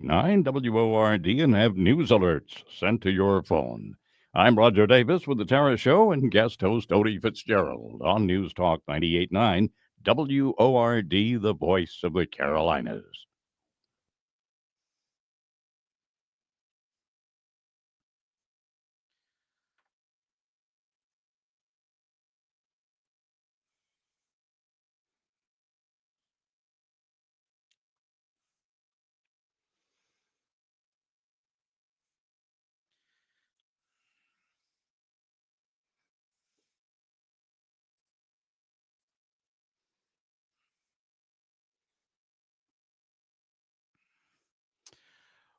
98.9 WORD and have news alerts sent to your phone. I'm Roger Davis with the Tara Show and guest host Odie Fitzgerald on News Talk 98.9 WORD, the voice of the Carolinas.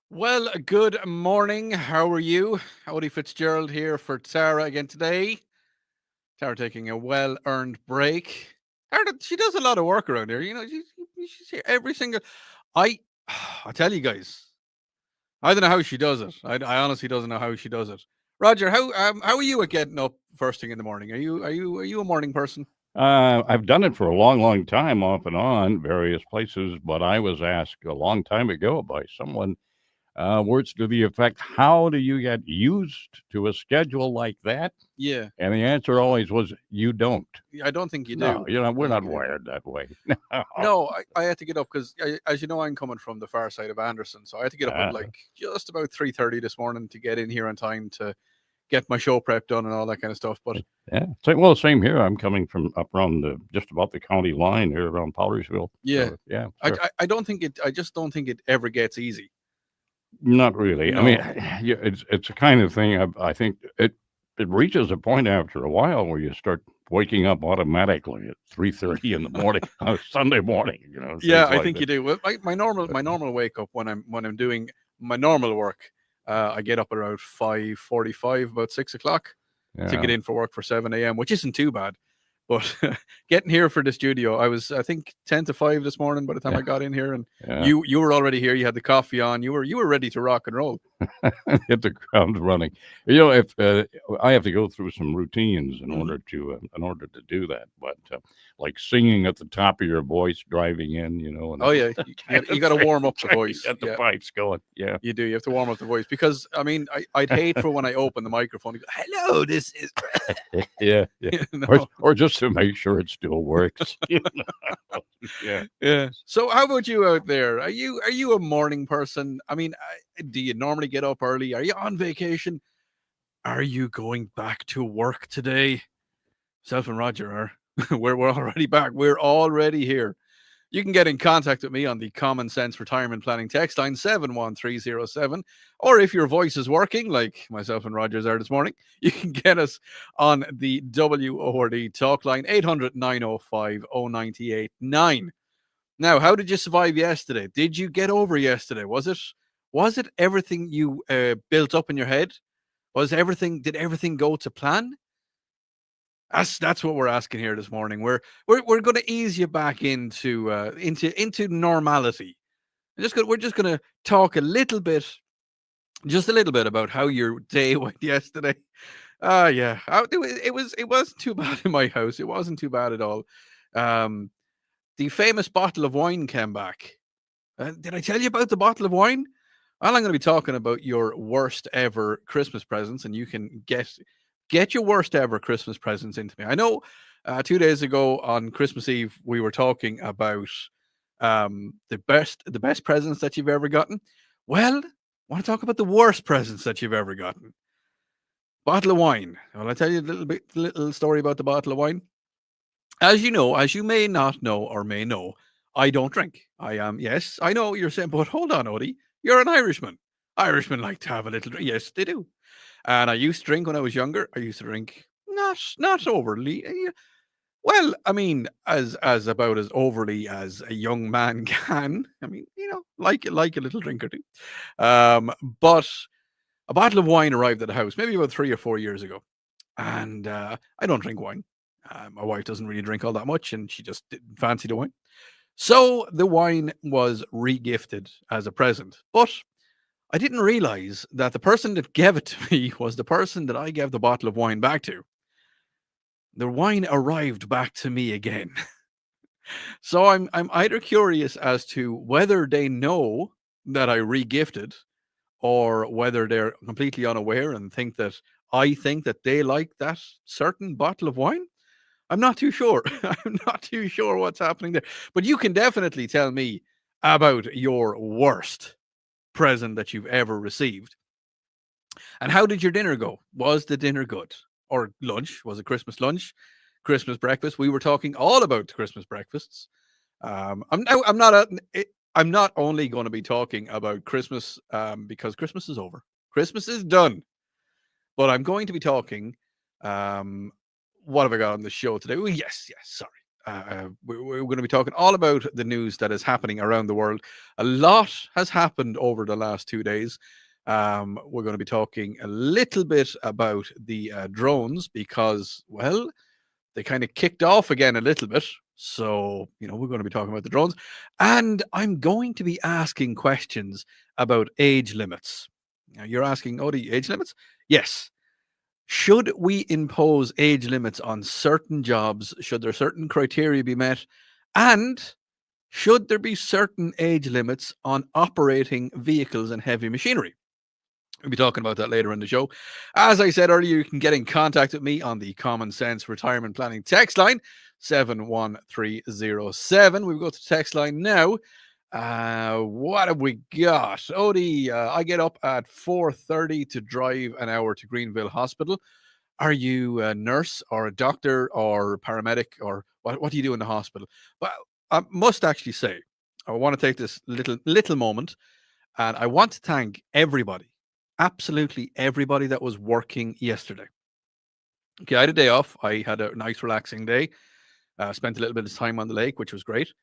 Well, good morning. How are you? Odie Fitzgerald here for Tara again today. Tara taking a well-earned break. Tara, she does a lot of work around here. She's here every single. I, I tell you guys, I don't know how she does it. I honestly doesn't know how she does it. Roger, how are you at getting up first thing in the morning? Are you a morning person? I've done it for a long, long time, off and on, various places, but I was asked a long time ago by someone, words to the effect, how do you get used to a schedule like that? Yeah, And the answer always was, you don't. I don't think you No, do. I we're don't think not you do. wired that way. No, I had to get up because, as you know, I'm coming from the far side of Anderson, so I had to get up at Uh, like just about 3:30 this morning to get in here on time to get my show prep done and all that kind of stuff. But yeah. Same here. I'm coming from up around just about the county line here around Powdersville. yeah, So, yeah, I, sure. I don't think it. I just don't think it ever gets easy. Not really. I mean, No. yeah, it's a kind of thing. I think it reaches a point after a while where you start waking up automatically at 3:30 in the morning on a Sunday morning. Yeah, Things I like think that. you do. Well, my normal But my normal wake up when I'm doing my normal work, I get up around 5:45, about 6 o'clock, to yeah, get in for work for 7 a.m., which isn't too bad. But getting here for the studio, I think 10 to 5 this morning by the time yeah, I got in here, and yeah. you were already here. You had the coffee on. You were ready to rock and roll. Hit the ground running. If I have to go through some routines Hmm. in order to do that, but like singing at the top of your voice driving in, and Oh yeah, that you, you kind got you of got to thing, warm up the trying to voice. get the Yeah, pipes going. Yeah. you do. You have to warm up the voice because I mean I'd hate for when I open the microphone to go, "Hello, this is," Yeah, yeah. you Or know. or just to make sure it still works. Yeah. Yeah. So how about you out there? Are you a morning person? I mean, do you normally get up early? Are you on vacation? Are you going back to work today? Self and Roger are. We're already back. We're already here. You can get in contact with me on the Common Sense Retirement Planning text line 71307. Or if your voice is working, like myself and Rogers are this morning, you can get us on the WORD talk line 800 905 0989. Now, how did you survive yesterday? Did you get over yesterday? Was it everything you built up in your head? Did everything go to plan? That's what we're asking here this morning. We're going to ease you back into normality. We're just going to talk just a little bit about how your day went yesterday. Yeah, it wasn't too bad in my house. It wasn't too bad at all. Um, the famous bottle of wine came back. Did I tell you about the bottle of wine? Well, I'm going to be talking about your worst ever Christmas presents, and you can get your worst ever Christmas presents into me. I know 2 days ago on Christmas Eve we were talking about the best presents that you've ever gotten. Well, I want to talk about the worst presents that you've ever gotten. Bottle of wine. Well, I tell you little story about the bottle of wine. As you may not know or may know, I don't drink. I am, yes, I know you're saying, but hold on, Odie, you're an Irishman. Irishmen like to have a little drink. Yes, they do. And I used to drink when I was younger. I used to drink not overly. Well, I mean, as about as overly as a young man can. I mean, like a little drink or two. But a bottle of wine arrived at the house maybe about 3 or 4 years ago, and I don't drink wine. My wife doesn't really drink all that much, and she just didn't fancy the wine. So the wine was regifted as a present. But I didn't realize that the person that gave it to me was the person that I gave the bottle of wine back to. The wine arrived back to me again. So I'm either curious as to whether they know that I regifted, or whether they're completely unaware and think that I think that they like that certain bottle of wine. I'm not too sure. I'm not too sure what's happening there. But you can definitely tell me about your worst present that you've ever received. And how did your dinner go? Was the dinner good? Or lunch? Was it Christmas lunch? Christmas breakfast? We were talking all about Christmas breakfasts. I'm not I'm not only going to be talking about Christmas because Christmas is over. Christmas is done. But I'm going to be talking. Um, what have I got on the show today? Oh, yes. Sorry. We're going to be talking all about the news that is happening around the world. A lot has happened over the last 2 days. We're going to be talking a little bit about the drones because, well, they kind of kicked off again a little bit. So, we're going to be talking about the drones. And I'm going to be asking questions about age limits. Now, you're asking, oh, the age limits? Yes. Should we impose age limits on certain jobs? Should there certain criteria be met? And should there be certain age limits on operating vehicles and heavy machinery? We'll be talking about that later in the show. As I said earlier, you can get in contact with me on the Common Sense Retirement Planning text line, 71307. We go to the text line now. What have we got? Odie, I get up at 4:30 to drive an hour to Greenville Hospital. Are you a nurse or a doctor or paramedic, or what do you do in the hospital? Well, I must actually say, I want to take this little moment, and I want to thank everybody, absolutely everybody that was working yesterday. Okay, I had a day off. I had a nice relaxing day. Spent a little bit of time on the lake, which was great.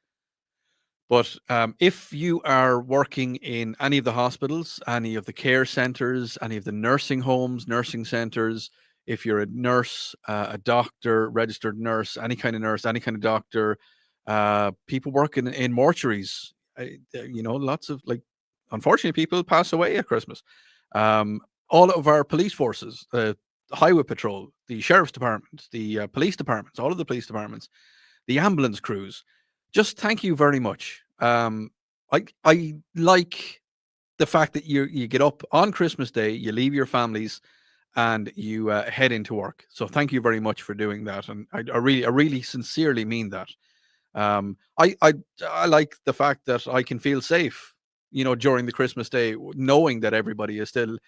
But if you are working in any of the hospitals, any of the care centers, any of the nursing homes, nursing centers, if you're a nurse, a doctor, registered nurse, any kind of doctor, people working in mortuaries, lots of, like, unfortunately, people pass away at Christmas. All of our police forces, highway patrol, the sheriff's department, the police departments, all of the police departments, the ambulance crews, just thank you very much. I like the fact that you get up on Christmas Day, you leave your families, and you head into work. So thank you very much for doing that, and I really sincerely mean that. I like the fact that I can feel safe, during the Christmas Day, knowing that everybody is still,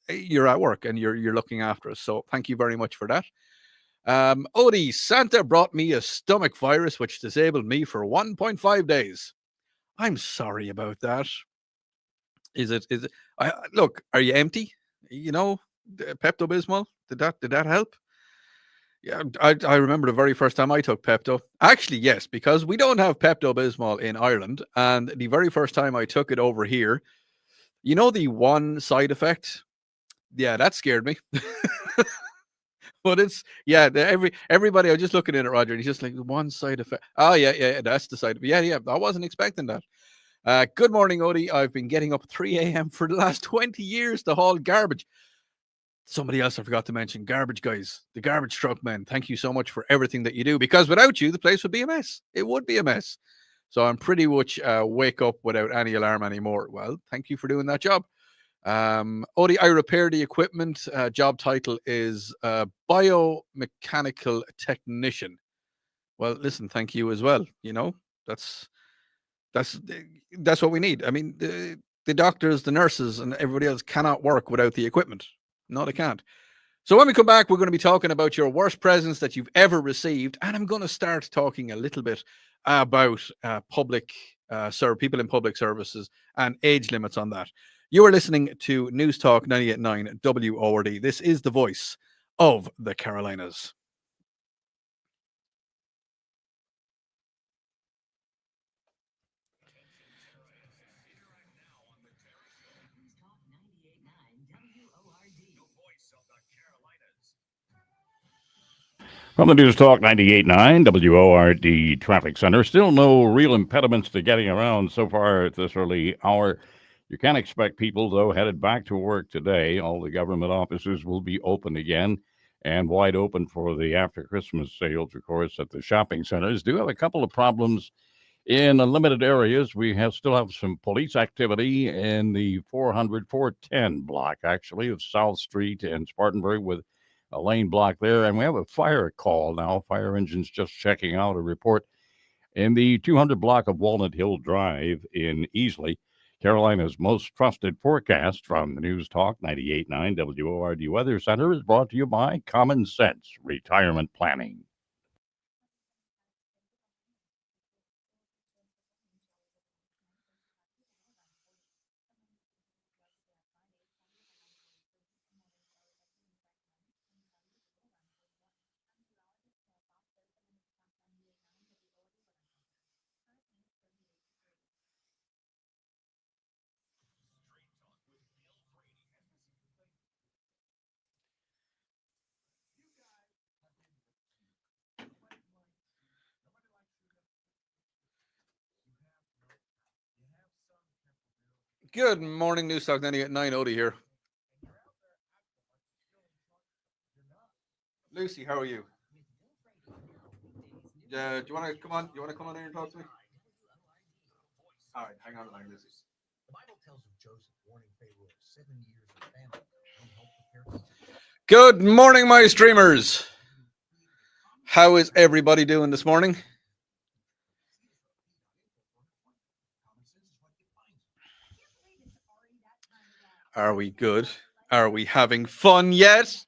you're at work and you're looking after us. So thank you very much for that. Odie, Santa brought me a stomach virus which disabled me for 1.5 days. I'm sorry about that. Is it? Look, are you empty? Pepto Bismol. Did that help? Yeah, I remember the very first time I took Pepto. Actually, yes, because we don't have Pepto Bismol in Ireland, and the very first time I took it over here, the one side effect. Yeah, that scared me. But everybody. I was just looking at it, Roger. And he's just like, one side effect. Oh yeah, that's the side effect. Yeah. I wasn't expecting that. Good morning, Odie. I've been getting up 3 a.m. for the last 20 years to haul garbage. Somebody else I forgot to mention, garbage guys, the garbage truck men. Thank you so much for everything that you do, because without you, the place would be a mess. It would be a mess. So I'm pretty much wake up without any alarm anymore. Well, thank you for doing that job. Odie, I repair the equipment. Job title is biomechanical technician. Well, listen, thank you as well. That's that's what we need. I mean, the doctors, the nurses, and everybody else cannot work without the equipment. No, they can't. So when we come back, we're going to be talking about your worst presents that you've ever received, and I'm going to start talking a little bit about people in public services and age limits on that. You are listening to News Talk 98.9 WORD. This is the voice of the Carolinas. From the News Talk 98.9 WORD Traffic Center, still no real impediments to getting around so far at this early hour. You can expect people, though, headed back to work today. All the government offices will be open again and wide open for the after Christmas sales, of course, at the shopping centers. Do have a couple of problems In limited areas, we still have some police activity in the 410 block, actually, of South Street and Spartanburg with a lane block there. And we have a fire call now. Fire engines just checking out a report in the 200 block of Walnut Hill Drive in Easley. Carolina's most trusted forecast from the News Talk 98.9 WORD Weather Center is brought to you by Common Sense Retirement Planning. Good morning, News Talk 98.9. Odie here. Lucy, how are you? Do you want to come on? You want to come on here and talk to me? All right, hang on a minute, Lucy. Good morning, my streamers. How is everybody doing this morning? Are we good? Are we having fun yet?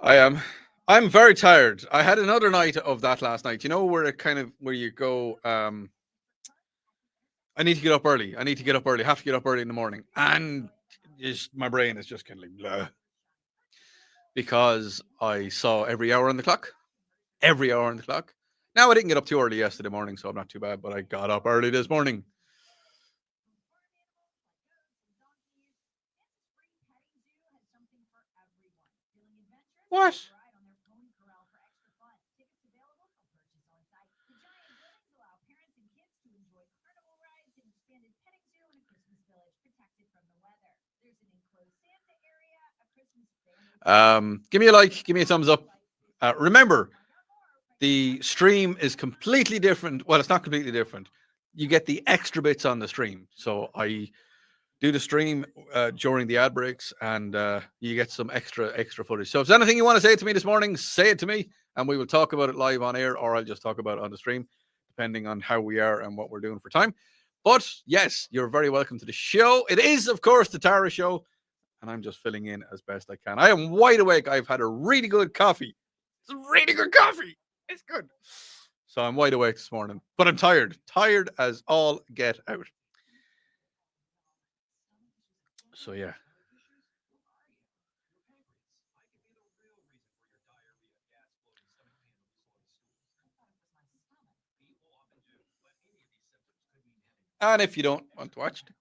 I am. I'm very tired. I had another night of that last night. You know, where you go. I need to get up early. I need to get up early. I have to get up early in the morning, and my brain is just kind of like blah, because I saw every hour on the clock. Every hour on the clock. Now I didn't get up too early yesterday morning, so I'm not too bad. But I got up early this morning. What? Give me a like, give me a thumbs up. Remember, the stream is completely different. Well, it's not completely different. You get the extra bits on the stream. So I do the stream during the ad breaks, and you get some extra footage. So if there's anything you want to say to me this morning, say it to me, and we will talk about it live on air, or I'll just talk about it on the stream, depending on how we are and what we're doing for time. But yes, you're very welcome to the show. It is, of course, the Tara Show, and I'm just filling in as best I can. I am wide awake. I've had a really good coffee. It's really good coffee. It's good. So I'm wide awake this morning, but I'm tired as all get out. So yeah. And if you don't want to watch it,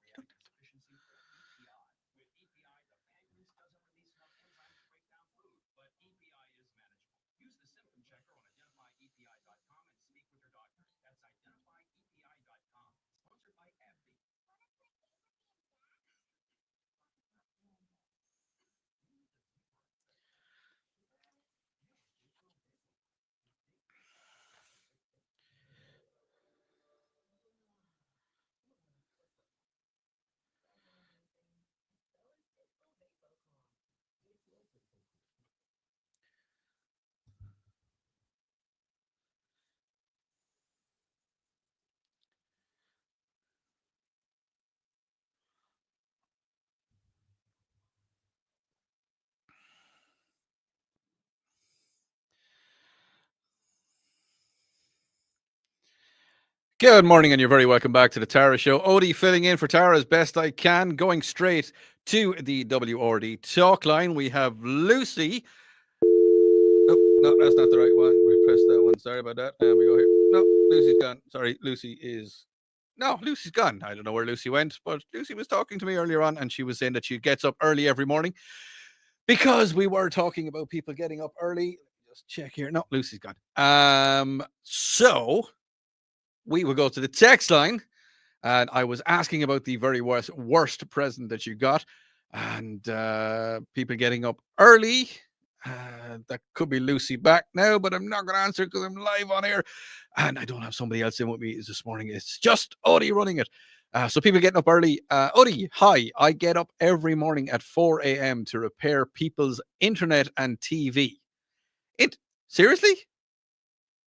good morning, and you're very welcome back to the Tara Show. Odie filling in for Tara as best I can, going straight to the WRD talk line. We have Lucy. Oh, no, that's not the right one. We pressed that one. Sorry about that. And we go here. No, Lucy's gone. Sorry, Lucy's gone. I don't know where Lucy went, but Lucy was talking to me earlier on, and she was saying that she gets up early every morning because we were talking about people getting up early. Just check here. No, Lucy's gone. So we will go to the text line, and I was asking about the very worst present that you got, and people getting up early. That could be Lucy back now, but I'm not going to answer because I'm live on air. and I don't have somebody else in with me this morning. It's just Odie running it. So people getting up early. Odie, hi. I get up every morning at 4 a.m. to repair people's internet and TV. It seriously?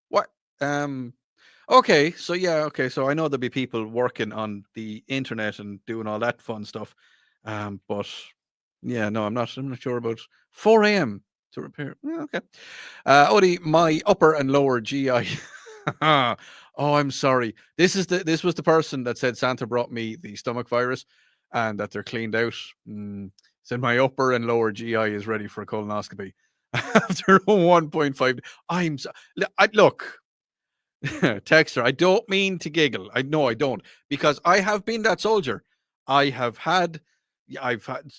What? Okay, so yeah, okay, so I know there'll be people working on the internet and doing all that fun stuff. But yeah, no, I'm not sure about 4 a.m. to repair. Yeah, okay. Odie, my upper and lower GI. Oh, I'm sorry. This was the person that said Santa brought me the stomach virus and that they're cleaned out. Said my upper and lower GI is ready for a colonoscopy after 1.5. Look, Texter, I don't mean to giggle. I know I don't, because I have been that soldier. I have had, I've had,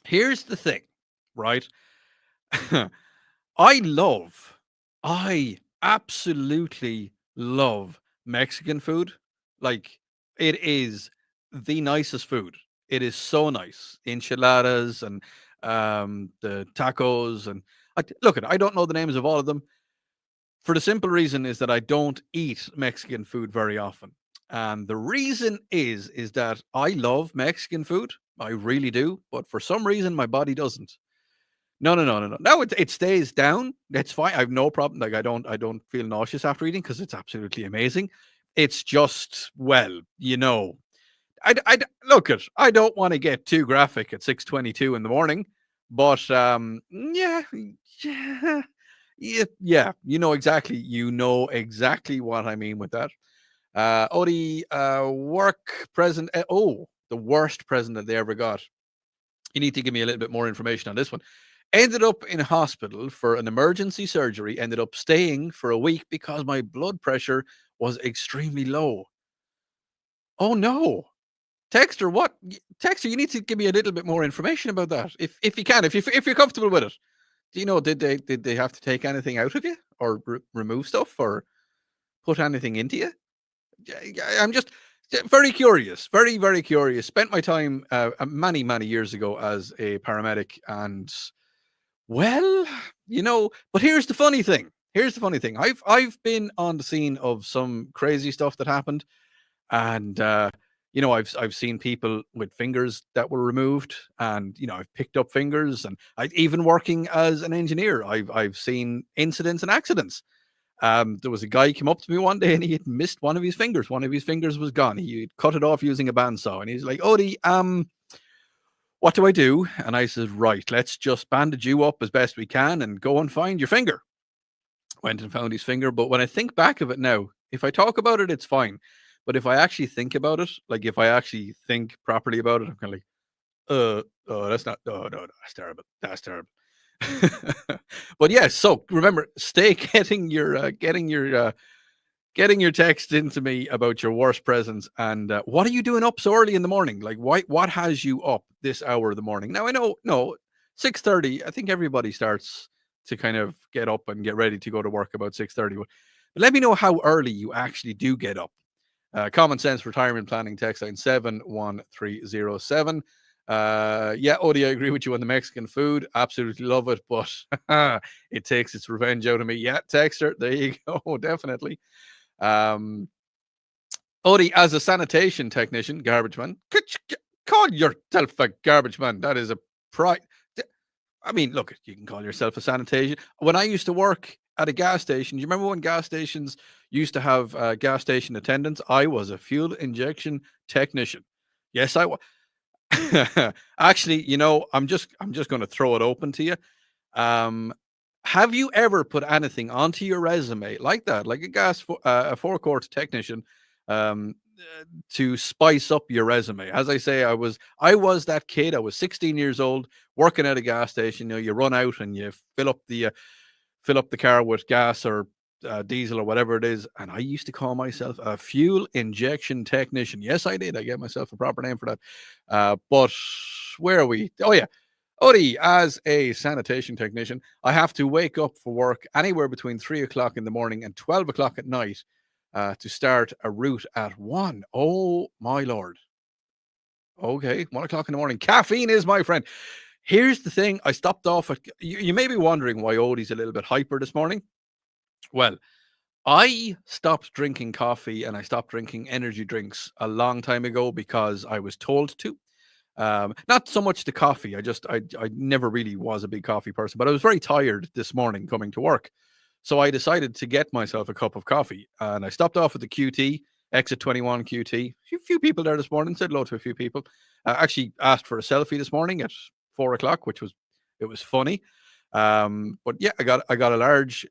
here's the thing, right? I absolutely love Mexican food. Like, it is the nicest food. It is so nice. Enchiladas and the tacos. And look, I don't know the names of all of them for the simple reason is that I don't eat Mexican food very often. And the reason is that I love Mexican food. I really do. But for some reason, my body doesn't. No, no, no, no, no. No, it stays down. That's fine. I have no problem. Like I don't feel nauseous after eating because it's absolutely amazing. It's just, well, I look at. I don't want to get too graphic at 6:22 in the morning, but yeah, yeah, yeah. You know exactly what I mean with that. Odie, work present. The worst present that they ever got. You need to give me a little bit more information on this one. Ended up in hospital for an emergency surgery, ended up staying for a week because my blood pressure was extremely low. Oh no. Texter, what? Texter, you need to give me a little bit more information about that. If you can, if you're comfortable with it. Do you know, did they have to take anything out of you or remove stuff or put anything into you? I'm just very curious, very, very curious. Spent my time many, many years ago as a paramedic, and well, but here's the funny thing. Here's the funny thing. I've been on the scene of some crazy stuff that happened, and I've seen people with fingers that were removed, and I've picked up fingers, and even working as an engineer, I've seen incidents and accidents. There was a guy came up to me one day and he had missed one of his fingers. One of his fingers was gone. He had cut it off using a bandsaw, and he's like, "Odie, what do I do?" And I said, "Right, let's just bandage you up as best we can and go and find your finger." Went and found his finger. But when I think back of it now, if I talk about it, it's fine. But if I actually think about it, like if I actually think properly about it, I'm kind of like, oh, that's not, no, no, no, that's terrible. That's terrible. But yes, so remember, stay getting your text into me about your worst presents and what are you doing up so early in the morning? Like, why? What has you up this hour of the morning? Now I know, no, 6:30. I think everybody starts to kind of get up and get ready to go to work about 6:30. But let me know how early you actually do get up. Common Sense Retirement Planning text line 71307. Yeah, Odie, I agree with you on the Mexican food. Absolutely love it, but it takes its revenge out of me. Yeah, texter, there you go, definitely. Odie, as a sanitation technician, garbage man, could you call yourself a garbage man? That is a pride. I mean, look, you can call yourself a sanitation. When I used to work at a gas station, do you remember when gas stations used to have gas station attendants? I was a fuel injection technician. Yes, I was. Actually, I'm just going to throw it open to you. Have you ever put anything onto your resume like that, like a forecourt technician, to spice up your resume? As I say, I was that kid. I was 16 years old, working at a gas station. You run out and you fill up the car with gas or diesel or whatever it is. And I used to call myself a fuel injection technician. Yes, I did. I gave myself a proper name for that. But where are we? Oh yeah. Odie, as a sanitation technician, I have to wake up for work anywhere between 3 o'clock in the morning and 12 o'clock at night to start a route at 1. Oh, my Lord. Okay, 1 o'clock in the morning. Caffeine is my friend. Here's the thing. I stopped off at, you may be wondering why Odie's a little bit hyper this morning. Well, I stopped drinking coffee and I stopped drinking energy drinks a long time ago because I was told to. Not so much the coffee. I never really was a big coffee person, but I was very tired this morning coming to work. So I decided to get myself a cup of coffee and I stopped off at the QT, exit 21 QT. A few people there this morning, said hello to a few people. Actually asked for a selfie this morning at 4 o'clock, it was funny. But yeah, I got a large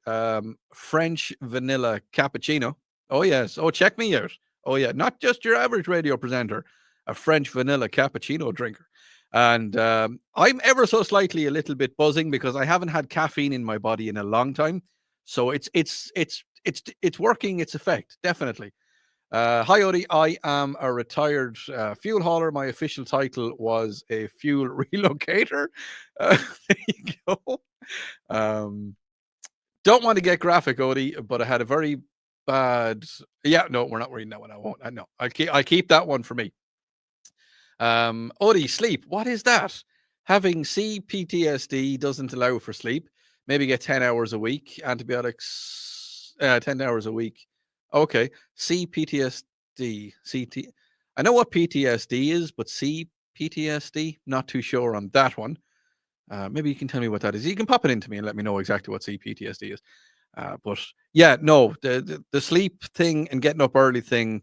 French vanilla cappuccino. Oh yes. Oh, check me out. Oh yeah, not just your average radio presenter, a French vanilla cappuccino drinker. And I'm ever so slightly a little bit buzzing because I haven't had caffeine in my body in a long time. So it's working its effect, definitely. Hi, Odie. I am a retired fuel hauler. My official title was a fuel relocator. There you go. Um, don't want to get graphic, Odie, but I had a very bad. Yeah, no, we're not reading that one. I won't. I know. I keep that one for me. Odie, sleep. What is that? Having CPTSD doesn't allow for sleep. Maybe get 10 hours a week. Antibiotics, 10 hours a week. Okay. CPTSD. CT. I know what PTSD is, but CPTSD, not too sure on that one. Maybe you can tell me what that is. You can pop it into me and let me know exactly what CPTSD is. But yeah, no, the sleep thing and getting up early thing.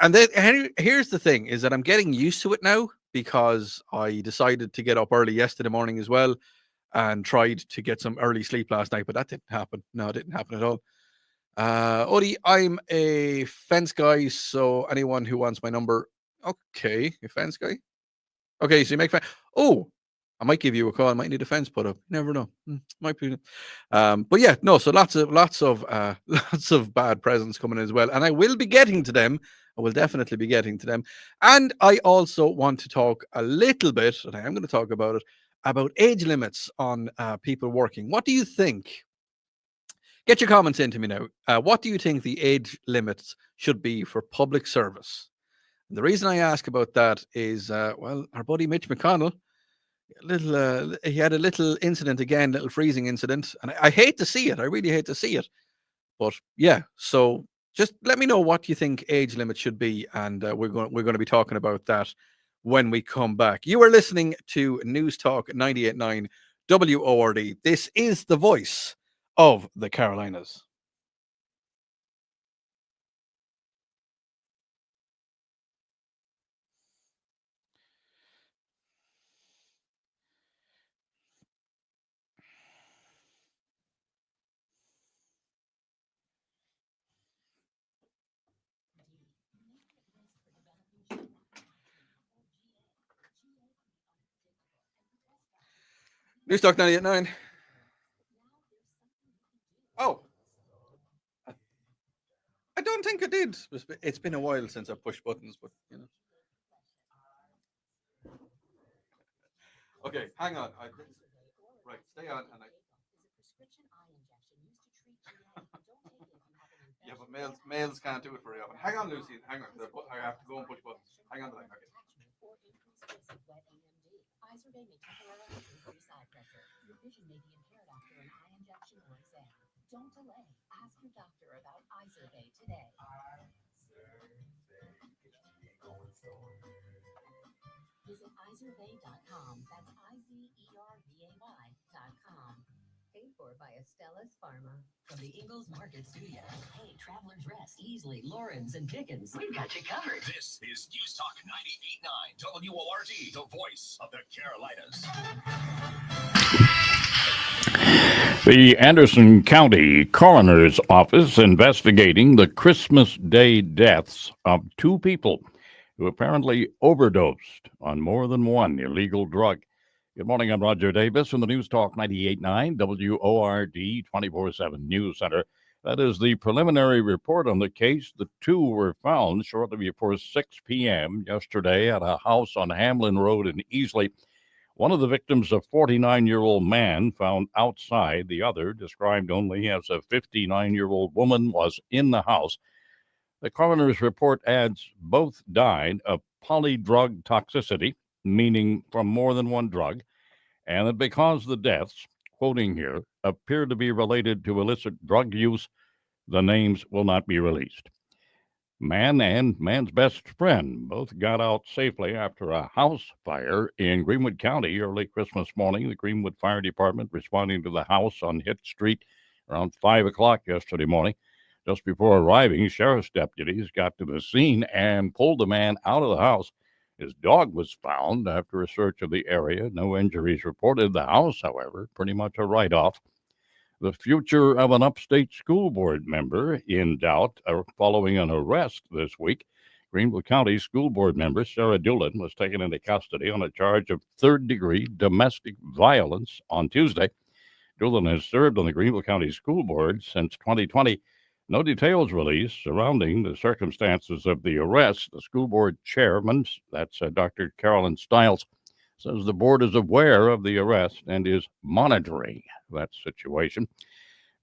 And then here's the thing is that I'm getting used to it now because I decided to get up early yesterday morning as well and tried to get some early sleep last night, but that didn't happen. No, it didn't happen at all. Odie, I'm a fence guy, so anyone who wants my number, okay, a fence guy. Okay, so you make fence. Oh, I might give you a call. I might need a fence put up. You never know. Might be. But yeah, no. So lots of lots of bad presents coming in as well, and I will be getting to them. I will definitely be getting to them. And I also want to talk a little bit, and I am going to talk about it, about age limits on people working. What do you think? Get your comments into me now. What do you think the age limits should be for public service? And the reason I ask about that is, well, our buddy Mitch McConnell, he had a little incident again, little freezing incident, and I hate to see it. I really hate to see it. But yeah, so just let me know what you think age limit should be, and we're going to be talking about that when we come back. You are listening to News Talk 98.9 WORD. This is the voice of the Carolinas. News Talk 98.9. Oh, I don't think I did. It's been a while since I pushed buttons, but you know. Okay, hang on. Right, stay on. And yeah, but males can't do it very often. Hang on, Lucy. Hang on. I have to go and push buttons. Hang on the line. Okay. Don't delay. Ask your doctor about iSurvey today. Visit iSurvey.com. That's IZERVAY.com. Paid for by Estella's Pharma. From the Ingles Market Studio. Hey, travelers rest easily. Lawrence and Dickens. We've got you covered. This is News Talk 98.9 WORD, the voice of the Carolinas. The Anderson County Coroner's Office investigating the Christmas Day deaths of two people who apparently overdosed on more than one illegal drug. Good morning, I'm Roger Davis from the News Talk 98.9 WORD 24/7 News Center. That is the preliminary report on the case. The two were found shortly before 6 p.m. yesterday at a house on Hamlin Road in Easley. One of the victims, a 49-year-old man, found outside. The other, described only as a 59-year-old woman, was in the house. The coroner's report adds both died of polydrug toxicity, meaning from more than one drug, and that because the deaths, quoting here, appear to be related to illicit drug use, The names will not be released. Man and man's best friend both got out safely after a house fire in Greenwood County early Christmas morning. The Greenwood Fire Department responding to the house on Hitt Street around 5 o'clock yesterday morning. Just before arriving, sheriff's deputies got to the scene and pulled the man out of the house. His dog was found after a search of the area. No injuries reported. The house, however, pretty much a write off. The future of an upstate school board member in doubt following an arrest this week. Greenville County School Board member Sarah Doolin was taken into custody on a charge of third-degree domestic violence on Tuesday. Doolin has served on the Greenville County School Board since 2020. No details released surrounding the circumstances of the arrest. The school board chairman, that's Dr. Carolyn Stiles, says the board is aware of the arrest and is monitoring that situation.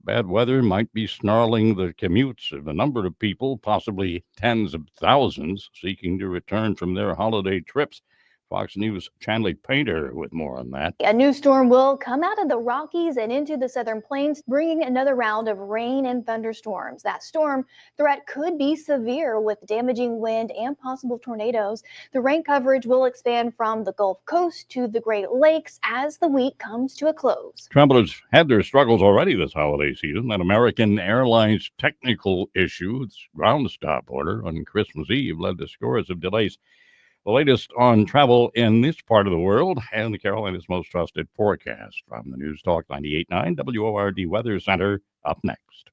Bad weather might be snarling the commutes of a number of people, possibly tens of thousands, seeking to return from their holiday trips. Fox News' Chanley Painter with more on that. A new storm will come out of the Rockies and into the southern plains, bringing another round of rain and thunderstorms. That storm threat could be severe with damaging wind and possible tornadoes. The rain coverage will expand from the Gulf Coast to the Great Lakes as the week comes to a close. Travelers had their struggles already this holiday season. That American Airlines technical issue, its ground stop order on Christmas Eve, led to scores of delays. The latest on travel in this part of the world and the Carolina's most trusted forecast from the News Talk 98.9 WORD Weather Center up next.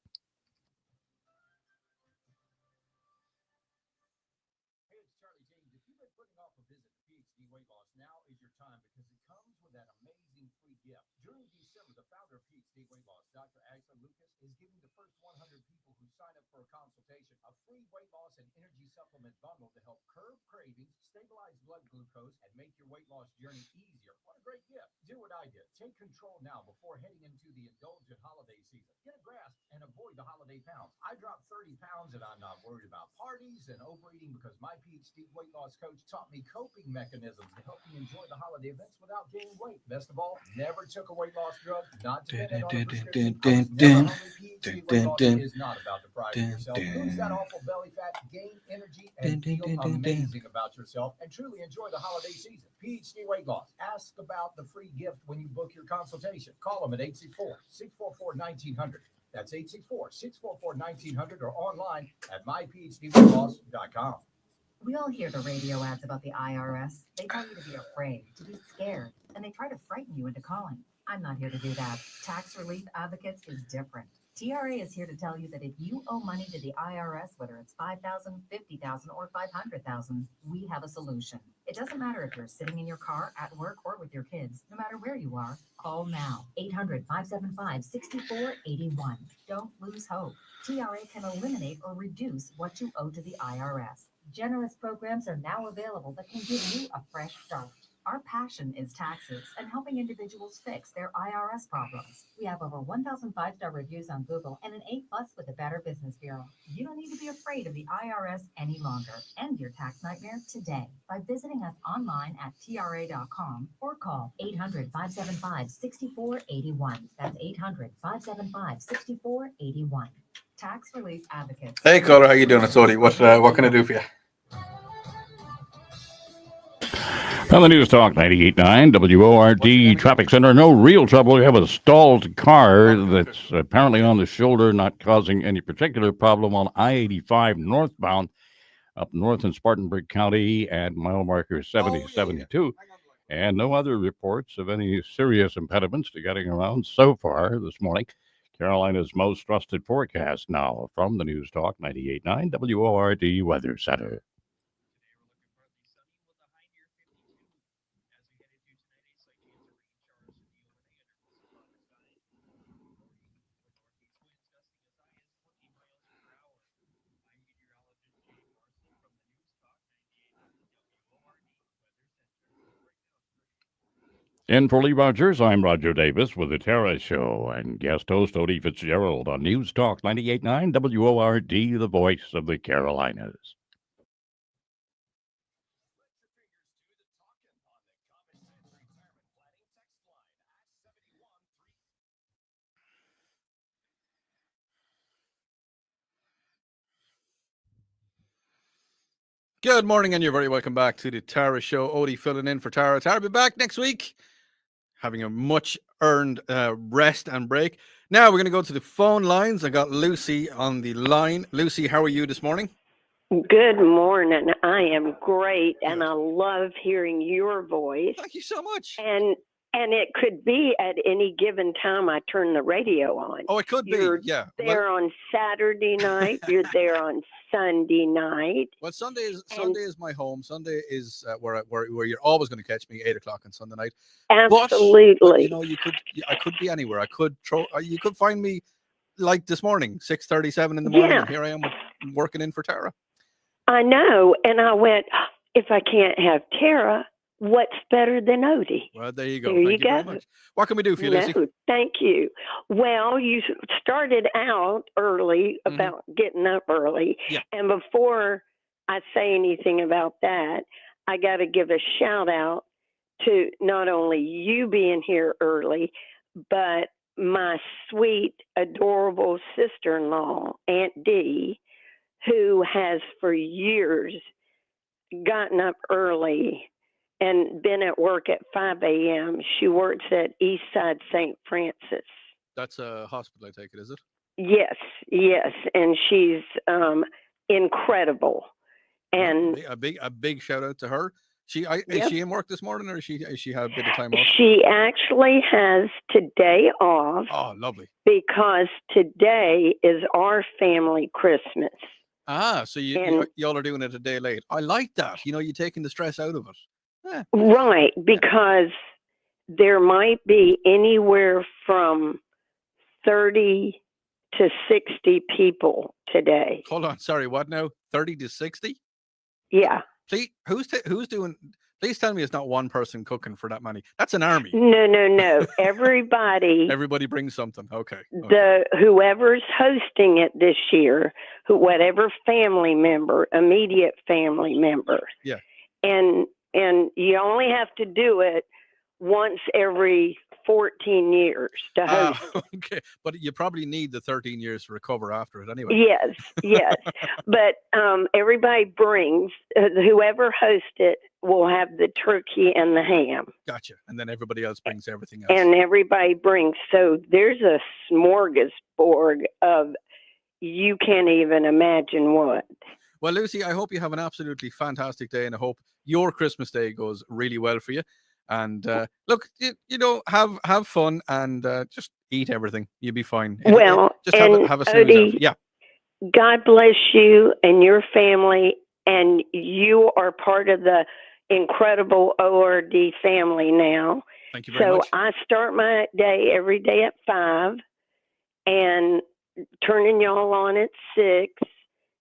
Hey, it's Charlie James. If you've been putting off a visit to PhD Weight Loss, now is your time because it comes with that amazing free gift. During December, the founder of PhD Weight Loss, Dr. Ashley Lucas, is giving the first 100 people who sign up for a consultation a free weight loss and energy supplement bundle to help curb cravings, stabilize blood glucose, and make your weight loss journey easier. What a great gift. Do what I did. Take control now before heading into the indulgent holiday season. Get a grasp and avoid the holiday pounds. I dropped 30 pounds and I'm not worried about parties and overeating because my PhD weight loss coach taught me coping mechanisms to help me enjoy the holiday events without gaining weight. Best of all, never took a weight loss drug, not dependent on a prescription. I was never hungry. PhD weight loss is not about depriving yourself. Lose that awful belly fat, gain energy, and feel amazing about yourself and truly enjoy the holiday season. PhD Weight Loss. Ask about the free gift when you book your consultation. Call them at 864-644-1900. That's 864-644-1900 or online at myphdweightloss.com. We all hear the radio ads about the IRS. They tell you to be afraid, to be scared, and they try to frighten you into calling. I'm not here to do that. Tax Relief Advocates is different. TRA is here to tell you that if you owe money to the IRS, whether it's $5,000, $50,000, or $500,000, we have a solution. It doesn't matter if you're sitting in your car, at work, or with your kids. No matter where you are, call now. 800-575-6481. Don't lose hope. TRA can eliminate or reduce what you owe to the IRS. Generous programs are now available that can give you a fresh start. Our passion is taxes and helping individuals fix their IRS problems. We have over 1,000 5-star reviews on Google and an A+ with the Better Business Bureau. You don't need to be afraid of the IRS any longer. End your tax nightmare today by visiting us online at TRA.com or call 800-575-6481. That's 800-575-6481. Tax Relief Advocates. Hey, caller, how you doing? It's Odie. What can I do for you? On the News Talk 98.9 WORD Traffic Center, no real trouble. We have a stalled car that's apparently on the shoulder, not causing any particular problem on I-85 northbound up north in Spartanburg County at mile marker 7072. And no other reports of any serious impediments to getting around so far this morning. Carolina's most trusted forecast now from the News Talk 98.9 WORD Weather Center. In for Lee Rogers, I'm Roger Davis with the Tara Show and guest host Odie Fitzgerald on News Talk 98.9 WORD, the voice of the Carolinas. Good morning, and you're very welcome back to the Tara Show. Odie filling in for Tara. Tara will be back next week, having a much earned rest and break. Now we're going to go to the phone lines. I got Lucy on the line. Lucy, how are you this morning? Good morning. I am great, and Good. I love hearing your voice. Thank you so much. And it could be at any given time I turn the radio on. Oh, it could You're be. Yeah. there on Saturday night. You're there on Sunday night. Well, Sunday is my home. Sunday is where you're always going to catch me 8 o'clock on Sunday night. Absolutely. But you know, I could be anywhere. You could find me like this morning, 6:37 in the morning, and here I am working in for Tara. I know, and I went, if I can't have Tara, what's better than Odie? Well, there you go. There Thank you you very go. much. What can we do for you, Lucy? No, thank you. Well, you started out early about getting up early. Yeah. And before I say anything about that, I got to give a shout out to not only you being here early, but my sweet, adorable sister-in-law, Aunt Dee, who has for years gotten up early and been at work at 5 a.m. She works at Eastside St. Francis. That's a hospital, I take it, is it? Yes. And she's incredible. And a big shout out to her. Is she in work this morning, or is she had a bit of time off? She actually has today off. Oh, lovely. Because today is our family Christmas. Ah, so y'all are doing it a day late. I like that. You know, you're taking the stress out of it. Yeah. Right, because there might be anywhere from 30 to 60 people today. Hold on, sorry, what now? 30 to 60? Yeah. Please, who's doing? Please tell me it's not one person cooking for that many. That's an army. No. Everybody. Everybody brings something. Okay. Whoever's hosting it this year, whatever family member, immediate family member. Yeah. And you only have to do it once every 14 years to host. Okay, but you probably need the 13 years to recover after it anyway. Yes. But everybody brings, whoever hosts it will have the turkey and the ham. Gotcha. And then everybody else brings everything else. And everybody brings. So there's a smorgasbord of you can't even imagine what. Well, Lucy, I hope you have an absolutely fantastic day, and I hope your Christmas day goes really well for you. And look, have fun and just eat everything. You'll be fine. Just have a snooze. Odie, yeah. God bless you and your family, and you are part of the incredible ORD family now. Thank you very much. So I start my day every day at 5, and turning y'all on at 6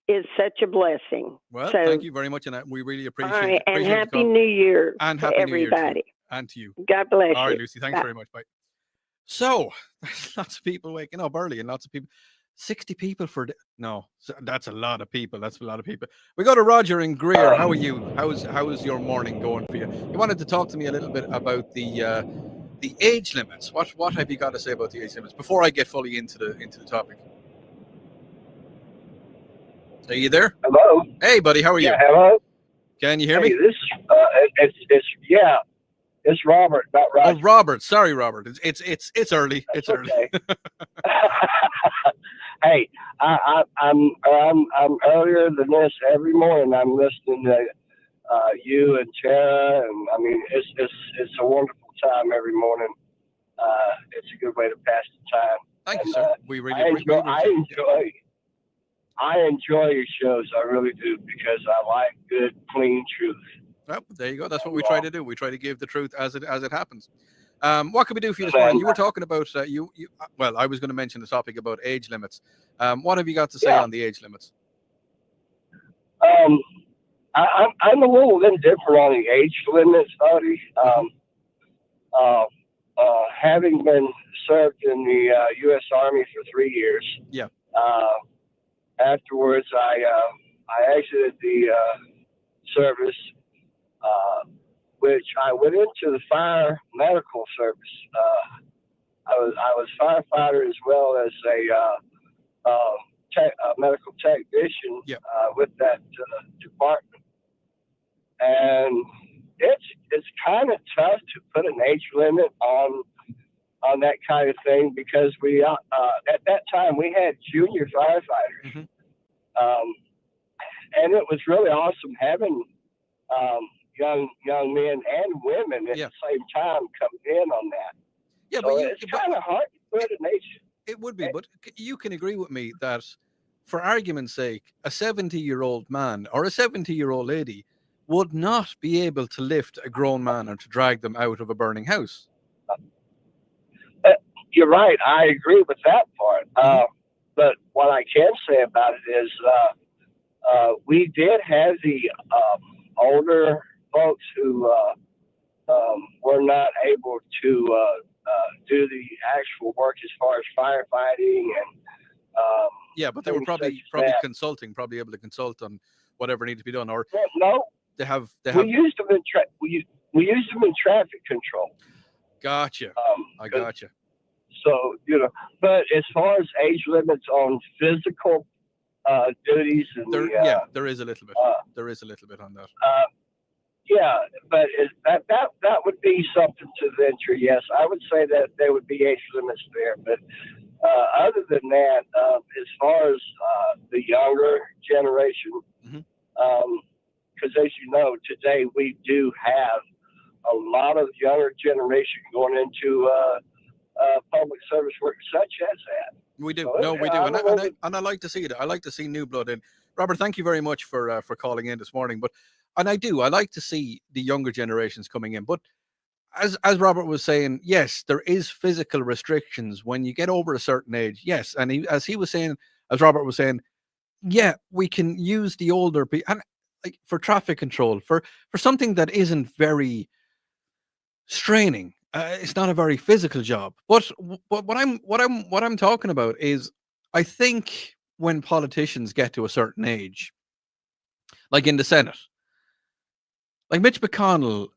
is such a blessing. Well, thank you very much, and we really appreciate it. All right, and Happy New Year and to Happy everybody. New Year to you, and to you. God bless you. All right, Lucy, thanks very much. Bye. So, there's lots of people waking up early, and lots of people. 60 people no, that's a lot of people. That's a lot of people. We go to Roger in Greer. How are you? How's your morning going for you? You wanted to talk to me a little bit about the age limits. What have you got to say about the age limits before I get fully into the topic? Are you there? Hello. Hey, buddy. How are you? Hello. Can you hear me? This is it's Robert. Not Roger. Oh, Robert. Sorry, Robert. It's early. It's early. Hey, I'm earlier than this every morning. I'm listening to you and Tara, and I mean it's a wonderful time every morning. It's a good way to pass the time. Thank you, sir. We really appreciate it. I enjoy your shows. I really do, because I like good, clean truth. Well, there you go. That's what we try to do. We try to give the truth as it happens. What can we do for you this morning? You were talking about well, I was going to mention the topic about age limits. What have you got to say on the age limits? I'm a little indifferent on the age limits, Audie. Having been served in the U.S. Army for 3 years. Yeah. Afterwards, I exited the service, which I went into the fire medical service. I was firefighter as well as a medical technician with that department. and it's kind of tough to put an age limit on that kind of thing because we at that time we had junior firefighters, and it was really awesome having young men and women at Yeah. the same time come in on that. Yeah, So it's kind of hard to put an age. it would be, but you can agree with me that, for argument's sake, a 70-year-old man or a 70-year-old lady would not be able to lift a grown man and to drag them out of a burning house. You're right. I agree with that part. But what I can say about it is we did have the older folks who were not able to do the actual work as far as firefighting and Yeah, but they were things probably such as that. consulting, probably able to consult on whatever needed to be done, or No, they have. we used them in we used them in traffic control. Gotcha. I 'cause- gotcha. So but as far as age limits on physical duties and There is a little bit. There is a little bit on that. yeah, but that would be something to venture. Yes, I would say that there would be age limits there, but other than that, as far as the younger generation, because as you know, today we do have a lot of younger generation going into public service work such as that. We do. So, No, we do. I And don't know I like to see it. I like to see new blood in. Robert, thank you very much for calling in this morning. I like to see the younger generations coming in. But as Robert was saying, yes, there is physical restrictions when you get over a certain age. Yes, and as Robert was saying, yeah, we can use the older people and like for traffic control for something that isn't very straining. It's not a very physical job. But what I'm talking about is, I think when politicians get to a certain age, like in the Senate, like Mitch McConnell,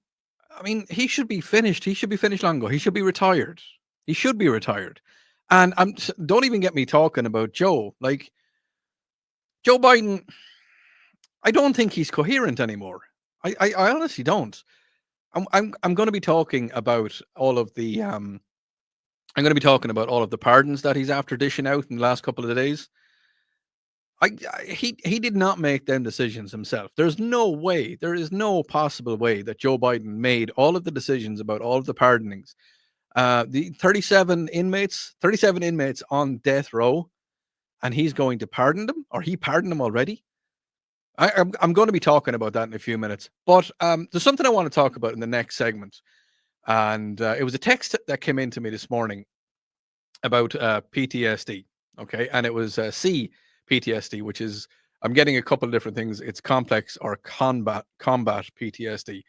I mean, he should be finished. He should be finished long ago. He should be retired. He should be retired. And don't even get me talking about Joe. Like Joe Biden, I don't think he's coherent anymore. I honestly don't. I'm going to be talking about all of the I'm going to be talking about all of the pardons that he's after dishing out in the last couple of days. He did not make them decisions himself. There's no way, there is no possible way that Joe Biden made all of the decisions about all of the pardonings. The 37 inmates on death row, and he's going to pardon them, or he pardoned them already. I'm going to be talking about that in a few minutes. But there's something I want to talk about in the next segment. And it was a text that came into me this morning about PTSD. Okay. And it was CPTSD, which is, I'm getting a couple of different things. It's complex or combat PTSD.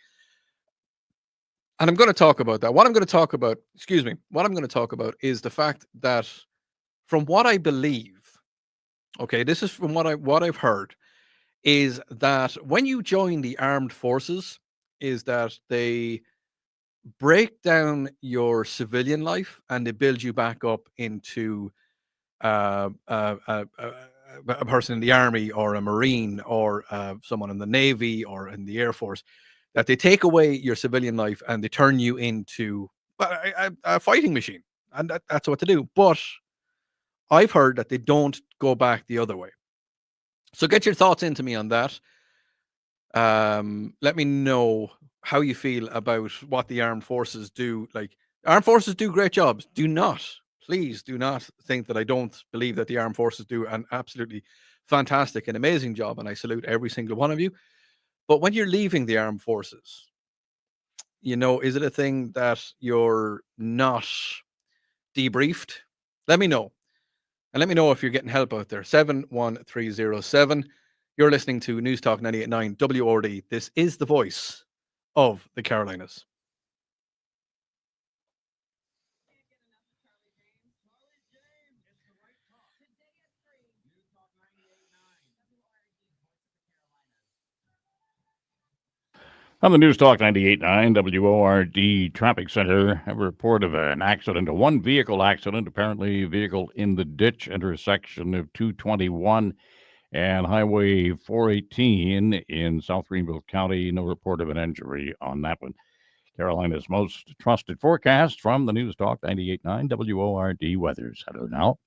And I'm going to talk about that. What I'm going to talk about is the fact that, from what I believe, okay, this is from what I've heard, is that when you join the armed forces, is that they break down your civilian life and they build you back up into a person in the army or a marine or someone in the navy or in the air force. That they take away your civilian life and they turn you into a fighting machine, and that's what to do. But I've heard that they don't go back the other way. So get your thoughts into me on that. Let me know how you feel about what the armed forces do. Like, armed forces do great jobs. Please do not think that I don't believe that the armed forces do an absolutely fantastic and amazing job, and I salute every single one of you. But when you're leaving the armed forces, is it a thing that you're not debriefed? Let me know. And let me know if you're getting help out there. 71307. You're listening to News Talk 98.9 WRD. This is the voice of the Carolinas. On the News Talk 98.9 WORD Traffic Center, a report of an accident, a one-vehicle accident, apparently a vehicle in the ditch intersection of 221 And Highway 418 in South Greenville County, no report of an injury on that one. Carolina's most trusted forecast from the News Talk 98.9 WORD Weather Center now.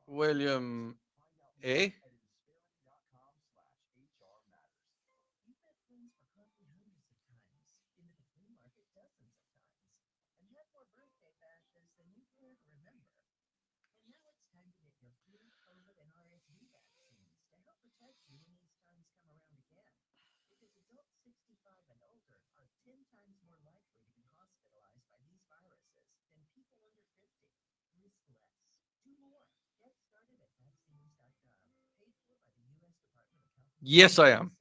William A. Yes, I am.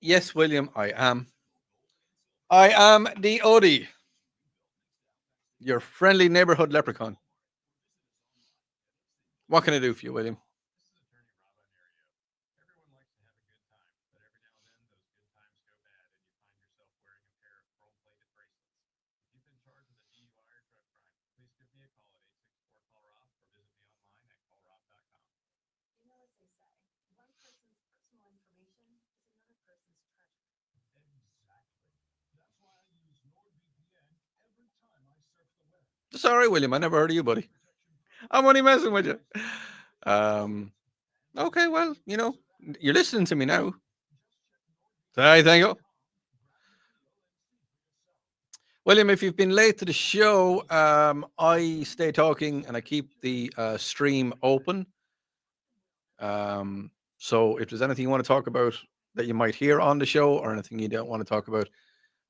Yes, William, I am. I am the Odie, your friendly neighborhood leprechaun. What can I do for you, William? Sorry, William, I never heard of you, buddy. I'm only messing with you. Okay, well, you're listening to me now. Hi, thank you. William, if you've been late to the show, I stay talking and I keep the stream open. So if there's anything you want to talk about that you might hear on the show or anything you don't want to talk about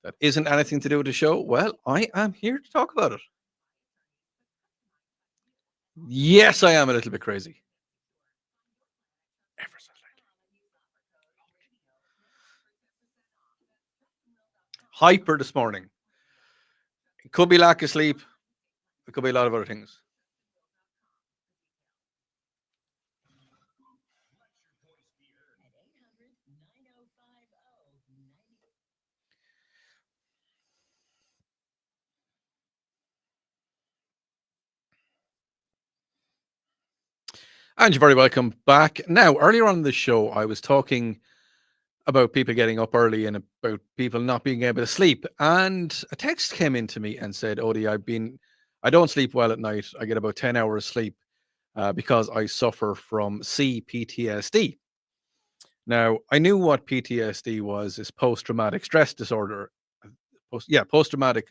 that isn't anything to do with the show, well, I am here to talk about it. Yes, I am a little bit crazy. Ever so slightly. Hyper this morning. It could be lack of sleep. It could be a lot of other things. And you're very welcome back. Now, earlier on in the show, I was talking about people getting up early and about people not being able to sleep. And a text came in to me and said, Odie, I don't sleep well at night. I get about 10 hours sleep because I suffer from CPTSD. Now, I knew what PTSD was, is post-traumatic stress disorder. Post-traumatic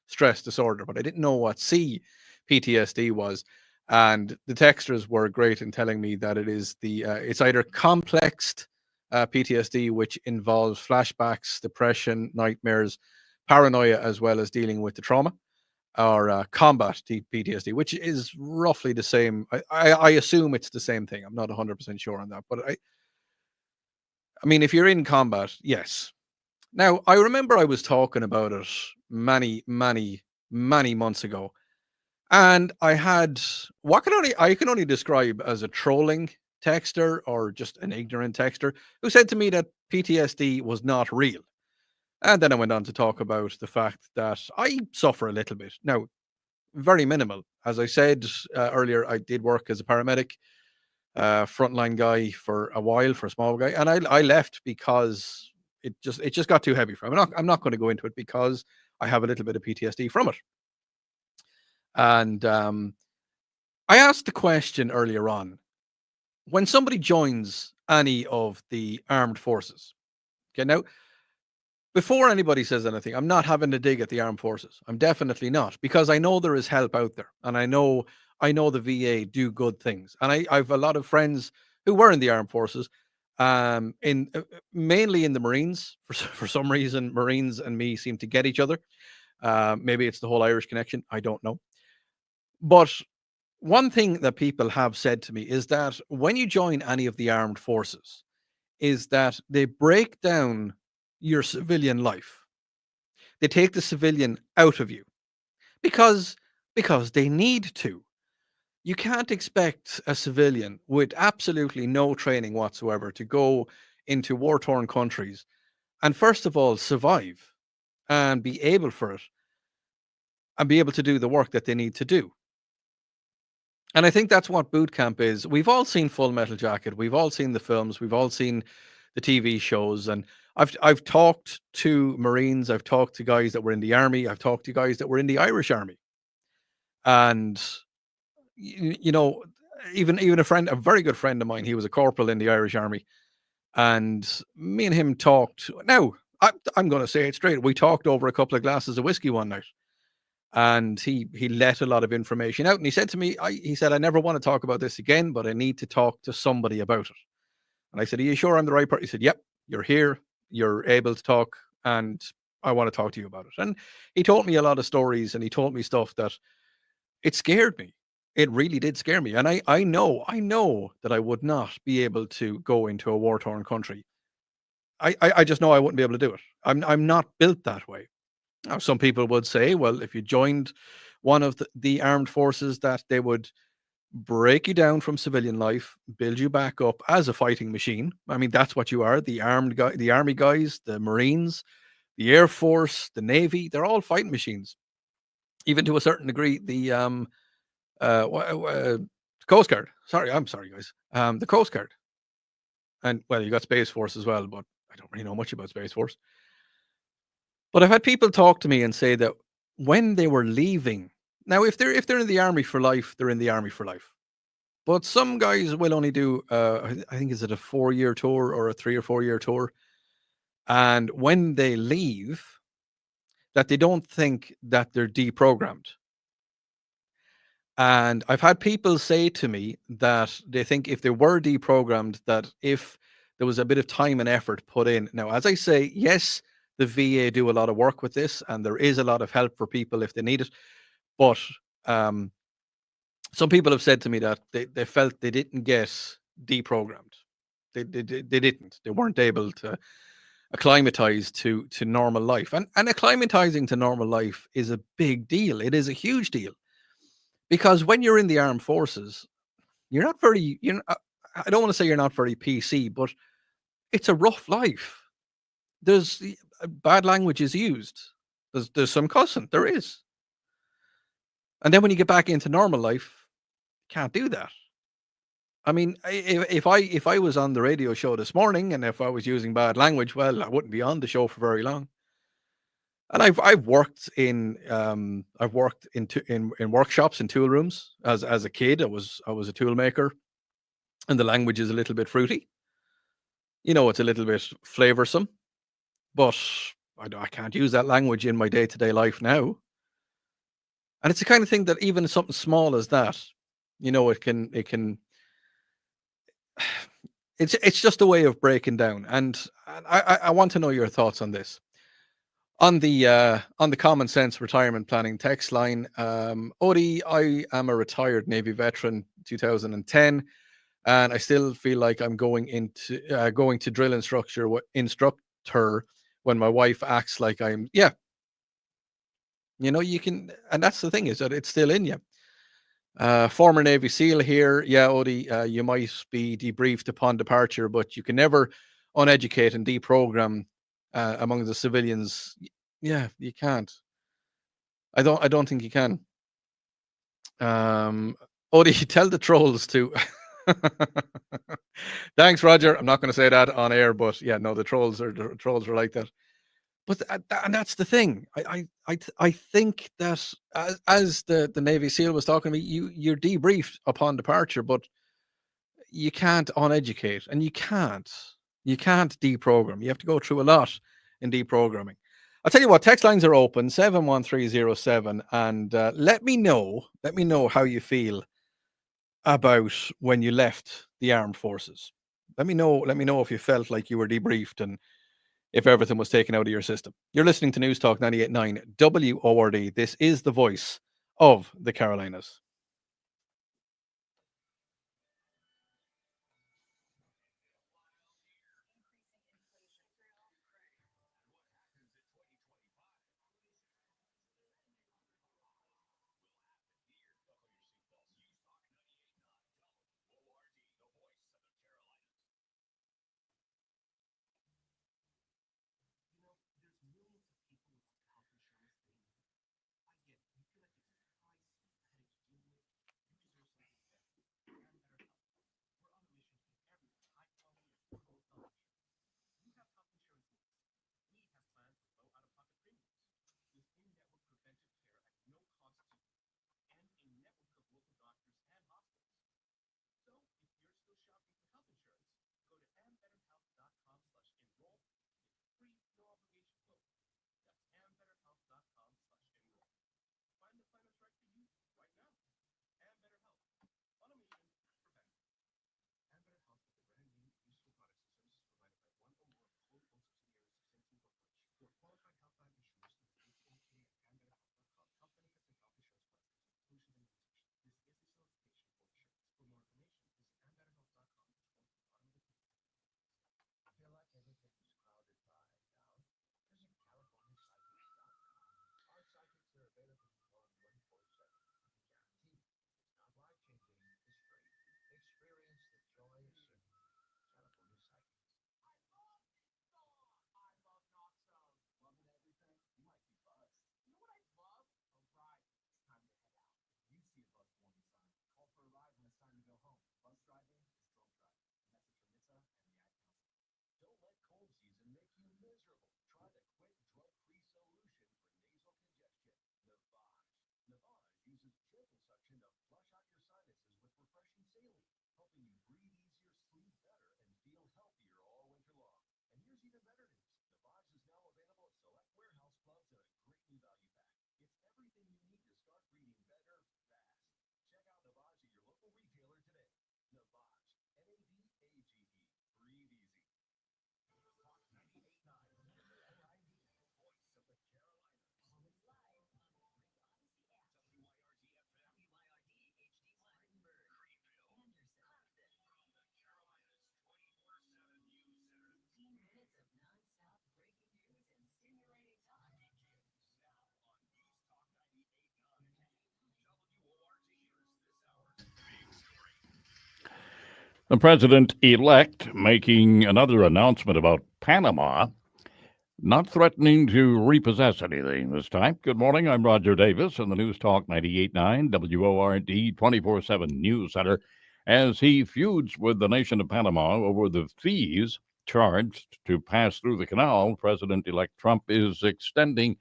stress disorder, but I didn't know what CPTSD was. And the texters were great in telling me that it's either complex PTSD, which involves flashbacks, depression, nightmares, paranoia, as well as dealing with the trauma, or combat PTSD, which is roughly the same. I assume it's the same thing. I'm not 100% sure on that, but I mean, if you're in combat, yes. Now, I remember I was talking about it many, many, many months ago, and I had I can only describe as a trolling texter or just an ignorant texter who said to me that PTSD was not real. And then I went on to talk about the fact that I suffer a little bit. Now, very minimal. As I said earlier, I did work as a paramedic, frontline guy for a while, for a small guy, and I left because it just got too heavy for me. I'm not going to go into it because I have a little bit of PTSD from it. And I asked the question earlier on, when somebody joins any of the armed forces. Okay, now before anybody says anything, I'm not having to dig at the armed forces. I'm definitely not, because I know there is help out there, and I know the VA do good things, and I've a lot of friends who were in the armed forces, in mainly in the Marines. For some reason, Marines and me seem to get each other. Maybe it's the whole Irish connection. I don't know. But one thing that people have said to me is that when you join any of the armed forces, is that they break down your civilian life. They take the civilian out of you because they need to. You can't expect a civilian with absolutely no training whatsoever to go into war-torn countries and first of all survive and be able for it and be able to do the work that they need to do. And I think that's what boot camp is. We've all seen Full Metal Jacket. We've all seen the films. We've all seen the TV shows. And I've talked to Marines. I've talked to guys that were in the army. I've talked to guys that were in the Irish army. And you know, even a very good friend of mine, he was a corporal in the Irish army. And me and him talked. Now, I'm going to say it straight. We talked over a couple of glasses of whiskey one night. And he let a lot of information out, and he said to me, he said, I never want to talk about this again, but I need to talk to somebody about it. And I said, are you sure I'm the right person? He said, yep, you're here, you're able to talk, and I want to talk to you about it. And he told me a lot of stories, and he told me stuff that it scared me. It really did scare me. And I know that I would not be able to go into a war-torn country. I just know I wouldn't be able to do it. I'm not built that way. Now, some people would say, well, if you joined one of the armed forces, that they would break you down from civilian life, build you back up as a fighting machine. I mean, that's what you are. The army guys, the Marines, the Air Force, the Navy, they're all fighting machines. Even to a certain degree, the Coast Guard. I'm sorry, guys. The Coast Guard. And, well, you got Space Force as well, but I don't really know much about Space Force. But I've had people talk to me and say that when they were leaving, now if they're in the army for life, they're in the army for life. But some guys will only do, I think, is it a 4-year tour or a 3 or 4-year tour? And when they leave, that they don't think that they're deprogrammed. And I've had people say to me that they think if they were deprogrammed, that if there was a bit of time and effort put in. Now, as I say, yes, the VA do a lot of work with this, and there is a lot of help for people if they need it. But some people have said to me that they felt they didn't get deprogrammed. They didn't. They weren't able to acclimatize to normal life. And acclimatizing to normal life is a big deal. It is a huge deal. Because when you're in the armed forces, you're not very, I don't want to say you're not very PC, but it's a rough life. There's bad language is used. There's some cussing. There is. And then when you get back into normal life, Can't do that. I mean, if I was on the radio show this morning and if I was using bad language, well, I wouldn't be on the show for very long. And I've worked in in workshops in tool rooms as a kid. I was a tool maker, and the language is a little bit fruity. It's a little bit flavorsome, but I can't use that language in my day to day life now. And it's the kind of thing that even something small as that, it can it's just a way of breaking down. And I want to know your thoughts on this. On the common sense retirement planning text line, Odie, I am a retired Navy veteran, 2010, and I still feel like I'm going to drill instructor when my wife acts like I'm. Yeah, you can, and that's the thing, is that it's still in you. Former Navy SEAL here. Yeah, Odie, you might be debriefed upon departure, but you can never uneducate and deprogram among the civilians. Yeah, you can't. I don't think you can. Odie, tell the trolls to. Thanks, Roger. I'm not going to say that on air, but yeah, no, the trolls are like that. But and that's the thing. I think that as the Navy SEAL was talking to me, you're debriefed upon departure, but you can't uneducate, and you can't deprogram. You have to go through a lot in deprogramming. I'll tell you what, text lines are open 71307, and let me know how you feel about when you left the armed forces. Let me know if you felt like you were debriefed and if everything was taken out of your system. You're listening to News Talk 98.9 WORD. This is the voice of the Carolinas. The president-elect making another announcement about Panama. Not threatening to repossess anything this time. Good morning. I'm Roger Davis in the News Talk 98.9 WORD 24/7 News Center as he feuds with the nation of Panama over the fees charged to pass through the canal. President-elect Trump is extending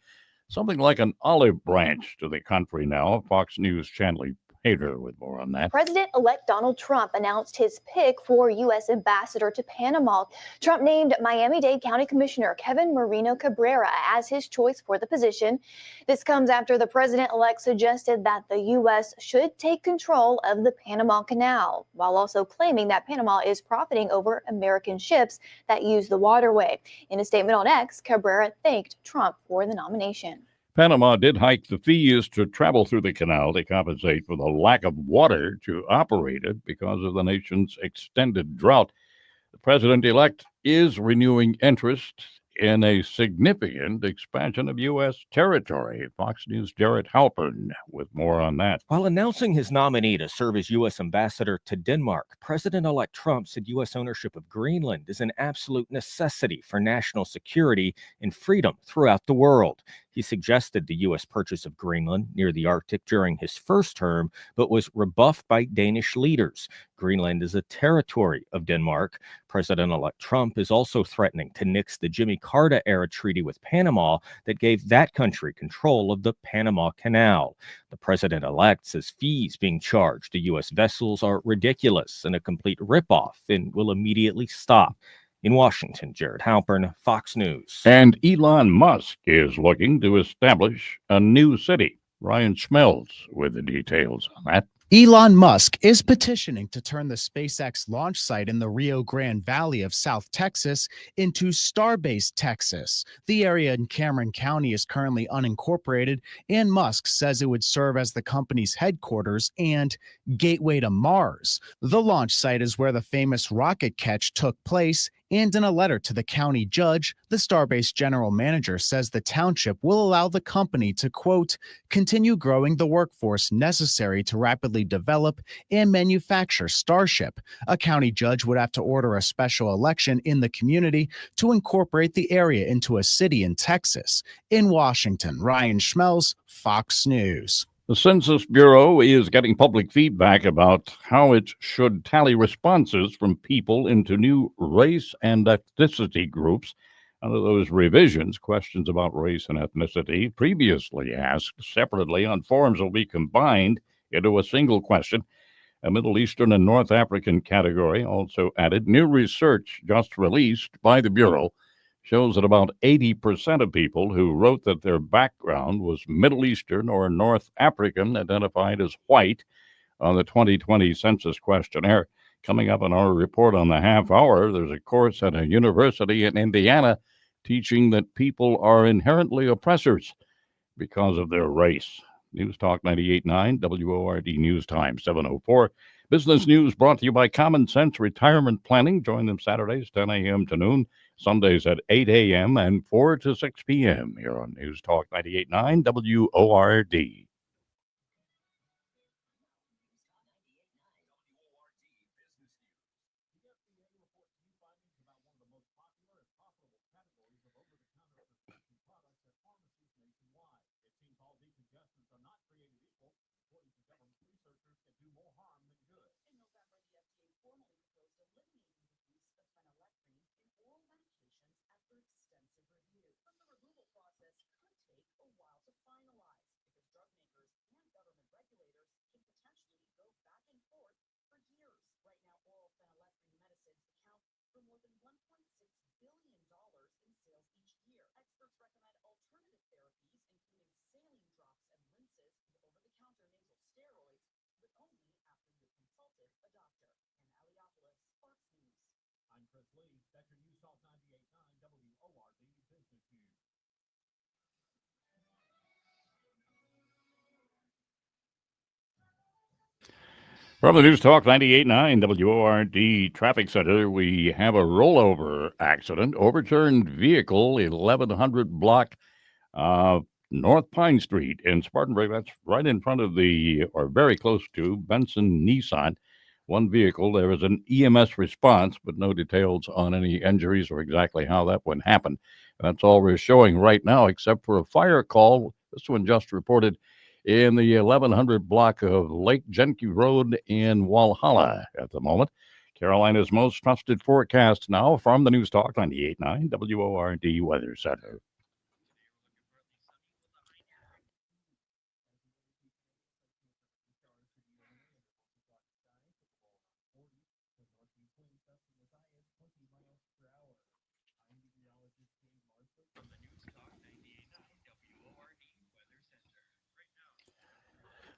something like an olive branch to the country now. Fox News' Chandler Hader with more on that. President-elect Donald Trump announced his pick for U.S. ambassador to Panama. Trump named Miami-Dade County Commissioner Kevin Marino Cabrera as his choice for the position. This comes after the president-elect suggested that the U.S. should take control of the Panama Canal, while also claiming that Panama is profiting over American ships that use the waterway. In a statement on X, Cabrera thanked Trump for the nomination. Panama did hike the fees to travel through the canal to compensate for the lack of water to operate it because of the nation's extended drought. The president-elect is renewing interest in a significant expansion of U.S. territory. Fox News' Jared Halpern with more on that. While announcing his nominee to serve as U.S. ambassador to Denmark, President-elect Trump said U.S. ownership of Greenland is an absolute necessity for national security and freedom throughout the world. He suggested the U.S. purchase of Greenland near the Arctic during his first term, but was rebuffed by Danish leaders. Greenland is a territory of Denmark. President-elect Trump is also threatening to nix the Jimmy Carter-era treaty with Panama that gave that country control of the Panama Canal. The president-elect says fees being charged to U.S. vessels are ridiculous and a complete ripoff and will immediately stop. In Washington, Jared Halpern, Fox News. And Elon Musk is looking to establish a new city. Ryan Schmelz with the details on that. Elon Musk is petitioning to turn the SpaceX launch site in the Rio Grande Valley of South Texas into Starbase Texas. The area in Cameron County is currently unincorporated, and Musk says it would serve as the company's headquarters and gateway to Mars. The launch site is where the famous rocket catch took place, and in a letter to the county judge, the Starbase general manager says the township will allow the company to, quote, continue growing the workforce necessary to rapidly develop and manufacture Starship. A county judge would have to order a special election in the community to incorporate the area into a city in Texas. In Washington, Ryan Schmelz, Fox News. The Census Bureau is getting public feedback about how it should tally responses from people into new race and ethnicity groups. Under those revisions, questions about race and ethnicity previously asked separately on forms will be combined into a single question. A Middle Eastern and North African category also added. New research just released by the Bureau shows that about 80% of people who wrote that their background was Middle Eastern or North African identified as white on the 2020 census questionnaire. Coming up in our report on the half hour, there's a course at a university in Indiana teaching that people are inherently oppressors because of their race. News Talk 98.9 WORD News Time 7:04. Business news brought to you by Common Sense Retirement Planning. Join them Saturdays 10 a.m. to noon, Sundays at 8 a.m. and 4 to 6 p.m. here on News Talk 98.9 WORD. From the News Talk 98.9 WORD Traffic Center, we have a rollover accident. Overturned vehicle, 1100 block North Pine Street in Spartanburg. That's right in front of or very close to Benson Nissan. one vehicle. There was an EMS response, but no details on any injuries or exactly how that one happened. That's all we're showing right now, except for a fire call. This one just reported in the 1100 block of Lake Genke Road in Walhalla at the moment. Carolina's most trusted forecast now from the News Talk 98.9 WORD Weather Center.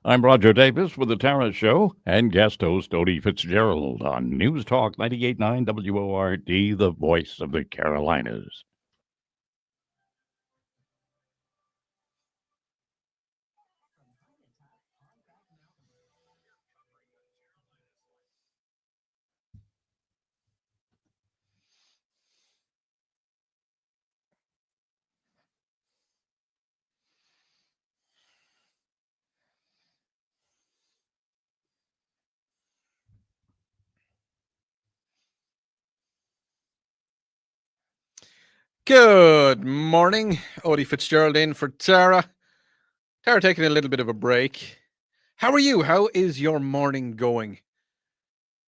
I'm Roger Davis with the Tara Show and guest host Odie Fitzgerald on News Talk 98.9 WORD, the voice of the Carolinas. Good morning. Odie Fitzgerald in for Tara. Tara taking a little bit of a break. How are you? How is your morning going?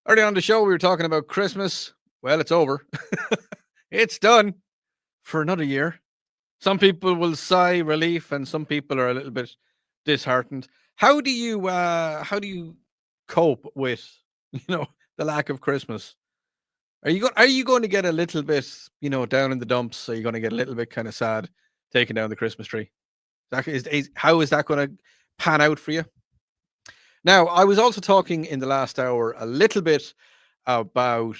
Early on the show, we were talking about Christmas. Well, it's over. It's done for another year. Some people will sigh relief, and some people are a little bit disheartened. How do you cope with the lack of Christmas? Are you going to get a little bit down in the dumps? Are you going to get a little bit kind of sad taking down the Christmas tree? How is that going to pan out for you? Now, I was also talking in the last hour a little bit about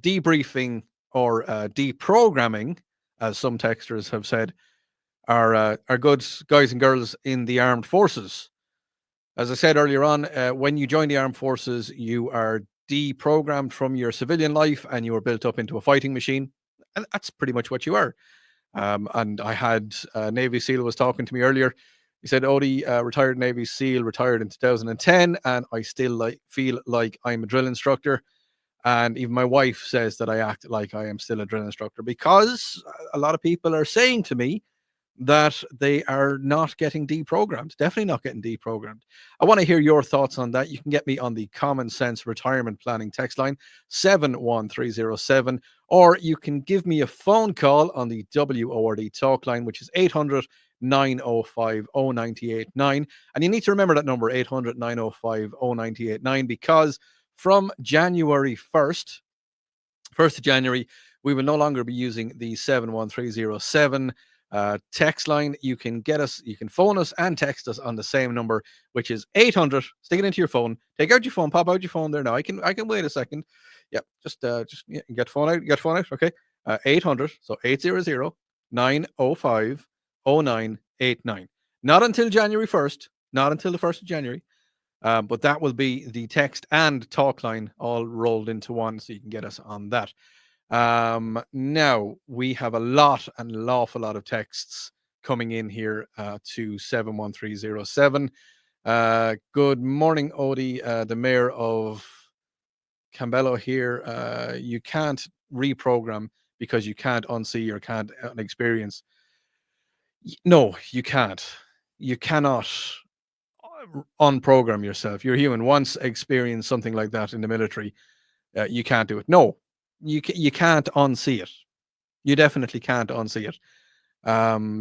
debriefing or deprogramming, as some texters have said, our good guys and girls in the armed forces. As I said earlier on, when you join the armed forces, you are deprogrammed from your civilian life and you are built up into a fighting machine. And that's pretty much what you are. And I had Navy SEAL was talking to me earlier. He said, Odie, retired Navy SEAL, retired in 2010, and I still feel like I'm a drill instructor. And even my wife says that I act like I am still a drill instructor, because a lot of people are saying to me that they are not getting deprogrammed, definitely not getting deprogrammed. I want to hear your thoughts on that. You can get me on the Common Sense Retirement Planning text line 71307, or you can give me a phone call on the WORD talk line, which is 800 905 0989. And you need to remember that number, 800 905 0989, because from January 1st of January, we will no longer be using the 71307 text line. You can phone us and text us on the same number, which is 800. Stick it into your phone. Take out your phone. Pop out your phone there now. I can wait a second. Yeah, just get phone out. Get phone out. Okay. 800. So 800 905 0989. Not until January 1st. Not until the 1st of January. But that will be the text and talk line all rolled into one, so you can get us on that. Now we have an awful lot of texts coming in here to 71307. Good morning, Odie, the mayor of Cambello here. You can't reprogram because you can't unsee or can't experience. No, you can't. You cannot unprogram yourself. You're human. Once experienced something like that in the military, you can't do it. No, you can't unsee it. You definitely can't unsee it.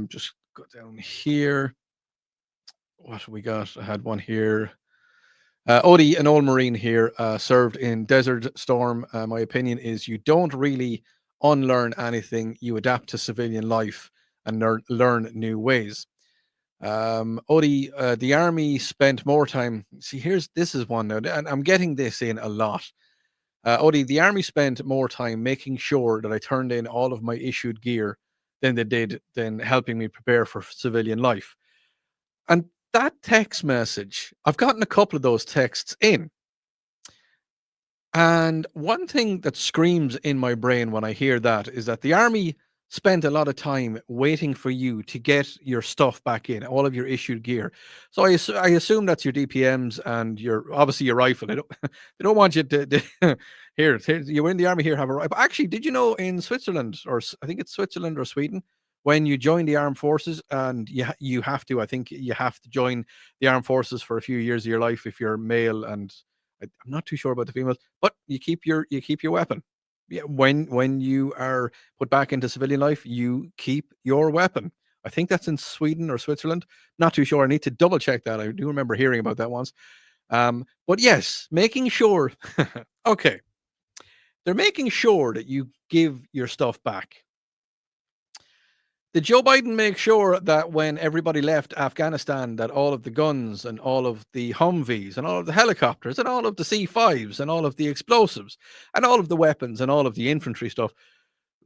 Just go down here. What have we got? I had one here. Odie, an old Marine here, served in Desert Storm. My opinion is you don't really unlearn anything. You adapt to civilian life and learn new ways. Odie, the army spent more time. See, this is one now, and I'm getting this in a lot. Odie, the army spent more time making sure that I turned in all of my issued gear than they did than helping me prepare for civilian life. And that text message, I've gotten a couple of those texts in. And one thing that screams in my brain when I hear that is that the army spent a lot of time waiting for you to get your stuff back in, all of your issued gear. So I assume that's your DPMs and your obviously your rifle. They don't want you to here, you're in the army here, have a rifle. Actually, did you know in Switzerland, or I think it's Switzerland or Sweden, when you join the armed forces, and you have to, I think you have to join the armed forces for a few years of your life if you're male, and I'm not too sure about the females, but you keep your weapon. Yeah, when you are put back into civilian life, you keep your weapon. I think that's in Sweden or Switzerland. Not too sure. I need to double check that. I do remember hearing about that once. But yes, making sure. Okay, they're making sure that you give your stuff back. Did Joe Biden make sure that when everybody left Afghanistan, that all of the guns and all of the Humvees and all of the helicopters and all of the C-5s and all of the explosives and all of the weapons and all of the infantry stuff,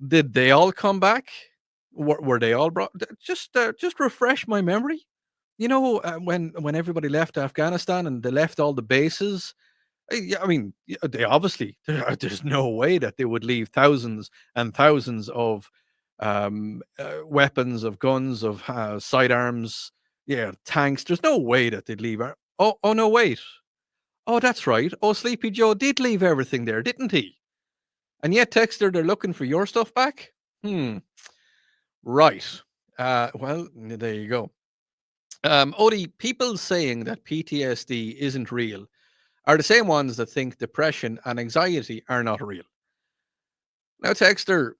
did they all come back? Were they all brought? Just refresh my memory. You know, when everybody left Afghanistan and they left all the bases. Yeah, I mean, they obviously there's no way that they would leave thousands and thousands of weapons, of guns, of sidearms, yeah, tanks. There's no way that they'd leave. Oh no, wait. Oh, that's right. Oh, Sleepy Joe did leave everything there, didn't he? And yet, Texter, they're looking for your stuff back. Right. Well, there you go. Odie, people saying that PTSD isn't real are the same ones that think depression and anxiety are not real. Now, Texter,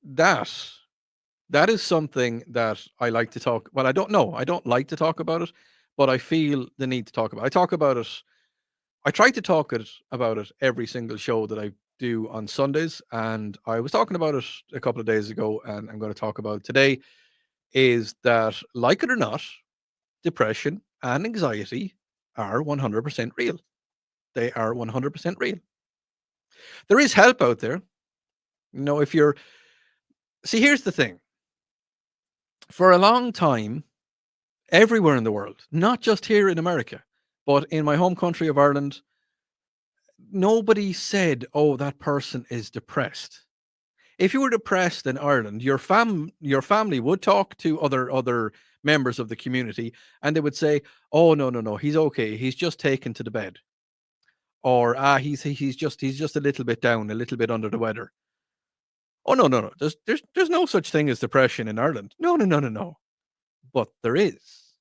that is something that I like to talk. Well, I don't like to talk about it, but I feel the need to talk about it. I talk about it. I try to talk about it every single show that I do on Sundays, and I was talking about it a couple of days ago, and I'm going to talk about it today. Is that, like it or not, depression and anxiety are 100% real. They are 100% real. There is help out there. You know, if you're see, here's the thing. For a long time, everywhere in the world, not just here in America, but in my home country of Ireland, nobody said, "Oh, that person is depressed." If you were depressed in Ireland, your family would talk to other members of the community, and they would say, "Oh, no, he's okay. He's just taken to the bed," or he's just a little bit down, a little bit under the weather. Oh, no. There's no such thing as depression in Ireland. No. But there is.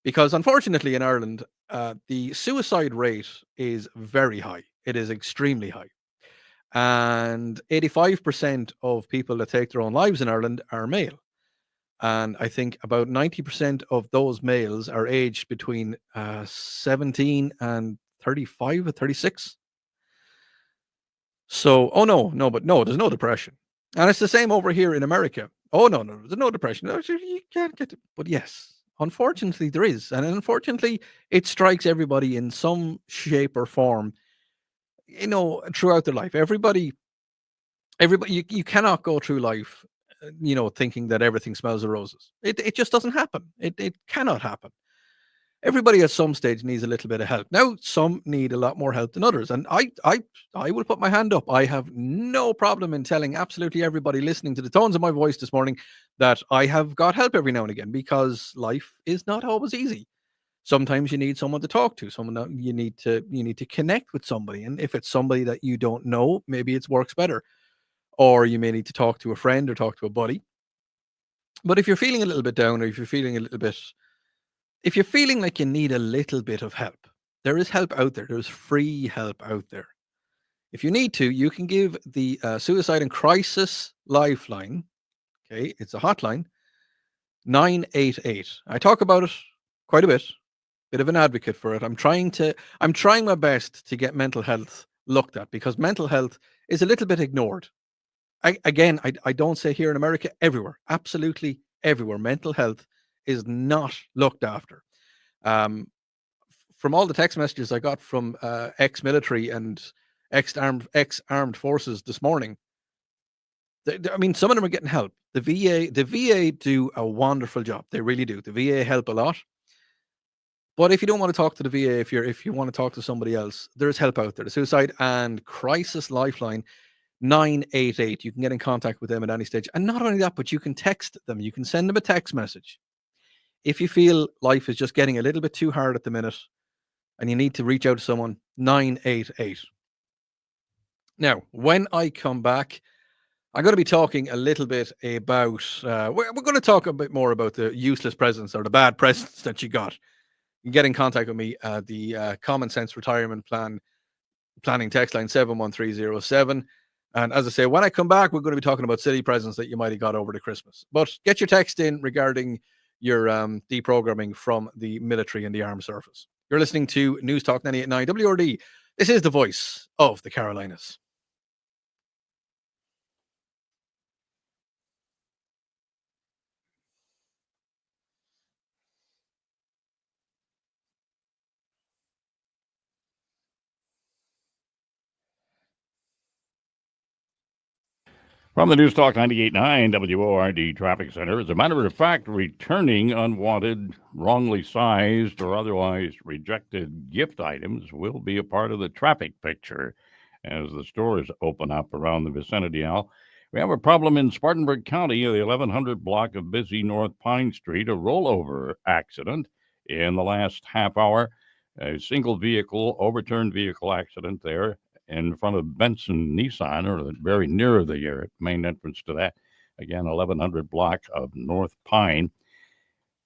Because unfortunately in Ireland, the suicide rate is very high. It is extremely high. And 85% of people that take their own lives in Ireland are male. And I think about 90% of those males are aged between 17 and 35 or 36. So, oh no, there's no depression. And it's the same over here in America. Oh no, there's no depression. No, you can't get it. But yes, unfortunately there is. And unfortunately, it strikes everybody in some shape or form, you know, throughout their life. Everybody, you cannot go through life, you know, thinking that everything smells of roses. It just doesn't happen. It cannot happen. Everybody at some stage needs a little bit of help. Now, some need a lot more help than others, and I will put my hand up. I have no problem in telling absolutely everybody listening to the tones of my voice this morning that I have got help every now and again, because life is not always easy. Sometimes you need someone to talk to, someone that you need to connect with somebody, and if it's somebody that you don't know, maybe it works better, or you may need to talk to a friend or talk to a buddy. But if you're feeling a little bit down, or if you're feeling like you need a little bit of help, there is help out there. There's free help out there. If you need to, you can give the Suicide and Crisis Lifeline. Okay, it's a hotline, 988. I talk about it quite a bit of an advocate for it. I'm trying my best to get mental health looked at, because mental health is a little bit ignored. I don't say here in America, everywhere, absolutely everywhere, mental health is not looked after. From all the text messages I got from ex-military and ex-armed forces this morning, I mean, some of them are getting help. The VA do a wonderful job. They really do. The VA help a lot. But if you don't want to talk to the VA, if you want to talk to somebody else, there's help out there. The Suicide and Crisis Lifeline, 988. You can get in contact with them at any stage. And not only that, but you can text them. You can send them a text message. If you feel life is just getting a little bit too hard at the minute and you need to reach out to someone, 988. Now, when I come back, I'm going to be talking a little bit about, we're going to talk a bit more about the useless presents or the bad presents that you got. You can get in contact with me at the Common Sense Retirement Planning text line 71307. And as I say, when I come back, we're going to be talking about silly presents that you might have got over the Christmas. But get your text in regarding your deprogramming from the military and the armed service. You're listening to News Talk 98.9 WRD. This is the voice of the Carolinas. From the News Talk 98.9 WORD Traffic Center, as a matter of fact, returning unwanted, wrongly sized, or otherwise rejected gift items will be a part of the traffic picture as the stores open up around the vicinity now. We have a problem in Spartanburg County, the 1100 block of busy North Pine Street, a rollover accident in the last half hour. A single vehicle, overturned vehicle accident there in front of Benson Nissan, or very near the main entrance to that. Again, 1100 block of North Pine.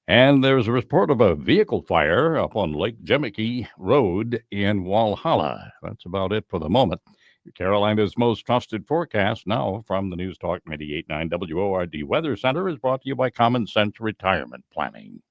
And there's a report of a vehicle fire up on Lake Jemiki Road in Walhalla. That's about it for the moment. Carolina's most trusted forecast now from the News Talk 98.9 WORD Weather Center is brought to you by Common Sense Retirement Planning.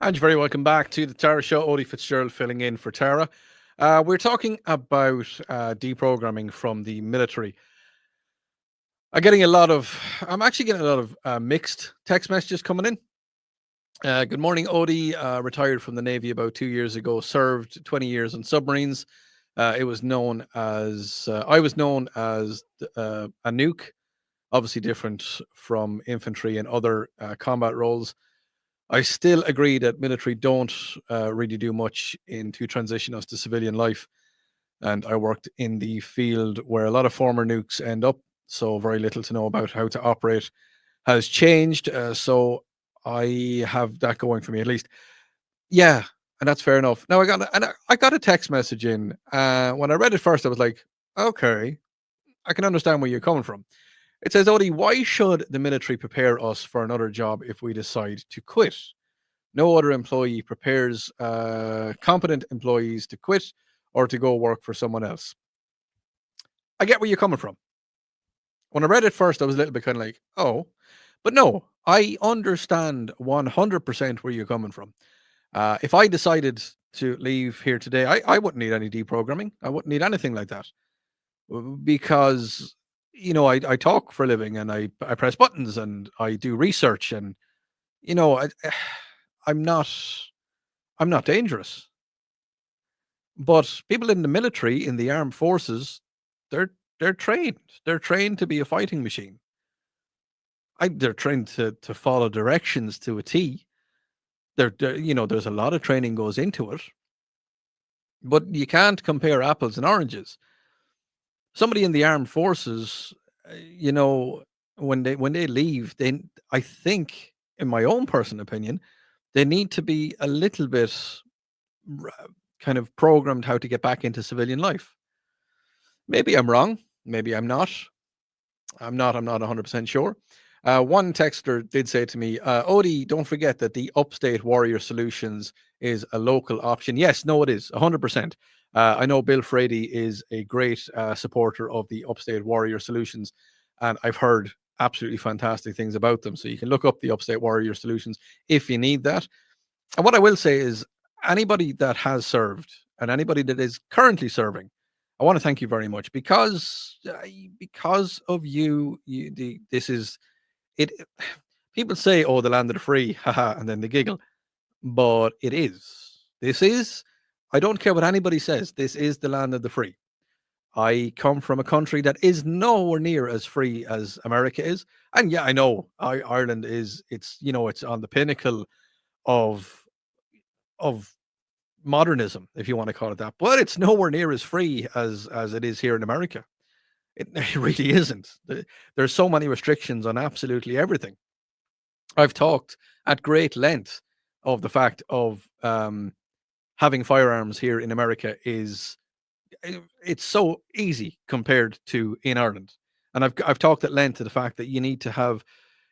And you're very welcome back to the Tara Show. Odie Fitzgerald filling in for Tara. We're talking about deprogramming from the military. I'm actually getting a lot of mixed text messages coming in. Good morning, Odie. Retired from the Navy about 2 years ago. Served 20 years on submarines. I was known as a nuke, obviously different from infantry and other combat roles. I still agree that military don't really do much to transition us to civilian life. And I worked in the field where a lot of former nukes end up, so very little to know about how to operate has changed. So I have that going for me at least. Yeah, and that's fair enough. Now I got a text message in. When I read it first, I was like, okay, I can understand where you're coming from. It says, Odie, why should the military prepare us for another job if we decide to quit? No other employee prepares competent employees to quit or to go work for someone else. I get where you're coming from. When I read it first, I was a little bit kind of like, oh, but no, I understand 100% where you're coming from. If I decided to leave here today, I wouldn't need any deprogramming. I wouldn't need anything like that because, I talk for a living and I press buttons and I do research and, I'm not dangerous. But people in the military, in the armed forces, they're trained. They're trained to be a fighting machine. They're trained to follow directions to a T. There's a lot of training goes into it. But you can't compare apples and oranges. Somebody in the armed forces, when they leave, I think, in my own personal opinion, they need to be a little bit kind of programmed how to get back into civilian life. Maybe I'm wrong. Maybe I'm not. I'm not 100% sure. One texter did say to me, Odie, don't forget that the Upstate Warrior Solutions is a local option. Yes, no, it is 100%. I know Bill Frady is a great supporter of the Upstate Warrior Solutions, and I've heard absolutely fantastic things about them. So you can look up the Upstate Warrior Solutions if you need that. And what I will say is anybody that has served and anybody that is currently serving, I want to thank you very much because of you. This is it. People say, "Oh, the land of the free," haha, and then they giggle. But it is. This is. I don't care what anybody says. This is the land of the free. I come from a country that is nowhere near as free as America is, and yeah, I know Ireland is. It's on the pinnacle of of modernism, if you want to call it that. But it's nowhere near as free as it is here in America. It really isn't. There's so many restrictions on absolutely everything. I've talked at great length of the fact of having firearms here in America it's so easy compared to in Ireland. And I've talked at length to the fact that you need to have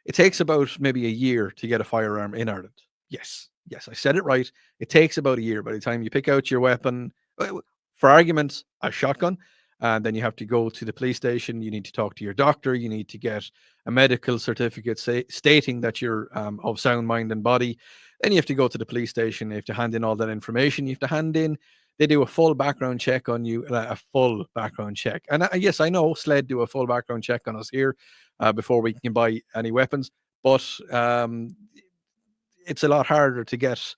it takes about maybe a year to get a firearm in Ireland. Yes, I said it right. It takes about a year by the time you pick out your weapon. For arguments, a shotgun, and then you have to go to the police station. You need to talk to your doctor. You need to get a medical certificate stating that you're of sound mind and body. Then you have to go to the police station. You have to hand in all that information. You have to hand in. They do a full background check on you, a full background check. And yes, I know SLED do a full background check on us here before we can buy any weapons. But it's a lot harder to get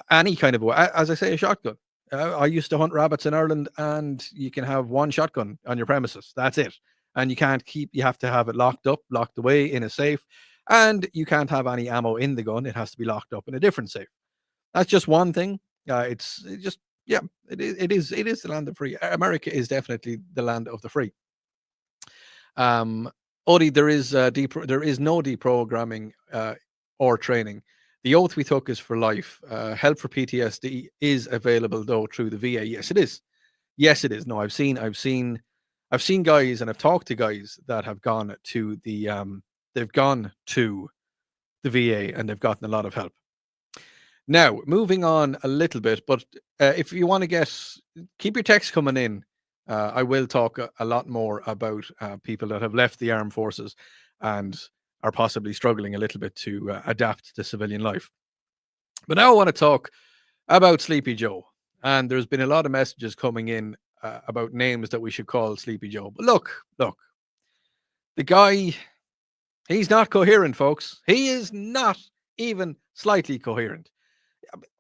any kind of, as I say, a shotgun. I used to hunt rabbits in Ireland, and you can have one shotgun on your premises. That's it. And you have to have it locked up, locked away in a safe. And you can't have any ammo in the gun. It has to be locked up in a different safe. That's just one thing. It is the land of free. America is definitely the land of the free. Odie, there is no deprogramming or training. The oath we took is for life. Help for PTSD is available though through the VA. Yes, it is. Yes, it is. No, I've seen guys, and I've talked to guys that have gone to the VA and they've gotten a lot of help. Now, moving on a little bit, but if you want to keep your text coming in. I will talk a lot more about people that have left the armed forces and are possibly struggling a little bit to adapt to civilian life. But now I want to talk about Sleepy Joe. And there's been a lot of messages coming in about names that we should call Sleepy Joe. But look, the guy, he's not coherent, folks. He is not even slightly coherent.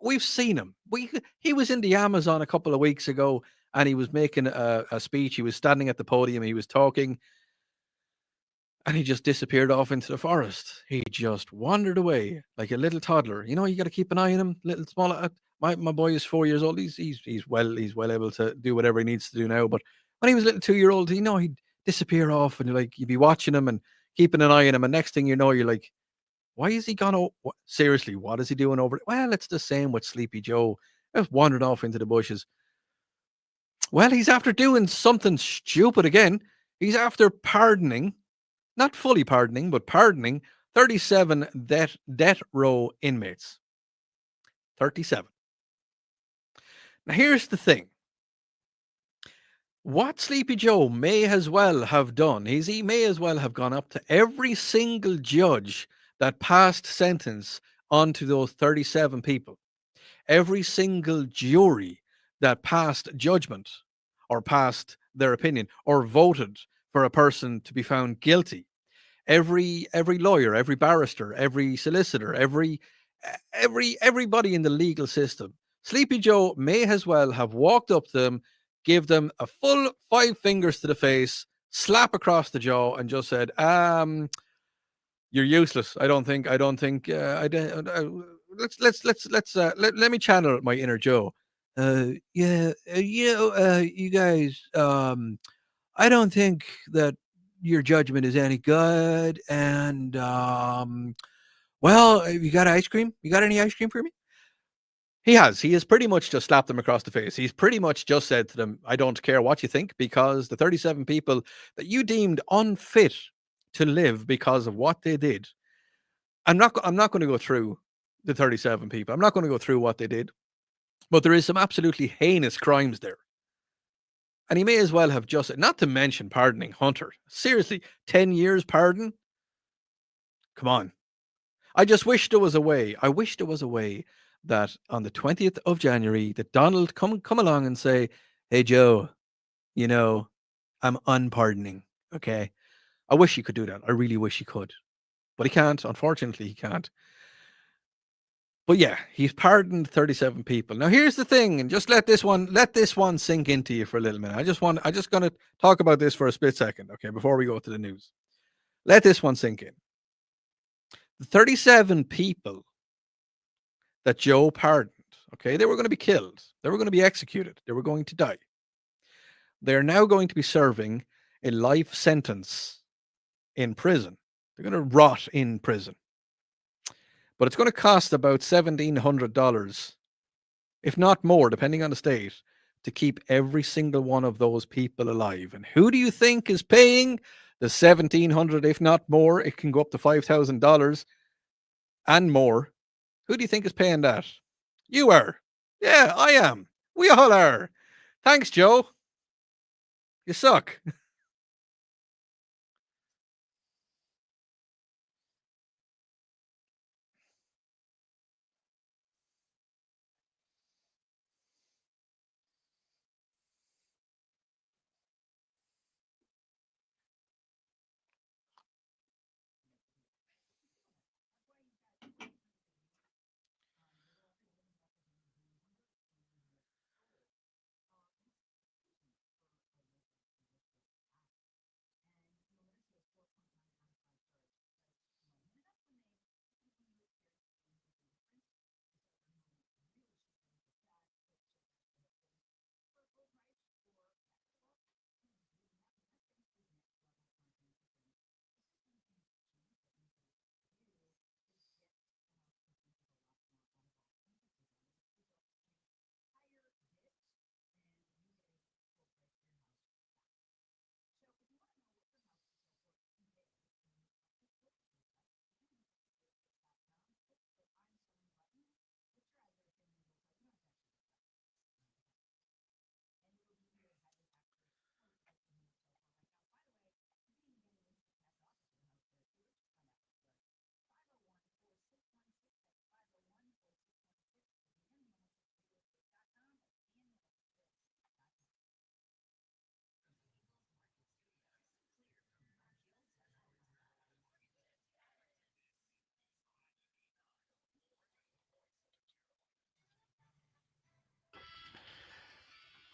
We've seen him. He was in the Amazon a couple of weeks ago, and he was making a speech. He was standing at the podium. He was talking, and he just disappeared off into the forest. He just wandered away like a little toddler. You know, you got to keep an eye on him. Little small. My boy is 4 years old. He's well able to do whatever he needs to do now. But when he was a little 2 year old, you know, he'd disappear off, and you'd be watching him and keeping an eye on him. And next thing you know, you're like, why is he gone? Seriously, what is he doing over? Well, it's the same with Sleepy Joe. Just wandered off into the bushes. Well, he's after doing something stupid again. He's after pardoning, not fully pardoning, but pardoning 37 death row inmates. 37. Now, here's the thing. What Sleepy Joe may as well have done is he may as well have gone up to every single judge that passed sentence onto those 37 people, every single jury that passed judgment or passed their opinion or voted for a person to be found guilty, every lawyer, every barrister, every solicitor, everybody in the legal system. Sleepy Joe may as well have walked up to them, give them a full 5 fingers to the face, slap across the jaw, and just said, "You're useless. I don't think. Let me channel my inner Joe. You guys. I don't think that your judgment is any good. And well, you got ice cream? You got any ice cream for me?" He has. He has pretty much just slapped them across the face. He's pretty much just said to them, "I don't care what you think, because the 37 people that you deemed unfit to live because of what they did." I'm not going to go through the 37 people. I'm not going to go through what they did, but there is some absolutely heinous crimes there. And he may as well have just, not to mention pardoning Hunter. Seriously, 10 years pardon? Come on. I just wish there was a way. I wish there was a way that on the 20th of January, that Donald come along and say, "Hey, Joe, you know, I'm unpardoning." Okay. I wish he could do that. I really wish he could. But he can't. Unfortunately, he can't. But yeah, he's pardoned 37 people. Now here's the thing, and just let this one sink into you for a little minute. I just gonna talk about this for a split second, okay, before we go to the news. Let this one sink in. The 37 people that Joe pardoned, okay, they were going to be killed. They were going to be executed. They were going to die. They're now going to be serving a life sentence in prison. They're going to rot in prison. But it's going to cost about $1,700, if not more, depending on the state, to keep every single one of those people alive. And who do you think is paying the $1,700, if not more? It can go up to $5,000 and more. Who do you think is paying that? You are. Yeah, I am. We all are. Thanks, Joe. You suck.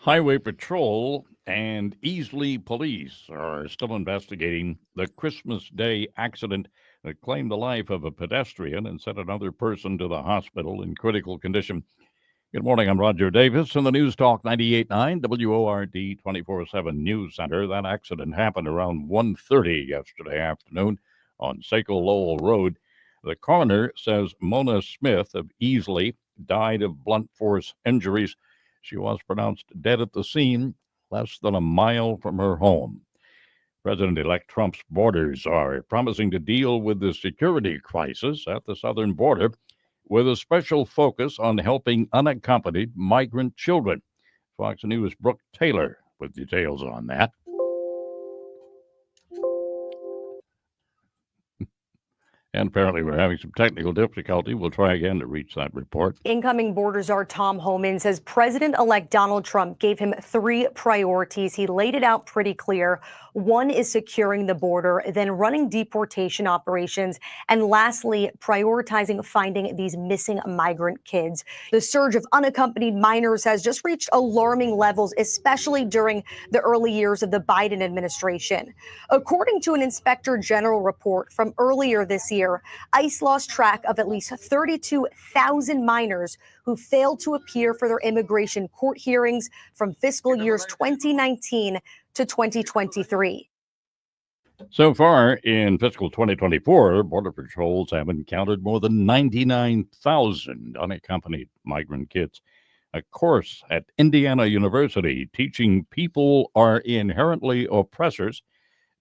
Highway Patrol and Easley Police are still investigating the Christmas Day accident that claimed the life of a pedestrian and sent another person to the hospital in critical condition. Good morning. I'm Roger Davis in the News Talk 98.9 WORD 24/7 News Center. That accident happened around 1:30 yesterday afternoon on Saco Lowell Road. The coroner says Mona Smith of Easley died of blunt force injuries. She was pronounced dead at the scene, less than a mile from her home. President-elect Trump's borders are promising to deal with the security crisis at the southern border with a special focus on helping unaccompanied migrant children. Fox News' Brooke Taylor with details on that. And apparently we're having some technical difficulty. We'll try again to reach that report. Incoming border czar Tom Homan says President-elect Donald Trump gave him 3 priorities. He laid it out pretty clear. One is securing the border, then running deportation operations, and lastly, prioritizing finding these missing migrant kids. The surge of unaccompanied minors has just reached alarming levels, especially during the early years of the Biden administration. According to an inspector general report from earlier this year, ICE lost track of at least 32,000 minors who failed to appear for their immigration court hearings from fiscal years 2019 to 2023. So far in fiscal 2024, Border Patrols have encountered more than 99,000 unaccompanied migrant kids. A course at Indiana University teaching people are inherently oppressors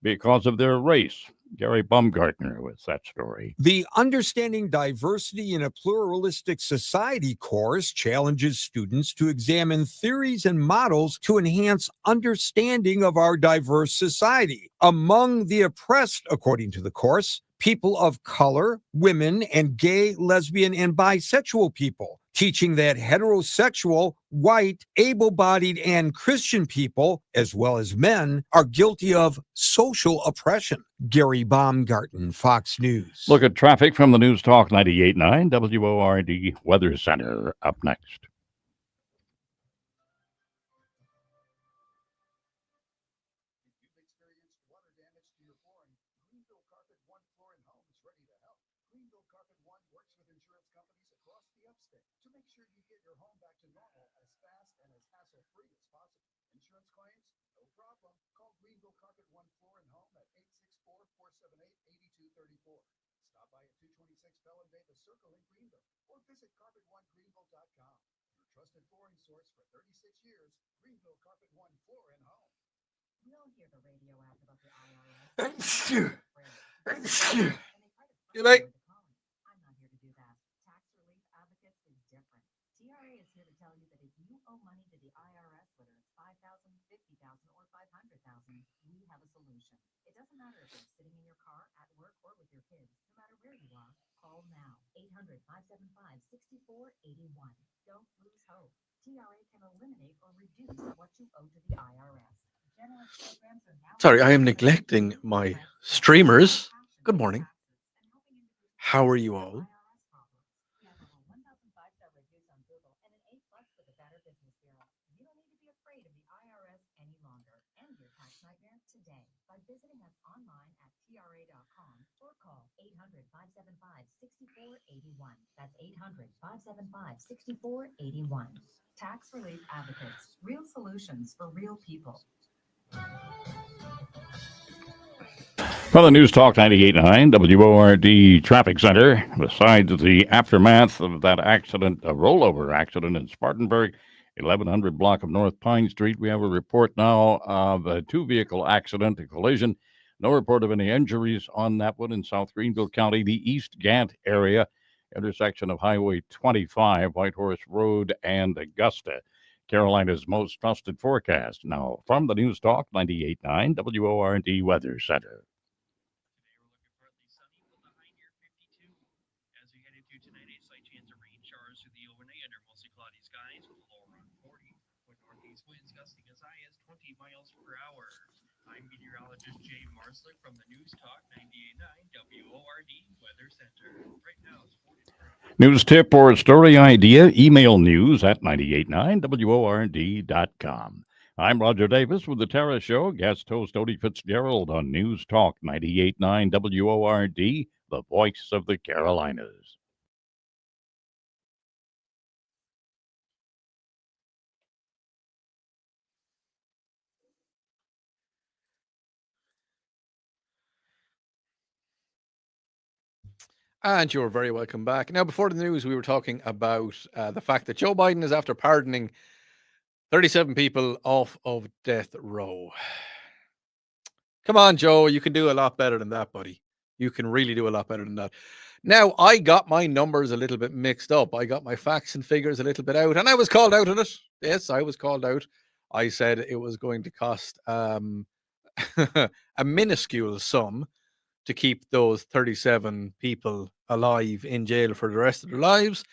because of their race. Gary Baumgartner with that story. The Understanding Diversity in a Pluralistic Society course challenges students to examine theories and models to enhance understanding of our diverse society. Among the oppressed, according to the course, people of color, women, and gay, lesbian, and bisexual people, teaching that heterosexual, white, able-bodied, and Christian people, as well as men, are guilty of social oppression. Gary Baumgarten, Fox News. Look at traffic from the News Talk 98.9 WORD Weather Center up next. You like? I'm not here to do that. Tax Relief Advocates is different. TRA is here to tell you that if you owe money to the IRS, whether it's $5,000, $50,000, or $500,000, we have a solution. It doesn't matter if it's sitting in your car, at work, or with your kids. No matter where you are, call now. 800-575-6481. Don't lose hope. TRA can eliminate or reduce what you owe to the IRS. Generous programs are now Sorry, I am neglecting my streamers. Good morning. How are you all? Visiting us online at TRA.com or call 800-575-6481. That's 800-575-6481. Tax Relief Advocates. Real solutions for real people. From the News Talk 98.9 WORD Traffic Center, besides the aftermath of that accident, a rollover accident in Spartanburg, 1100 block of North Pine Street, we have a report now of a 2-vehicle accident, a collision. No report of any injuries on that one in South Greenville County, the East Gant area, intersection of Highway 25, Whitehorse Road, and Augusta. Carolina's most trusted forecast. Now, from the News Talk 98.9 WORD Weather Center. I'm meteorologist Jay Marslick from the News Talk 98.9 WORD Weather Center. Right now it's 40 degrees. News tip or story idea, email news at 989WORD.com. I'm Roger Davis with the Tara Show. Guest host Odie Fitzgerald on News Talk 98.9 WORD, the voice of the Carolinas. And you're very welcome back. Now, before the news, we were talking about the fact that Joe Biden is after pardoning 37 people off of death row. Come on, Joe, you can do a lot better than that, buddy. You can really do a lot better than that. Now, I got my numbers a little bit mixed up. I got my facts and figures a little bit out, and I was called out on it. Yes, I was called out. I said it was going to cost a minuscule sum to keep those 37 people alive in jail for the rest of their lives.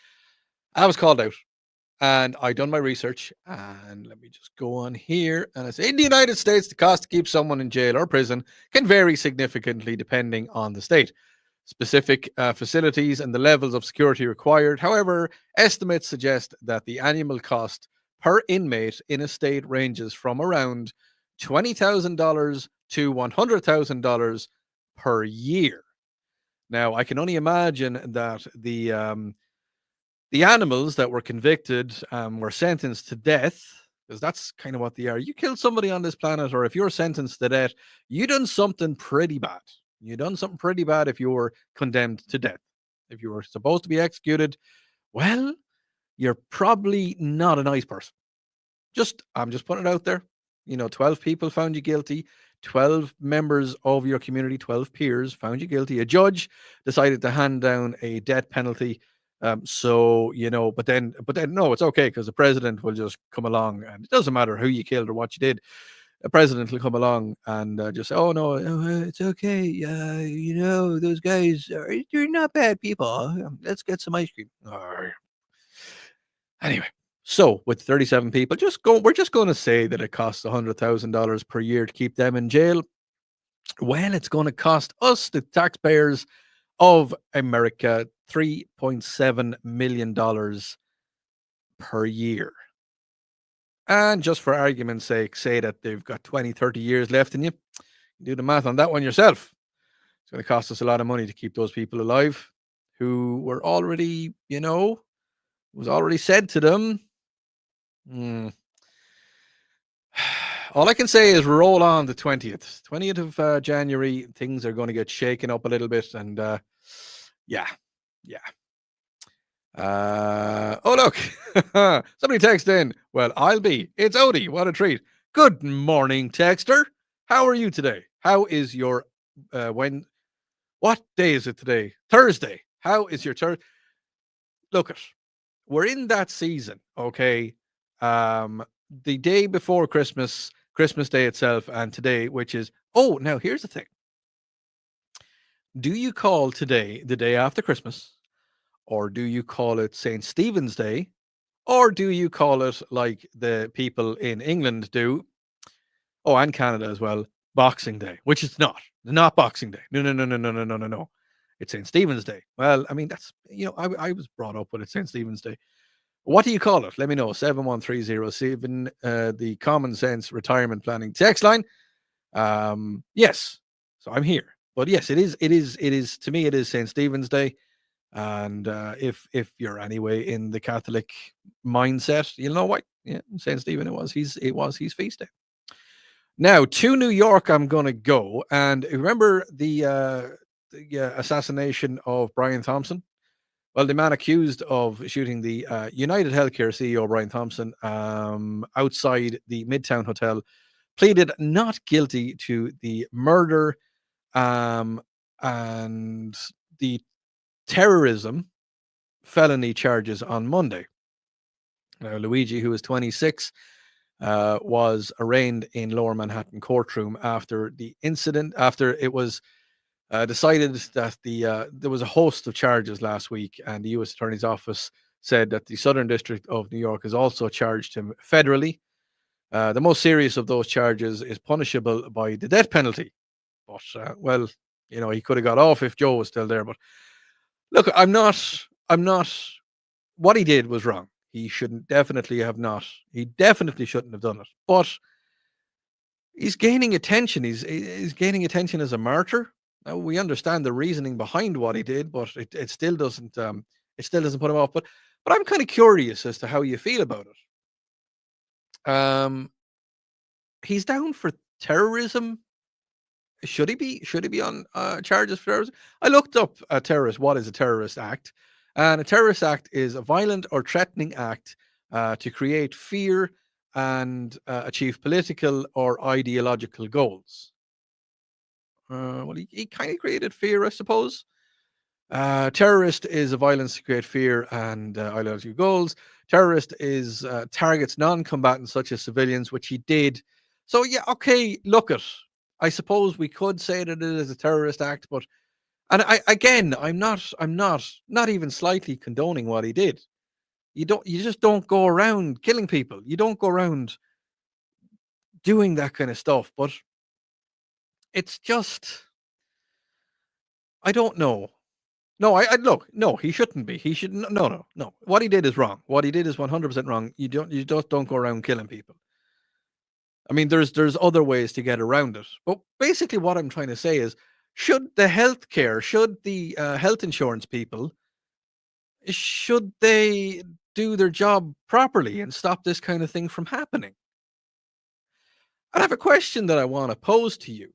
I was called out. And I done my research, and let me just go on here. And I say, in the United States, the cost to keep someone in jail or prison can vary significantly depending on the state, specific facilities, and the levels of security required. However, estimates suggest that the annual cost per inmate in a state ranges from around $20,000 to $100,000 per year. Now, I can only imagine that the animals that were convicted were sentenced to death, because that's kind of what they are. You killed somebody on this planet, or if you're sentenced to death, you done something pretty bad. You done something pretty bad if you were condemned to death. If you were supposed to be executed, well, you're probably not a nice person. I'm just putting it out there. 12 people found you guilty. 12 members of your community, 12 peers found you guilty. A judge decided to hand down a death penalty. But then no, it's okay, because the president will just come along, and it doesn't matter who you killed or what you did. A president will come along and just say, "Oh no, it's okay. Those guys they're not bad people. Let's get some ice cream." Anyway, so with 37 people, we're just going to say that it costs $100,000 per year to keep them in jail. Well, it's going to cost us, the taxpayers of America, $3.7 million per year. And just for argument's sake, say that they've got 20, 30 years left in you. Do the math on that one yourself. It's going to cost us a lot of money to keep those people alive who were already, was already said to them. All I can say is roll on the 20th of January. Things are going to get shaken up a little bit, and yeah. Oh look, somebody texted in. Well, it's Odie. What a treat. Good morning, texter. How are you today? How is your what day is it today? Thursday. How is your Look, we're in that season, okay? The day before Christmas Day itself, and today, which is now here's the thing. Do you call today the day after Christmas? Or do you call it St. Stephen's Day? Or do you call it, like the people in England do, and Canada as well, Boxing Day, which it's not Boxing Day. No. It's St. Stephen's Day. Well, I mean, that's, I was brought up with it, St. Stephen's Day. What do you call it? Let me know. 71307, the Common Sense Retirement Planning text line. Yes. So I'm here. But yes, it is, to me, it is St. Stephen's Day. And if you're anyway in the Catholic mindset, you'll know what. Yeah, St. Stephen, it was his feast day. Now to New York, I'm gonna go, and remember the assassination of Brian Thompson. Well, the man accused of shooting the United Healthcare CEO Brian Thompson outside the Midtown Hotel pleaded not guilty to the murder and the terrorism felony charges on Monday. Now, Luigi, who is 26, was arraigned in Lower Manhattan courtroom after the incident. After it was decided that there was a host of charges last week, and the U.S. Attorney's Office said that the Southern District of New York has also charged him federally. The most serious of those charges is punishable by the death penalty. But he could have got off if Joe was still there. But look, I'm not I'm not. What he did was wrong. He shouldn't definitely have not. He definitely shouldn't have done it. But he's gaining attention. He's gaining attention as a martyr. Now we understand the reasoning behind what he did, but it still doesn't put him off. But I'm kind of curious as to how you feel about it. He's down for terrorism. Should he be? Should he be on charges for terrorism? I looked up a terrorist. What is a terrorist act? And a terrorist act is a violent or threatening act to create fear and achieve political or ideological goals. Well, he kind of created fear, I suppose. Terrorist is a violence to create fear and ideological goals. Terrorist is targets non-combatants such as civilians, which he did. So yeah, okay. Look at. I suppose we could say that it is a terrorist act, but and I'm not even slightly condoning what he did. You just don't go around killing people. You don't go around doing that kind of stuff. But it's just I don't know. No, I look. No, he shouldn't be. He should no. What he did is wrong. What he did is 100% wrong. You just don't go around killing people. I mean, there's other ways to get around it. But basically, what I'm trying to say is, should the health insurance people, should they do their job properly and stop this kind of thing from happening? I have a question that I want to pose to you.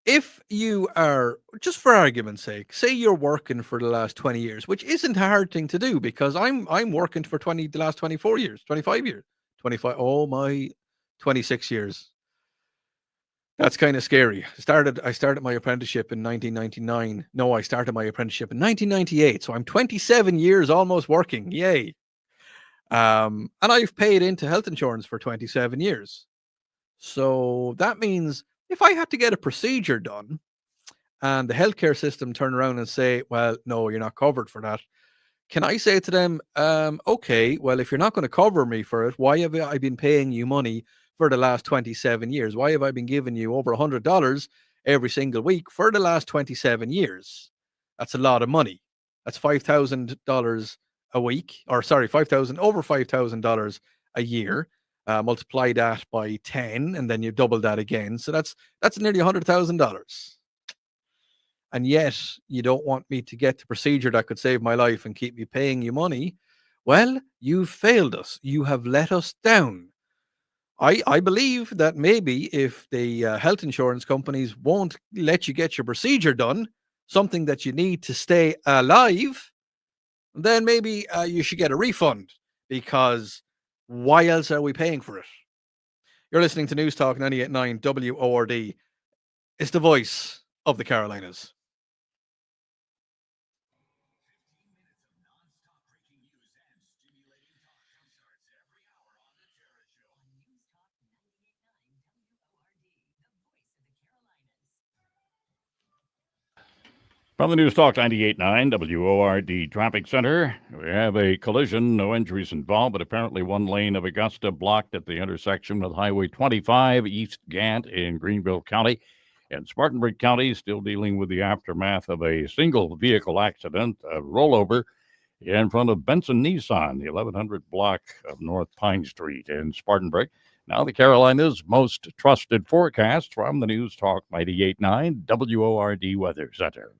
If you are, just for argument's sake, say you're working for the last 20 years, which isn't a hard thing to do because I'm working for the last 24 years, 25 years, 25, oh my 26 years. That's kind of scary. I started my apprenticeship in 1999. No, I started my apprenticeship in 1998. So I'm 27 years almost working. Yay. And I've paid into health insurance for 27 years. So that means if I had to get a procedure done and the healthcare system turn around and say, well, no, you're not covered for that. Can I say to them, okay, well, if you're not going to cover me for it, why have I been paying you money for the last 27 years? Why have I been giving you over $100 every single week for the last 27 years? That's a lot of money. That's $5,000 a week, or sorry, over $5,000 a year. Multiply that by 10, and then you double that again. So that's nearly $100,000. And yet you don't want me to get the procedure that could save my life and keep me paying you money. Well, you've failed us. You have let us down. I believe that maybe if the health insurance companies won't let you get your procedure done, something that you need to stay alive, then maybe you should get a refund, because why else are we paying for it? You're listening to News Talk 98.9 WORD. It's the voice of the Carolinas. From the News Talk 98.9 WORD Traffic Center, we have a collision. No injuries involved, but apparently one lane of Augusta blocked at the intersection with Highway 25 East Gant in Greenville County. And Spartanburg County still dealing with the aftermath of a single vehicle accident, a rollover in front of Benson Nissan, the 1100 block of North Pine Street in Spartanburg. Now the Carolinas' most trusted forecast from the News Talk 98.9 WORD Weather Center.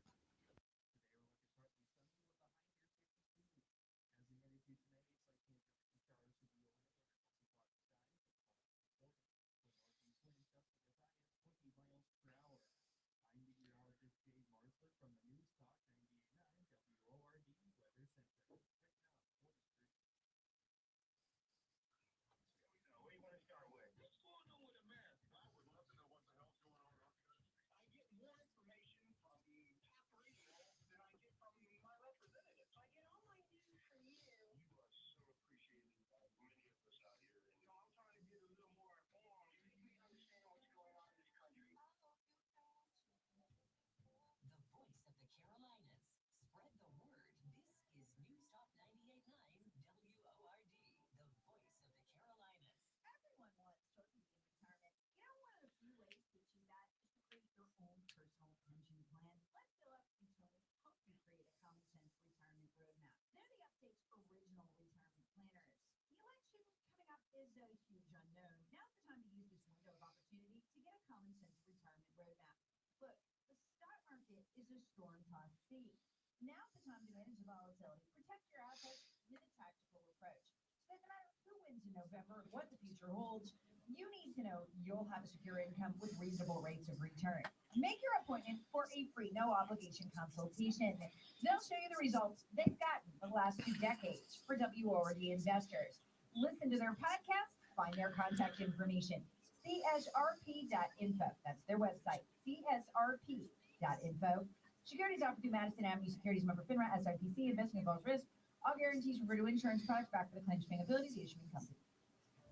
storm tossed sea. Now's the time to manage the volatility. Protect your assets with a tactical approach. Doesn't matter who wins in November or what the future holds, you need to know you'll have a secure income with reasonable rates of return. Make your appointment for a free, no obligation consultation. They'll show you the results they've gotten the last 2 decades for WORD investors. Listen to their podcast, find their contact information. CSRP.info. That's their website, CSRP.info. Securities offered through Madison Avenue Securities member FINRA, SIPC, investment involves risk. All guarantees refer to insurance products backed by the claims paying abilities of the issuing company.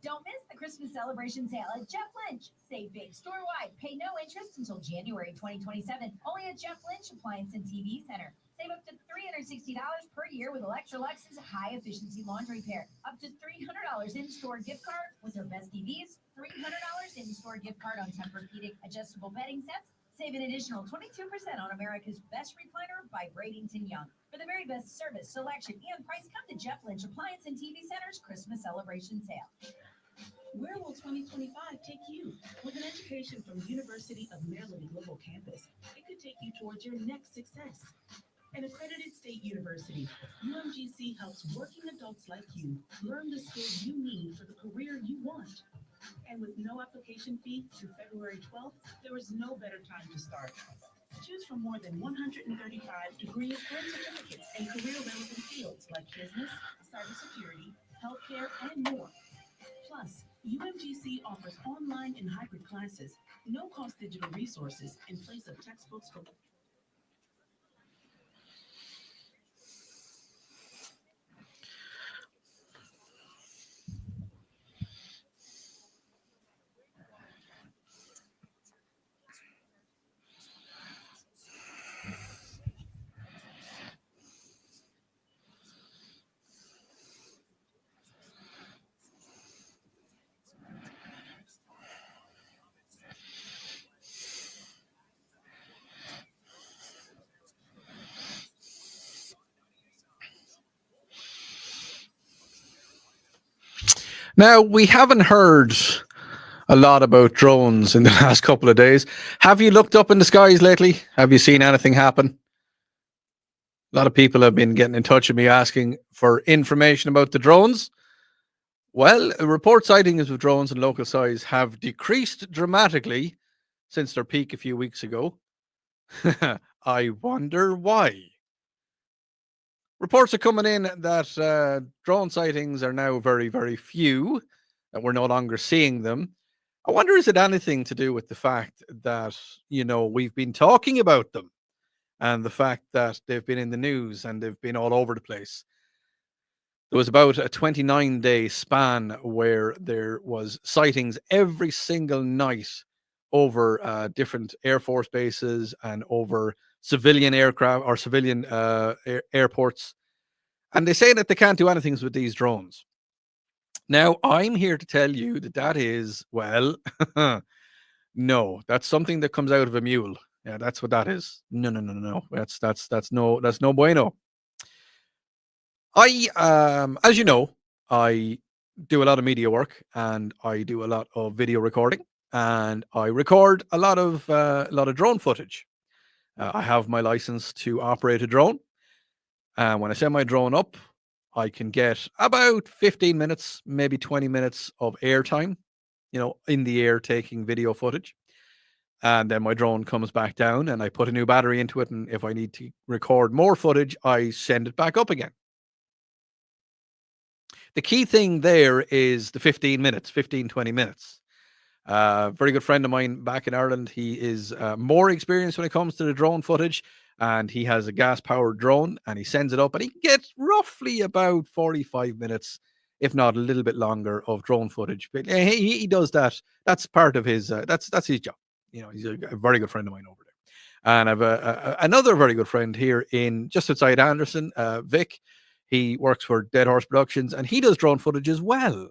Don't miss the Christmas celebration sale at Jeff Lynch. Save big store-wide. Pay no interest until January 2027. Only at Jeff Lynch Appliance and TV Center. Save up to $360 per year with Electrolux's high-efficiency laundry pair. Up to $300 in-store gift card with their best TVs. $300 in-store gift card on Tempur-Pedic adjustable bedding sets. Save an additional 22% on America's best recliner by Bradenton Young. For the very best service, selection, and price, come to Jeff Lynch Appliance and TV Center's Christmas celebration sale. Where will 2025 take you? With an education from University of Maryland Global Campus, it could take you towards your next success. An accredited state university, UMGC helps working adults like you learn the skills you need for the career you want. And with no application fee through February 12th, there is no better time to start. Choose from more than 135 degrees and certificates in career-relevant fields like business, cybersecurity, healthcare, and more. Plus, UMGC offers online and hybrid classes, no-cost digital resources in place of textbooks for Now, we haven't heard a lot about drones in the last couple of days. Have you looked up in the skies lately? Have you seen anything happen? A lot of people have been getting in touch with me asking for information about the drones. Well, report sightings of drones in local size have decreased dramatically since their peak a few weeks ago. I wonder why. Reports are coming in that drone sightings are now very, very few, and we're no longer seeing them. I wonder, is it anything to do with the fact that, we've been talking about them and the fact that they've been in the news and they've been all over the place? There was about a 29-day span where there was sightings every single night over different Air Force bases and over civilian aircraft or civilian airports. And they say that they can't do anything with these drones. Now, I'm here to tell you that is, well, no, that's something that comes out of a mule. Yeah, that's what that is. No. That's no bueno. As you know, I do a lot of media work and I do a lot of video recording and I record a lot of drone footage. I have my license to operate a drone. And when I send my drone up, I can get about 15 minutes, maybe 20 minutes of airtime, in the air taking video footage. And then my drone comes back down and I put a new battery into it. And if I need to record more footage, I send it back up again. The key thing there is the 15, 20 minutes. Very good friend of mine back in Ireland. He is more experienced when it comes to the drone footage, and he has a gas-powered drone, and he sends it up, and he gets roughly about 45 minutes, if not a little bit longer, of drone footage. But he does that. That's part of his. That's his job. He's a very good friend of mine over there. And I've another very good friend here in just outside Anderson, Vic. He works for Dead Horse Productions, and he does drone footage as well.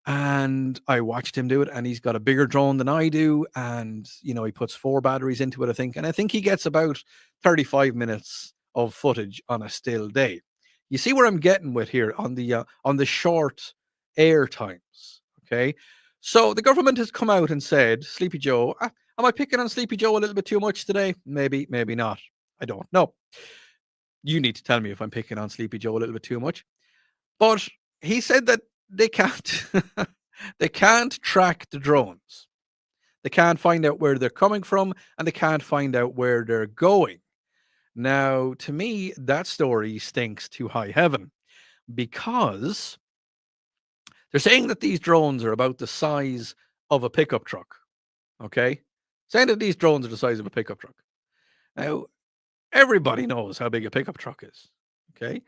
And I watched him do it, and he's got a bigger drone than I do. And, he puts 4 batteries into it, I think. And I think he gets about 35 minutes of footage on a still day. You see where I'm getting with here on the short air times. Okay. So the government has come out and said, Sleepy Joe, am I picking on Sleepy Joe a little bit too much today? Maybe not. I don't know. You need to tell me if I'm picking on Sleepy Joe a little bit too much. But he said that they can't they can't track the drones. They can't find out where they're coming from and they can't find out where they're going. Now, to me, that story stinks to high heaven because they're saying that these drones are about the size of a pickup truck. Okay? Saying that these drones are the size of a pickup truck. Now, everybody knows how big a pickup truck is. Okay?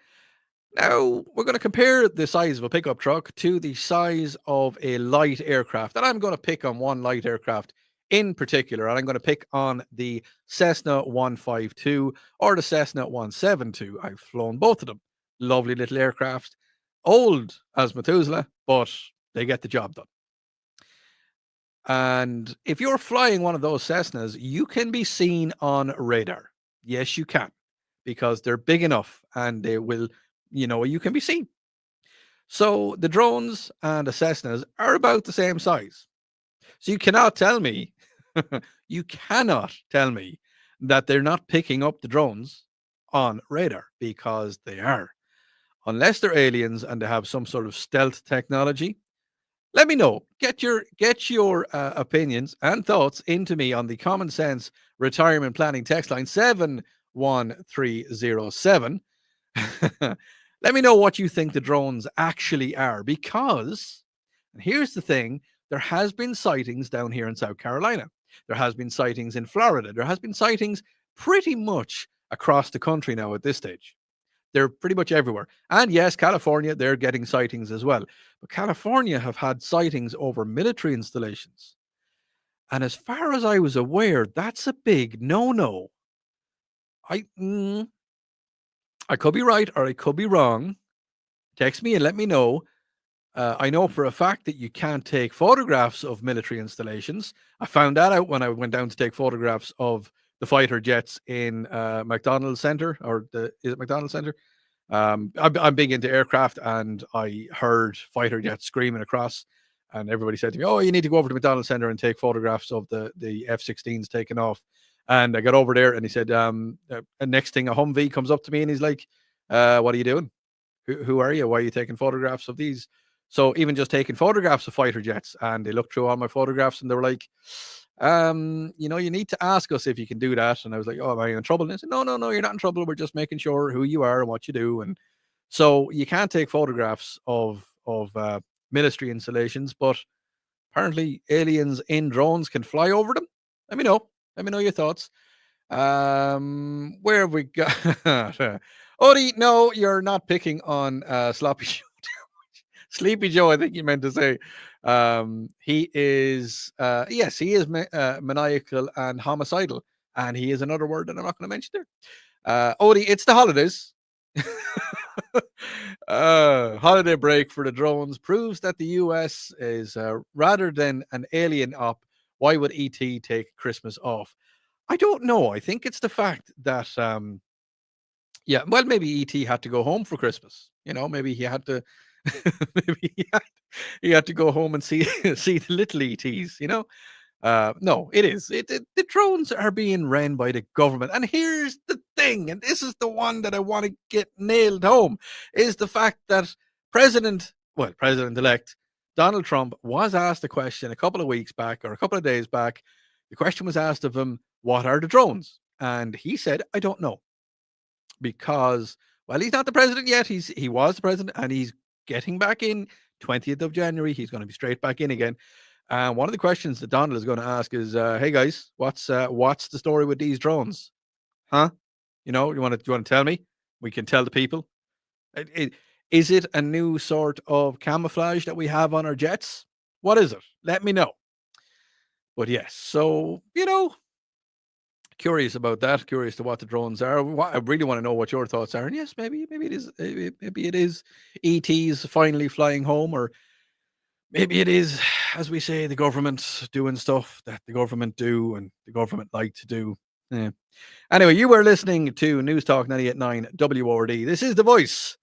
Now, we're going to compare the size of a pickup truck to the size of a light aircraft. And I'm going to pick on one light aircraft in particular. And I'm going to pick on the Cessna 152 or the Cessna 172. I've flown both of them. Lovely little aircraft. Old as Methuselah, but they get the job done. And if you're flying one of those Cessnas, you can be seen on radar. Yes, you can, because they're big enough and they will, you can be seen. So the drones and the Cessnas are about the same size. So you cannot tell me, you cannot tell me that they're not picking up the drones on radar, because they are. Unless they're aliens and they have some sort of stealth technology. Let me know. Get your opinions and thoughts into me on the Common Sense Retirement Planning text line 71307. Let me know what you think the drones actually are, because, and here's the thing, there has been sightings down here in South Carolina. There has been sightings in Florida. There has been sightings pretty much across the country now at this stage. They're pretty much everywhere. And yes, California, they're getting sightings as well. But California have had sightings over military installations. And as far as I was aware, that's a big no-no. I could be right or I could be wrong. Text me and let me know. I know for a fact that you can't take photographs of military installations. I found that out when I went down to take photographs of the fighter jets in McDonald's Center, is it McDonald's Center? I'm big into aircraft, and I heard fighter jets screaming across, and everybody said to me, "Oh, you need to go over to McDonald's Center and take photographs of the F-16s taking off." And I got over there, and he said, and next thing, a Humvee comes up to me, and he's like, "What are you doing? Who are you? Why are you taking photographs of these?" So even just taking photographs of fighter jets, and they looked through all my photographs, and they were like, you need to ask us if you can do that. And I was like, "Oh, am I in trouble?" And they said, no, you're not in trouble. We're just making sure who you are and what you do. And so you can't take photographs of military installations, but apparently aliens in drones can fly over them. Let me know. Let me know your thoughts. Where have we got? Odie, no, you're not picking on Sloppy Joe. Sleepy Joe, I think you meant to say. He is, yes, he is maniacal and homicidal, and he is another word that I'm not going to mention there. Odie, it's the holidays. Holiday break for the drones proves that the US is, rather than an alien op, why would ET take Christmas off? I don't know. I think it's the fact that, yeah, well, maybe ET had to go home for Christmas. Maybe he had to, maybe he had to go home and see see the little ETs. No, it is. The drones are being ran by the government. And here's the thing, and this is the one that I want to get nailed home, is the fact that President-elect Donald Trump was asked a question a couple of weeks back or a couple of days back. The question was asked of him, what are the drones? And he said, I don't know. Because, well, he's not the president yet. He was the president, and he's getting back in 20th of January. He's going to be straight back in again. And one of the questions that Donald is going to ask is, "Hey guys, what's the story with these drones? Huh? You want to tell me? We can tell the people. Is it a new sort of camouflage that we have on our jets? What is it? Let me know." But yes, so curious about that. Curious to what the drones are. I really want to know what your thoughts are. And yes, maybe it is ETs finally flying home, or maybe it is, as we say, the government doing stuff that the government do and the government like to do. Yeah. Anyway, you were listening to News Talk 98.9 WORD. This is the voice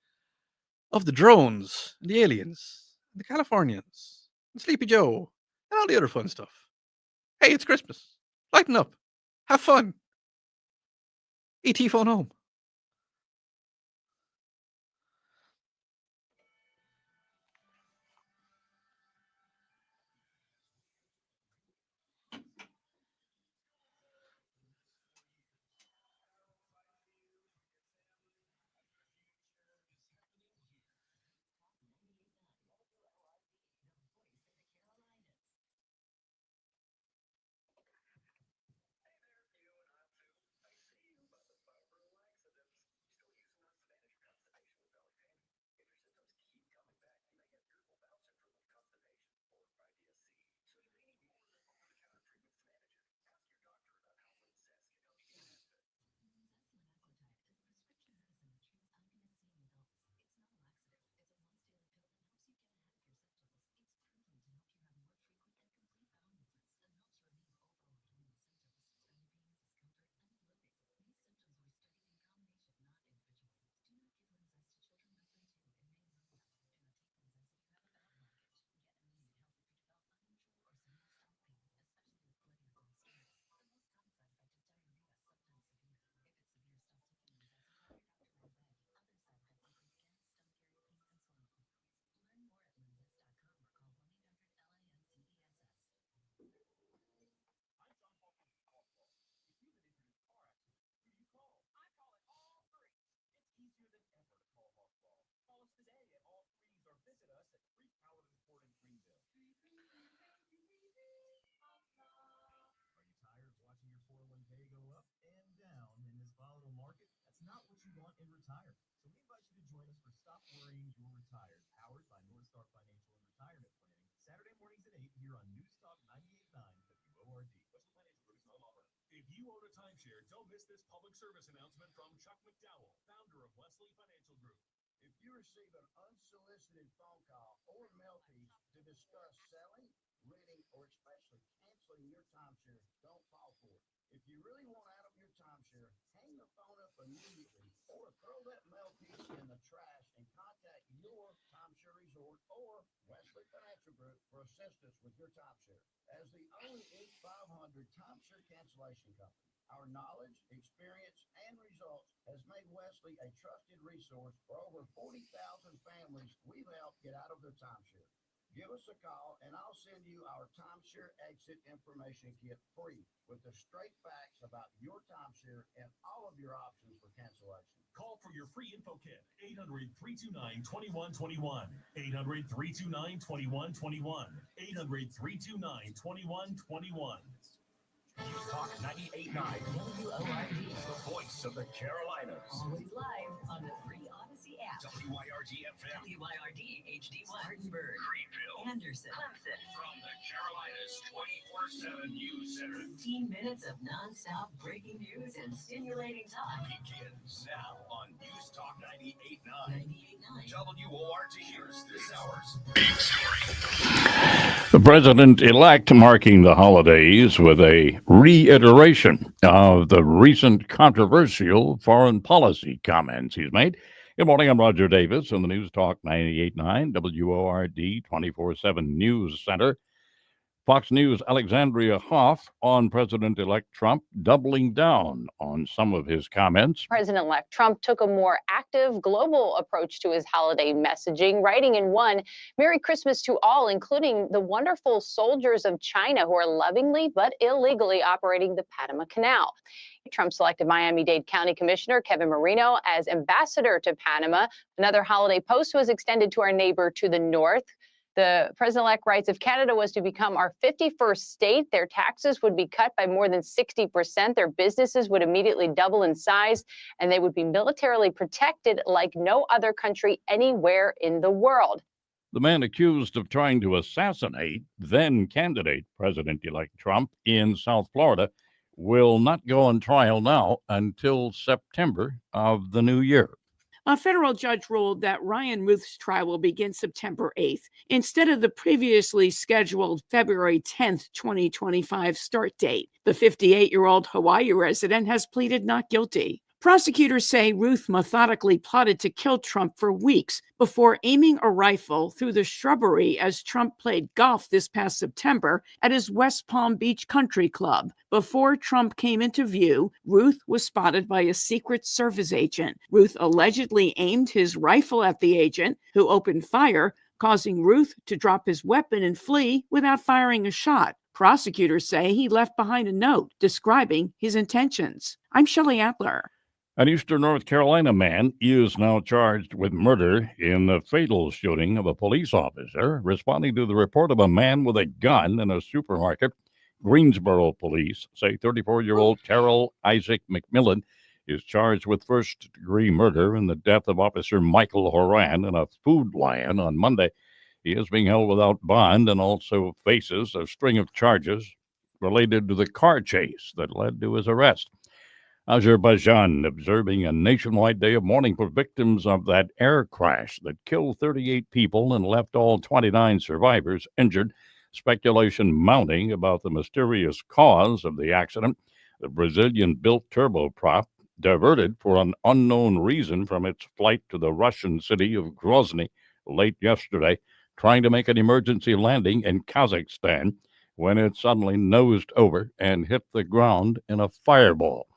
of the drones, and the aliens, and the Californians, and Sleepy Joe, and all the other fun stuff. Hey, it's Christmas. Lighten up. Have fun. ET phone home. If you own a timeshare, don't miss this public service announcement from Chuck McDowell, founder of Wesley Financial Group. If you receive an unsolicited phone call or mail piece to discuss selling, renting, or especially canceling your timeshare, don't fall for it. If you really want out of your timeshare, hang the phone up immediately or throw that mail piece in the trash and contact your timeshare resort or Wesley Financial Group for assistance with your timeshare. As the only Inc. 500 timeshare cancellation company, our knowledge, experience, and results has made Wesley a trusted resource for over 40,000 families we've helped get out of their timeshare. Give us a call and I'll send you our timeshare exit information kit free with the straight facts about your timeshare and all of your options for cancellation. Call for your free info kit, 800-329-2121, 800-329-2121, 800-329-2121. News Talk 98.9 WORD, the voice of the Carolinas. Always live on the free Odyssey app. WYRD FM, WYRD HD1, Spartanburg, Greenville, Anderson, Clemson. From the Carolinas 24/7 News Center 15 minutes of nonstop breaking news and stimulating talk. begins now on News Talk 98.9 WORD. Here's this hour's big story. The president-elect marking the holidays with a reiteration of the recent controversial foreign policy comments he's made. Good morning, I'm Roger Davis in the News Talk 98.9 WORD 24/7 News Center. Fox News' Alexandria Hoff on President-elect Trump doubling down on some of his comments. President-elect Trump took a more active global approach to his holiday messaging, writing in one, "Merry Christmas to all, including the wonderful soldiers of China who are lovingly but illegally operating the Panama Canal." Trump selected Miami-Dade County Commissioner Kevin Marino as ambassador to Panama. Another holiday post was extended to our neighbor to the north. The president-elect writes, if Canada was to become our 51st state, their taxes would be cut by more than 60%. Their businesses would immediately double in size, and they would be militarily protected like no other country anywhere in the world. The man accused of trying to assassinate then-candidate President-elect Trump in South Florida will not go on trial now until September of the new year. A federal judge ruled that Ryan Ruth's trial will begin September 8th instead of the previously scheduled February 10th, 2025 start date. The 58-year-old Hawaii resident has pleaded not guilty. Prosecutors say Ruth methodically plotted to kill Trump for weeks before aiming a rifle through the shrubbery as Trump played golf this past September at his West Palm Beach Country Club. Before Trump came into view, Ruth was spotted by a Secret Service agent. Ruth allegedly aimed his rifle at the agent, who opened fire, causing Ruth to drop his weapon and flee without firing a shot. Prosecutors say he left behind a note describing his intentions. I'm Shelley Adler. An Eastern North Carolina man is now charged with murder in the fatal shooting of a police officer responding to the report of a man with a gun in a supermarket. Greensboro police say 34-year-old Terrell Isaac McMillan is charged with first-degree murder in the death of Officer Michael Horan in a Food Lion on Monday. He is being held without bond and also faces a string of charges related to the car chase that led to his arrest. Azerbaijan observing a nationwide day of mourning for victims of that air crash that killed 38 people and left all 29 survivors injured. Speculation mounting about the mysterious cause of the accident. The Brazilian-built turboprop diverted for an unknown reason from its flight to the Russian city of Grozny late yesterday, trying to make an emergency landing in Kazakhstan when it suddenly nosed over and hit the ground in a fireball.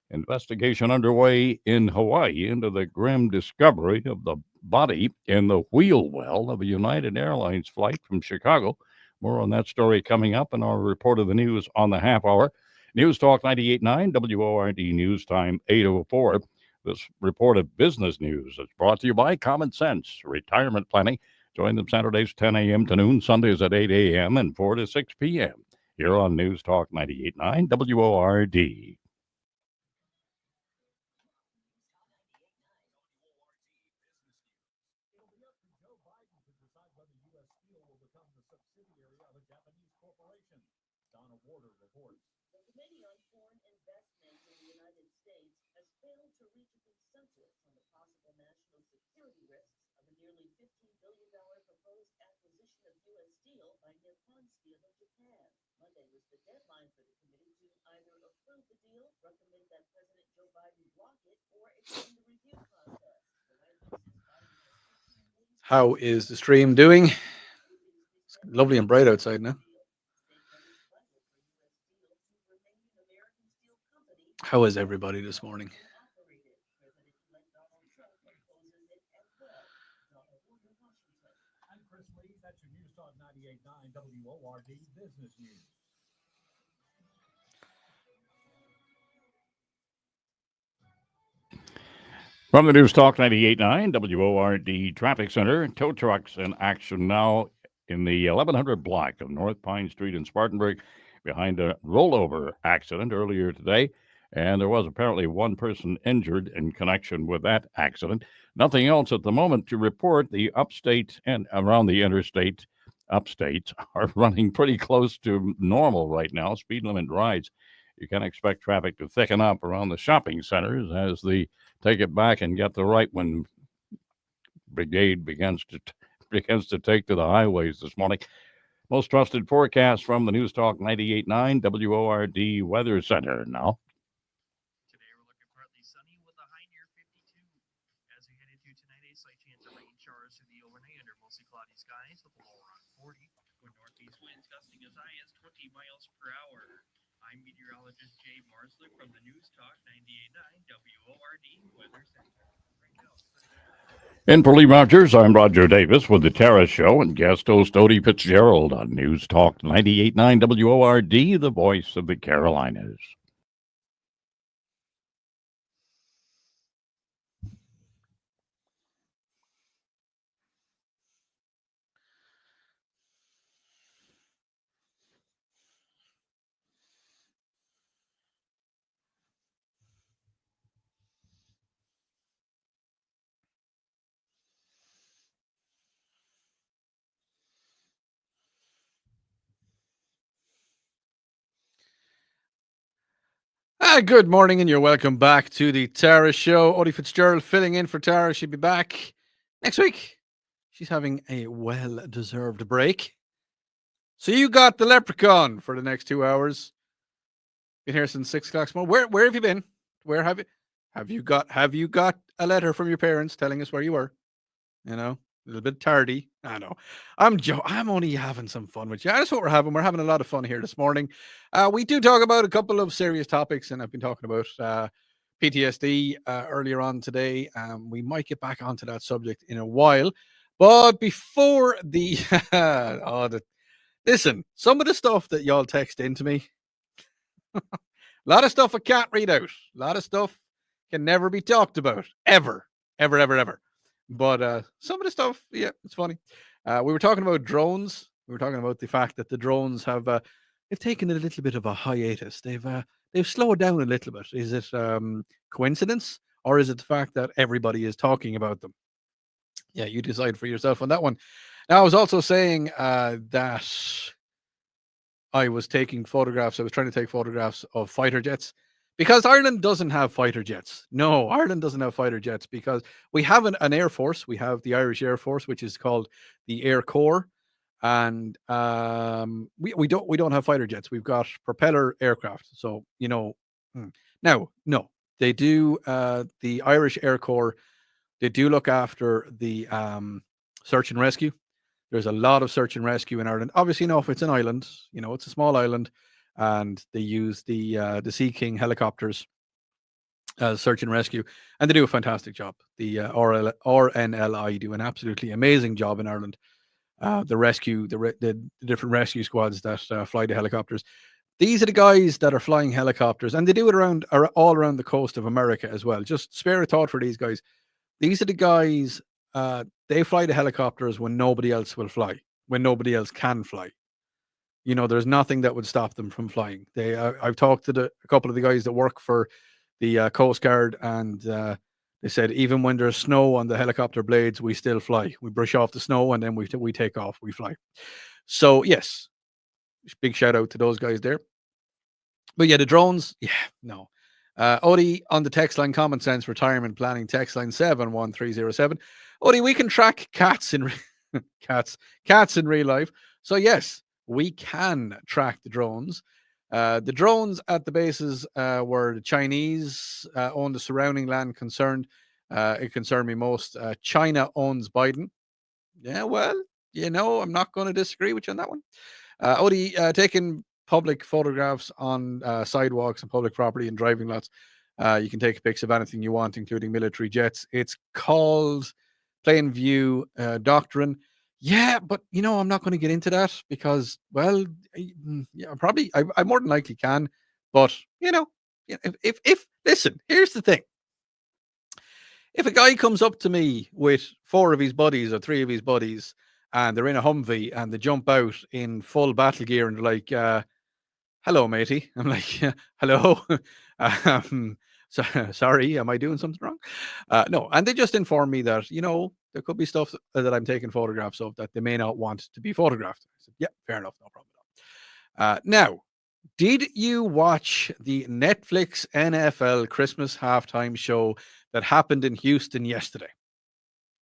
Investigation underway in Hawaii into the grim discovery of the body in the wheel well of a United Airlines flight from Chicago. More on that story coming up in our report of the news on the half hour. News Talk 98.9 WORD News Time 8:04. This report of business news is brought to you by Common Sense Retirement Planning. Join them Saturdays 10 a.m. to noon, Sundays at 8 a.m. and 4 to 6 p.m. here on News Talk 98.9 WORD. The Committee on Foreign Investment in the United States has failed to reach a consensus on the possible national security risks of a nearly $15 billion proposed acquisition of U.S. steel by Nippon Steel of Japan. Monday was the deadline for the committee to either approve the deal, recommend that President Joe Biden block it, or extend the review process. The White House says Biden has 15 days. How is the stream doing? It's lovely and bright outside now. How is everybody this morning? I'm Chris Lee. That's your News Talk 98.9 WORD Business News. From the News Talk 98.9 WORD Traffic Center, tow trucks in action now in the 1100 block of North Pine Street in Spartanburg behind a rollover accident earlier today. And there was apparently one person injured in connection with that accident. Nothing else at the moment to report. The upstate and around the interstate upstates are running pretty close to normal right now. Speed limit rides. You can expect traffic to thicken up around the shopping centers as the Take It Back and Get the Right One brigade begins to take to the highways this morning. Most trusted forecast from the News Talk 98.9 WORD Weather Center now. Today we're looking partly sunny with a high near 52. As we head into tonight, a slight chance of rain showers through the overnight under mostly cloudy skies with a low around 40. With northeast winds gusting as high as 20 miles per hour. I'm meteorologist Jay Marslick from the News Talk 98.9 WORD Weather Center. Right now, In for Lee Rogers, I'm Roger Davis with the Tara Show and guest host Odie Fitzgerald on News Talk 98.9 WORD, the voice of the Carolinas. Good morning, and you're welcome back to the Tara Show. Odie Fitzgerald filling in for Tara. She'll be back next week. She's having a well-deserved break. So you got the Leprechaun for the next 2 hours. Been here since 6 o'clock. Where have you been? Where have Have you got a letter from your parents telling us where you were? You know, a little bit tardy. I know. I'm only having some fun with you. That's what we're having. We're having a lot of fun here this morning. We do talk about a couple of serious topics, and I've been talking about PTSD earlier on today. We might get back onto that subject in a while. But before the listen, some of the stuff that y'all text into me, a lot of stuff I can't read out. A lot of stuff can never be talked about. Ever. Ever, ever, ever. But some of the stuff, yeah, it's funny. We were talking about drones. We were talking about the fact that the drones have they've taken a little bit of a hiatus. They've slowed down a little bit. Is it coincidence, or is it the fact that everybody is talking about them? Yeah, you decide for yourself on that one. Now, I was also saying that I was taking photographs. I was trying to take photographs of fighter jets because Ireland doesn't have fighter jets. No, Ireland doesn't have fighter jets because we have an air force. We have the Irish Air Force, which is called the Air Corps, and we don't have fighter jets. We've got propeller aircraft. So now, no, they do. The Irish Air Corps, they do look after the search and rescue. There's a lot of search and rescue in Ireland. Obviously, if it's an island, it's a small island, and they use the Sea King helicopters as search and rescue, and they do a fantastic job. The RNLI do an absolutely amazing job in Ireland. The different rescue squads that fly the helicopters. These are the guys that are flying helicopters, and they do it all around the coast of America as well. Just spare a thought for these guys. These are the guys. They fly the helicopters when nobody else will fly, when nobody else can fly. There's nothing that would stop them from flying. I've talked to a couple of the guys that work for the Coast Guard, and they said even when there's snow on the helicopter blades, we still fly. We brush off the snow and then we take off. We fly. So yes, big shout out to those guys there. But yeah, the drones, yeah, no. Odie on the text line, common sense retirement planning text line 71307. Odie, we can track cats in cats in real life. So yes, we can track the drones. The drones at the bases where the Chinese own the surrounding land concerned. It concerned me most. China owns Biden. Yeah, well, I'm not going to disagree with you on that one. Odie, taking public photographs on sidewalks and public property and driving lots. You can take pics of anything you want, including military jets. It's called plain view doctrine. Yeah, but I'm not going to get into that because, well, I more than likely can. But if listen, here's the thing. If a guy comes up to me with 4 of his buddies or 3 of his buddies, and they're in a Humvee and they jump out in full battle gear and they're like, hello, matey. I'm like, hello. Sorry, am I doing something wrong? No, and they just inform me that, there could be stuff that I'm taking photographs of that they may not want to be photographed. I said, yeah, fair enough, no problem at all. Now, did you watch the Netflix NFL Christmas halftime show that happened in Houston yesterday?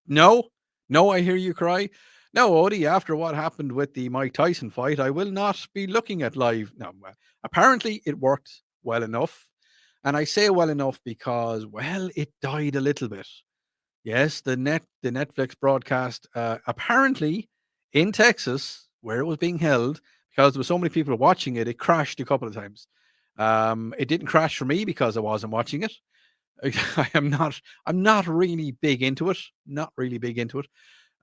No, I hear you cry. No, Odie, after what happened with the Mike Tyson fight, I will not be looking at live. No, well, apparently it worked well enough. And I say well enough because, well, it died a little bit. Yes, the Netflix broadcast, apparently in Texas, where it was being held, because there were so many people watching it, it crashed a couple of times. It didn't crash for me because I wasn't watching it. I'm not really big into it. Not really big into it.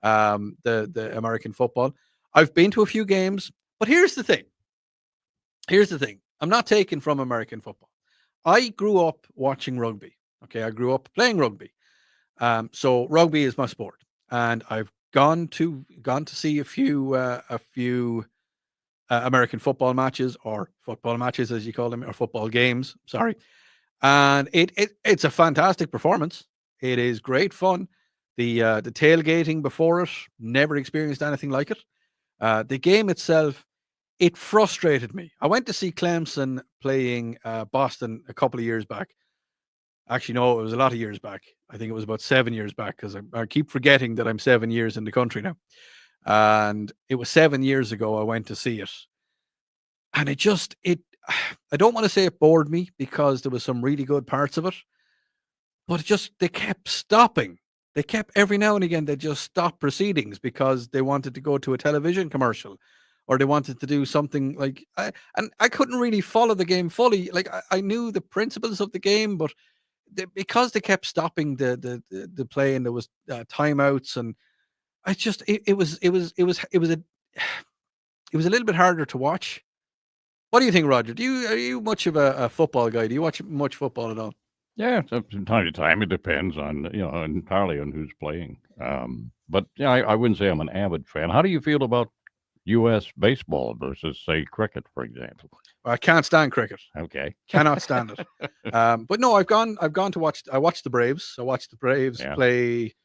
The American football. I've been to a few games, but here's the thing. I'm not taken from American football. I grew up watching rugby. Okay, I grew up playing rugby. So rugby is my sport, and I've gone to see a few American football matches, or football matches as you call them, or football games. Sorry, and it's a fantastic performance. It is great fun. The tailgating before it, never experienced anything like it. The game itself, it frustrated me. I went to see Clemson playing Boston a couple of years back. Actually, no, it was a lot of years back. I think it was about 7 years back because I keep forgetting that I'm 7 years in the country now. And it was 7 years ago I went to see it. And I don't want to say it bored me because there was some really good parts of it. but they kept stopping. They kept every now and again, they just stopped proceedings because they wanted to go to a television commercial or they wanted to do something like, and I couldn't really follow the game fully. Like I knew the principles of the game, but because they kept stopping the play and there was timeouts and it was a little bit harder to watch. What do you think, Roger? Are you much of a football guy? Do you watch much football at all? Yeah, from time to time. It depends on, entirely on who's playing. But yeah, I wouldn't say I'm an avid fan. How do you feel about U.S. baseball versus, say, cricket, for example? I can't stand cricket. Okay. Cannot stand it. But no, I've gone to watch. I watched the Braves. I watched the Braves Yeah. play.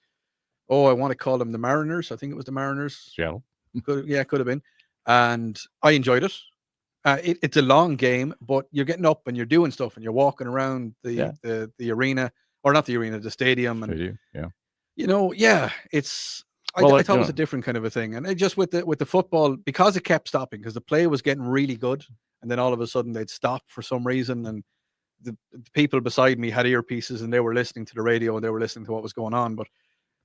Oh, I want to call them the Mariners. I think it was the Mariners. Seattle. Could have been. And I enjoyed it. It's a long game, but you're getting up and you're doing stuff and you're walking around Yeah. the arena, or not the arena, the stadium, and Yeah. it's. Well, I thought it was a different kind of a thing, and it just with the football, because it kept stopping because the play was getting really good, and then all of a sudden they'd stop for some reason, and the people beside me had earpieces and they were listening to the radio and they were listening to what was going on. But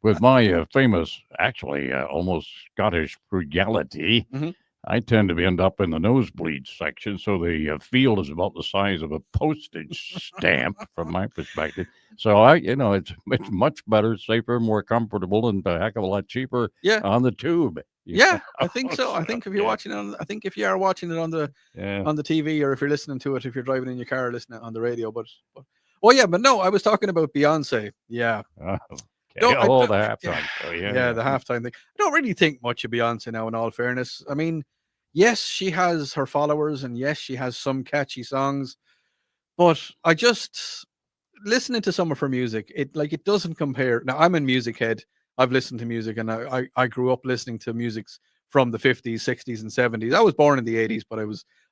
with my famous, actually, almost Scottish frugality, Mhm. I tend to end up in the nosebleed section, so the field is about the size of a postage stamp from my perspective. So it's much better, safer, more comfortable, and a heck of a lot cheaper Yeah. on the tube. Yeah, I think so. I think if you're watching it I think if you are watching it on the Yeah. on the TV, or if you're listening to it, if you're driving in your car, listening on the radio. But but no, I was talking about Beyonce. Yeah. Okay. I Oh, don't- the halftime show. yeah, the halftime thing. I don't really think much of Beyonce now, in all fairness. I mean, yes, she has her followers, and yes, she has some catchy songs, but I just listening to some of her music, it doesn't compare. Now, I'm a music head. I've listened to music, and I grew up listening to music from the 50s, 60s, and 70s. I was born in the 80s, but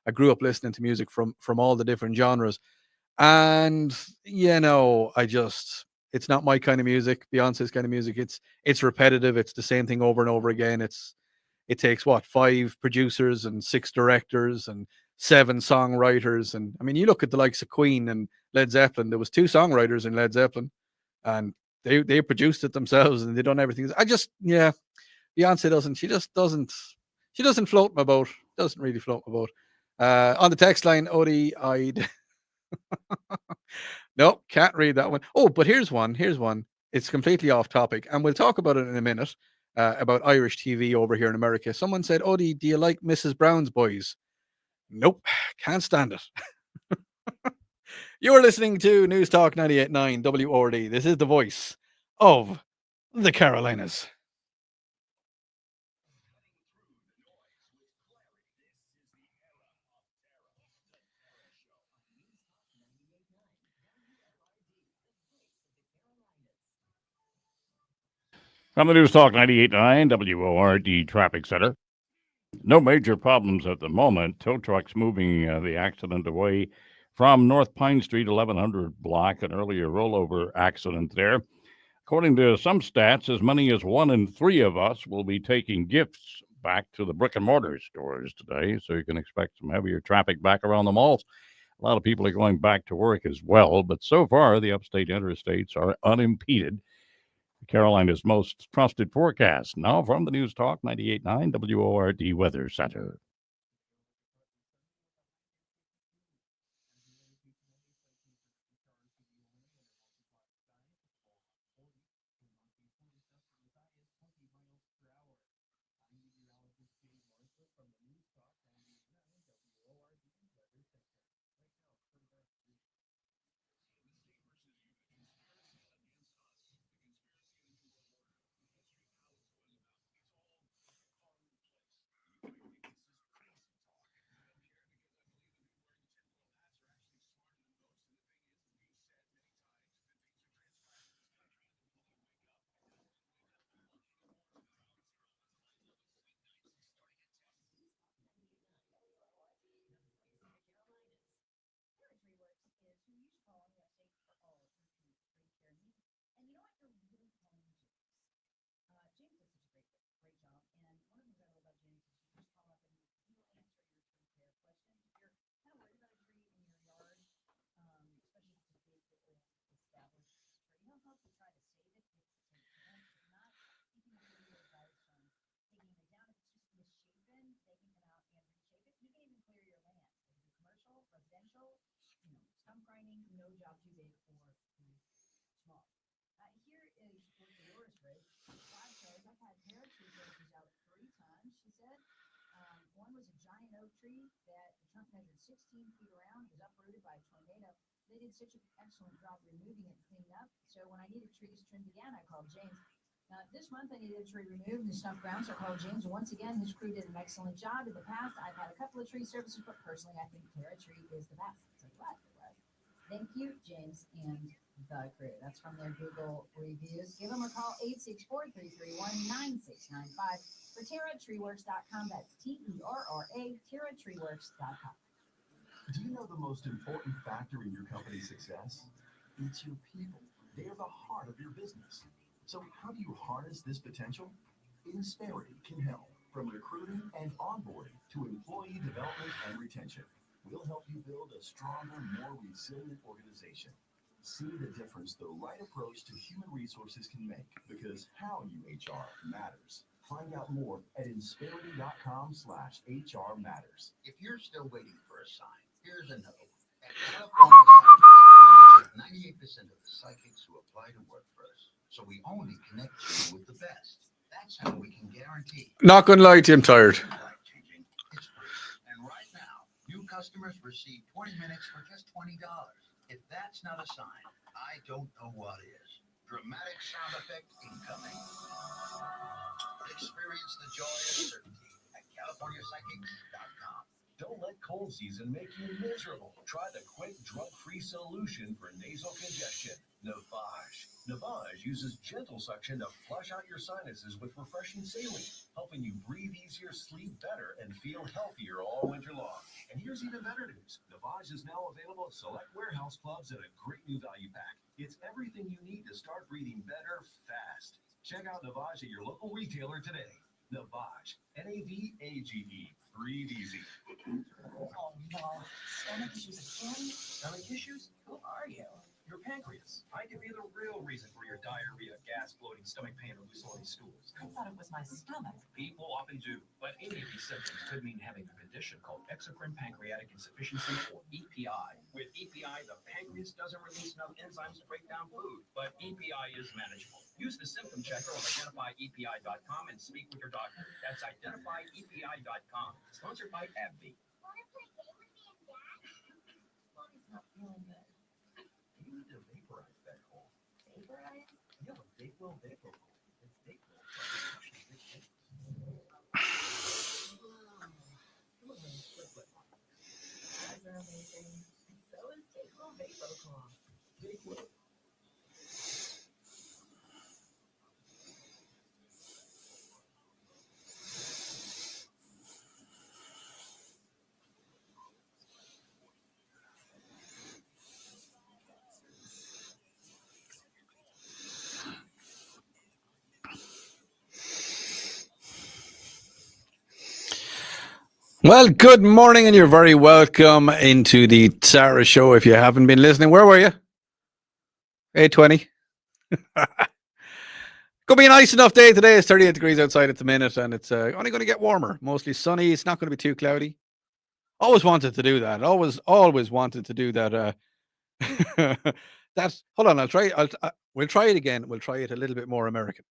I grew up listening to music from all the different genres. And it's not my kind of music, Beyonce's kind of music. It's repetitive. It's the same thing over and over again. It takes what, 5 producers and 6 directors and 7 songwriters. And I mean, you look at the likes of Queen and Led Zeppelin. There was 2 songwriters in Led Zeppelin, and they produced it themselves and they done everything. Beyonce she doesn't float my boat. Doesn't really float my boat. On the text line, Odie, no, can't read that one. Oh, but here's one. It's completely off topic, and we'll talk about it in a minute, about Irish TV over here in America. Someone said, Odie, do you like Mrs. Brown's Boys? Nope, can't stand it. You're listening to News Talk 98.9 WORD. This is the voice of the Carolinas. From the News Talk 98.9 WORD Traffic Center. No major problems at the moment. Tow trucks moving the accident away from North Pine Street, 1100 block, an earlier rollover accident there. According to some stats, as many as 1 in 3 of us will be taking gifts back to the brick and mortar stores today, so you can expect some heavier traffic back around the malls. A lot of people are going back to work as well, but so far the upstate interstates are unimpeded. Carolina's most trusted forecast. Now from the News Talk 98.9 WORD Weather Center. residential, stump grinding, no job too big or too small. Here is what yours, Rick. 5 toes. I've had pear tree branches out 3 times, she said. One was a giant oak tree that the trunk measured 16 feet around. It was uprooted by a tornado. They did such an excellent job removing it and cleaning up. So when I needed trees trimmed again, I called James. This month I needed a tree removed and stumped ground, so I called James. Once again, his crew did an excellent job. In the past, I've had a couple of tree services, but personally, I think Terra Tree is the best. So glad it was. Thank you, James and the crew. That's from their Google reviews. Give them a call, 864-331-9695 for TerraTreeWorks.com. That's TERRA, TerraTreeWorks.com. Do you know the most important factor in your company's success? It's your people. They are the heart of your business. So how do you harness this potential? Insperity can help. From recruiting and onboarding to employee development and retention, we'll help you build a stronger, more resilient organization. See the difference the right approach to human resources can make, because how you HR matters. Find out more at insperity.com/HR matters. If you're still waiting for a sign, here's a note. At California Psychics, 98% of the psychics who apply to work for us. So we only connect you with the best. That's how we can guarantee. Not gonna lie to you, I'm tired. Life-changing. It's free. And right now, new customers receive 20 minutes for just $20. If that's not a sign, I don't know what is. Dramatic sound effect incoming. Experience the joy of certainty at CaliforniaPsychics.com. Don't let cold season make you miserable. Try the quick drug-free solution for nasal congestion, Navage. Navage uses gentle suction to flush out your sinuses with refreshing saline, helping you breathe easier, sleep better, and feel healthier all winter long. And here's even better news. Navage is now available at select warehouse clubs in a great new value pack. It's everything you need to start breathing better fast. Check out Navage at your local retailer today. Navage, N-A-V-A-G-E. Breathe easy. Oh no, stomach issues again? Stomach issues? Who are you? Your pancreas. I could be the real reason for your diarrhea, gas, bloating, stomach pain, or loose-flowing stools. I thought it was my stomach. People often do, but any of these symptoms could mean having a condition called exocrine pancreatic insufficiency, or EPI. With EPI, the pancreas doesn't release enough enzymes to break down food, but EPI is manageable. Use the symptom checker on identifyepi.com and speak with your doctor. That's identifyepi.com. Sponsored by AbbVie. He's not feeling good. You need to vaporize that cold. Vaporize? Yeah, Dayquil Vapor Cold. It's Dayquil. Guys are amazing. So is Dayquil Vapor Cold. Dayquil. Well, good morning, and you're very welcome into the Sarah Show. If you haven't been listening, where were you? 8:20. Could be a nice enough day today. It's 38 degrees outside at the minute, and it's only going to get warmer. Mostly sunny. It's not going to be too cloudy. Always wanted to do that. Always wanted to do that. That's. Hold on. I'll try. We'll try it again. We'll try it a little bit more American.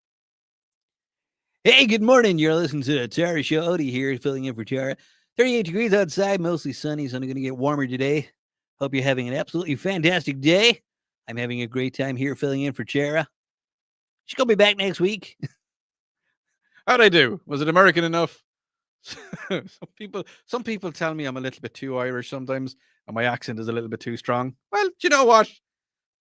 Hey, good morning. You're listening to the Tara Show. Odie here, filling in for Tara. 38 degrees outside, mostly sunny. It's only going to get warmer today. Hope you're having an absolutely fantastic day. I'm having a great time here filling in for Tara. She's going to be back next week. How'd I do? Was it American enough? Some people tell me I'm a little bit too Irish sometimes, and my accent is a little bit too strong. Well, do you know what?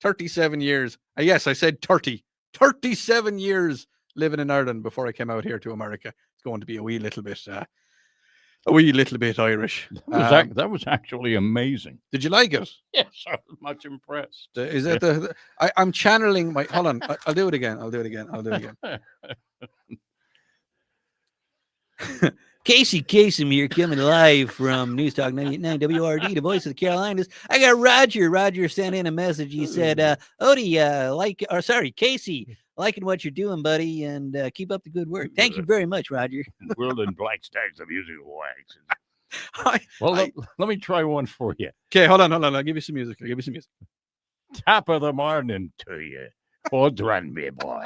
37 years. Yes, I said 30. 37 years living in Ireland before I came out here to America. It's going to be a wee little bit Irish. That was actually amazing. Did you like it? Yes, I was much impressed. Is that I'm channeling my... Hold on. I'll do it again. Casey Kasem here, coming live from News Talk 98.9 WRD, the voice of the Carolinas. I got Roger. Roger sent in a message. He said, Odie, Casey, liking what you're doing, buddy, and keep up the good work. Thank you very much, Roger. Whirling black stacks of musical wax. Well, let me try one for you. Okay, hold on. I'll give you some music. Top of the morning to you. Good run, me boy.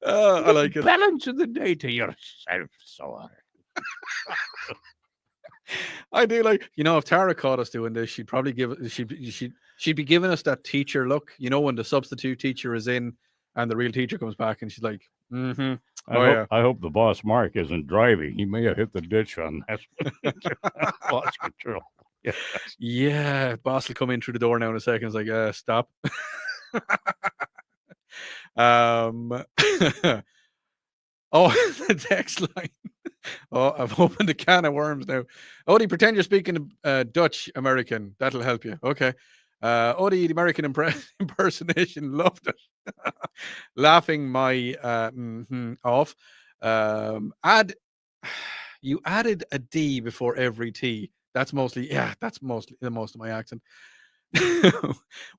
I like it. Balance of the day to yourself, sir. I do like, if Tara caught us doing this, she'd probably she'd be giving us that teacher look, when the substitute teacher is in and the real teacher comes back and she's like, mm-hmm. I hope the boss Mark isn't driving. He may have hit the ditch on that. Lost control. Yeah. Yeah, boss will come in through the door now in a second. It's like, stop. Oh, the text line. Oh, I've opened a can of worms now. Odie, pretend you're speaking Dutch American. That'll help you. Okay. Odie, the American impersonation, loved it. Laughing my off. You added a D before every T. That's mostly the most of my accent. We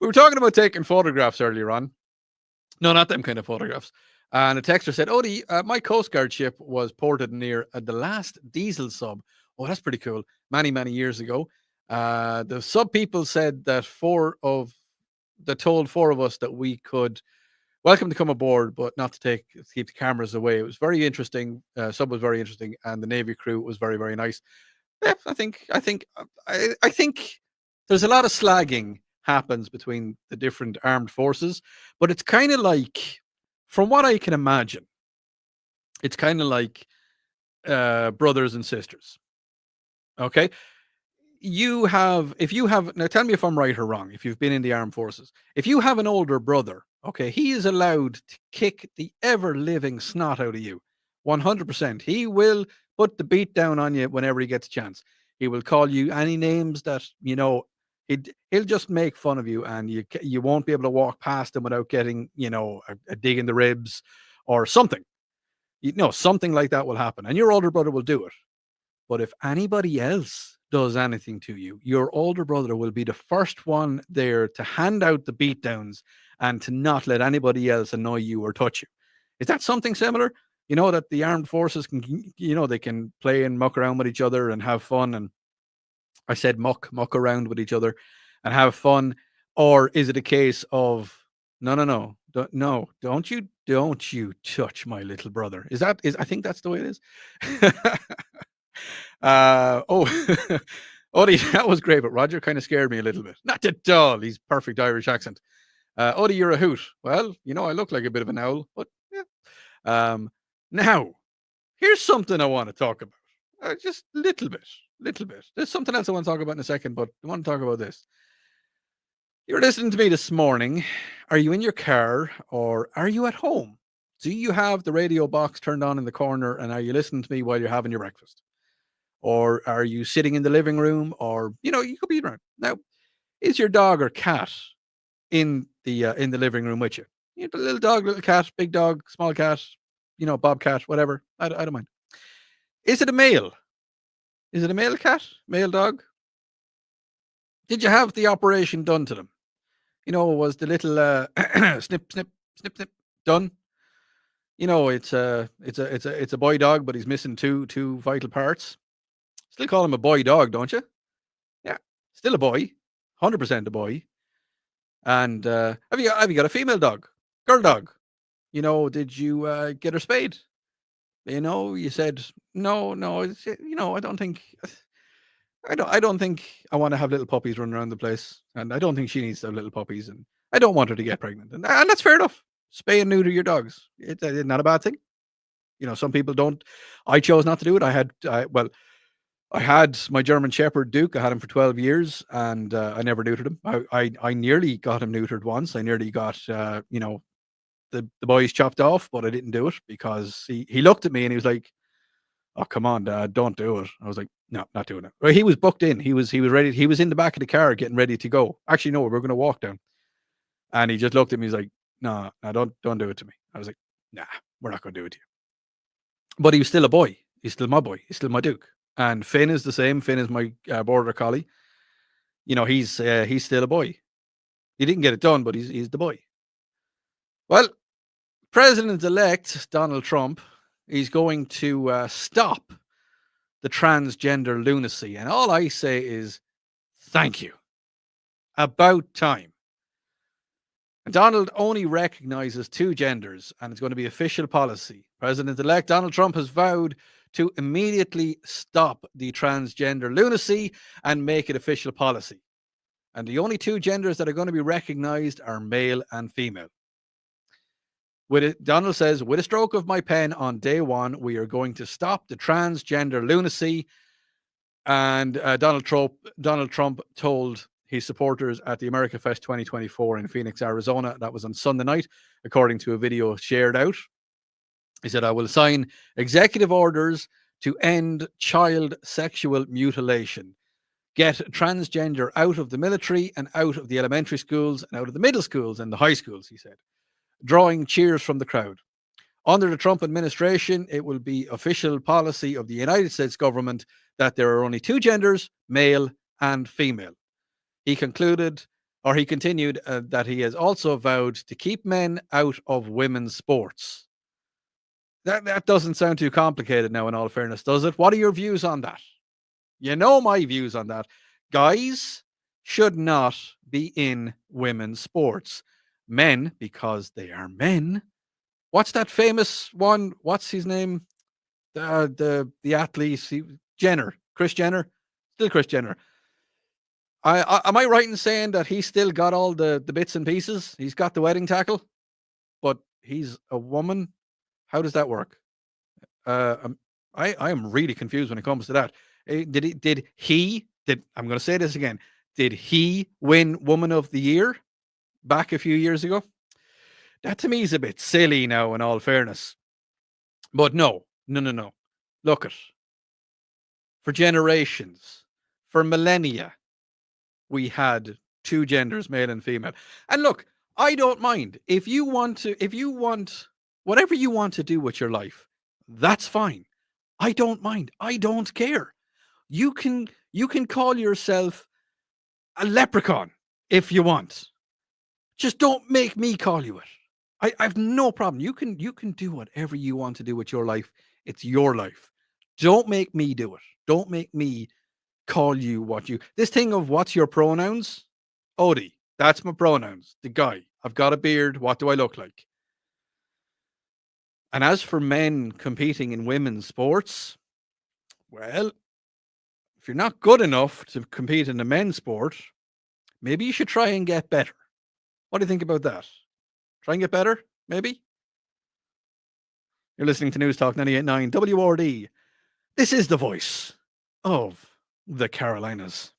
were talking about taking photographs earlier on. No, not them kind of photographs. And a texter said, Odie, my Coast Guard ship was ported near the last diesel sub. Oh, that's pretty cool. Many, many years ago. The sub people said that told four of us that we could welcome to come aboard, but not to keep the cameras away. It was very interesting. Sub was very interesting. And the Navy crew was very, very nice. Yeah, I think there's a lot of slagging happens between the different armed forces, but it's kind of like, from what I can imagine, it's kind of like brothers and sisters. Okay. If you have, now tell me if I'm right or wrong, if you've been in the armed forces, if you have an older brother, okay, he is allowed to kick the ever living snot out of you. 100%. He will put the beat down on you whenever he gets a chance. He will call you any names that, he'll just make fun of you, and you won't be able to walk past him without getting, a dig in the ribs or something. Something like that will happen, and your older brother will do it. But if anybody else does anything to you, your older brother will be the first one there to hand out the beatdowns and to not let anybody else annoy you or touch you. Is that something similar? That the armed forces can, they can play and muck around with each other and have fun. And I said muck around with each other and have fun. Or is it a case of, no, don't you touch my little brother? I think that's the way it is. Odie, that was great, but Roger kind of scared me a little bit. Not at all. He's perfect Irish accent. Odie, you're a hoot. Well, I look like a bit of an owl, but yeah. Now, here's something I want to talk about. Just a little bit. There's something else I want to talk about in a second, but I want to talk about this. You're listening to me this morning. Are you in your car or are you at home? Do you have the radio box turned on in the corner and are you listening to me while you're having your breakfast? Or are you sitting in the living room, or you could be around. Now, is your dog or cat in the living room with you? The little dog, little cat, big dog, small cat, bobcat, whatever. I don't mind. Is it a male? Is it a male cat, male dog? Did you have the operation done to them? Was the little snip, snip, snip, snip done? It's a boy dog, but he's missing two vital parts. Still call him a boy dog, don't you? Yeah, still a boy, 100% a boy. And have you got a female dog, girl dog? Did you get her spayed? You said no. I don't think. I don't think I want to have little puppies running around the place, and I don't think she needs to have little puppies, and I don't want her to get pregnant, and that's fair enough. Spay and neuter your dogs. It's not a bad thing. Some people don't. I chose not to do it. I had my German Shepherd Duke. I had him for 12 years, and I never neutered him. I nearly got him neutered once. I nearly got the boys chopped off, but I didn't do it because he looked at me and he was like, "Oh, come on, Dad, don't do it." I was like, "No, not doing it." Well, he was booked in. He was ready. He was in the back of the car getting ready to go. Actually, no, we're going to walk down. And he just looked at me. He's like, "No, don't do it to me." I was like, "Nah, we're not going to do it to you." But he was still a boy. He's still my boy. He's still my Duke. And Finn is the same. Finn is my border collie. He's still a boy. He didn't get it done, but he's the boy. Well, President-elect Donald Trump, he's going to stop the transgender lunacy. And all I say is thank you. About time. And Donald only recognizes two genders, and it's going to be official policy. President-elect Donald Trump has vowed to immediately stop the transgender lunacy and make it official policy. And the only two genders that are going to be recognized are male and female. Donald says, with a stroke of my pen on day one, we are going to stop the transgender lunacy. And Donald Trump told his supporters at the America Fest 2024 in Phoenix, Arizona, that was on Sunday night, according to a video shared out. He said, I will sign executive orders to end child sexual mutilation, get transgender out of the military and out of the elementary schools and out of the middle schools and the high schools, he said, drawing cheers from the crowd. Under the Trump administration, it will be official policy of the United States government that there are only two genders, male and female. He continued that he has also vowed to keep men out of women's sports. That doesn't sound too complicated now, in all fairness, does it? What are your views on that? You know my views on that. Guys should not be in women's sports. Men, because they are men. What's that famous one? What's his name? The athlete, Jenner, Kris Jenner, still Kris Jenner. Am I right in saying that he's still got all the bits and pieces? He's got the wedding tackle, but he's a woman. How does that work? I am really confused when it comes to that. Did he? I'm going to say this again. Did he win Woman of the Year back a few years ago? That to me is a bit silly now, in all fairness. But no. Look it. For generations, for millennia, we had two genders, male and female. And look, I don't mind. If you want whatever you want to do with your life, that's fine. I don't mind. I don't care. You can call yourself a leprechaun if you want. Just don't make me call you it. I have no problem. You can do whatever you want to do with your life. It's your life. Don't make me do it. Don't make me call you this thing of what's your pronouns? Odie, that's my pronouns. The guy. I've got a beard. What do I look like? And as for men competing in women's sports, well, if you're not good enough to compete in a men's sport, maybe you should try and get better. What do you think about that? Try and get better, maybe? You're listening to News Talk 98.9 WRD. This is the voice of the Carolinas.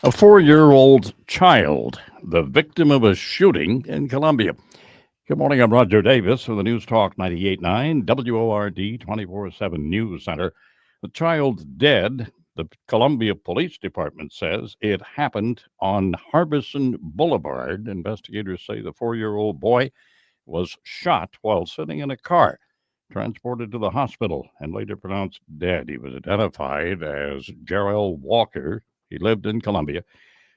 A 4-year-old child, the victim of a shooting in Colombia. Good morning, I'm Roger Davis from the News Talk 98.9 WORD 24/7 News Center. The child's dead, The Columbia Police Department says it happened on Harbison Boulevard. Investigators say the 4-year-old boy was shot while sitting in a car, transported to the hospital, and later pronounced dead. He was identified as Jarrell Walker. He lived in Columbia.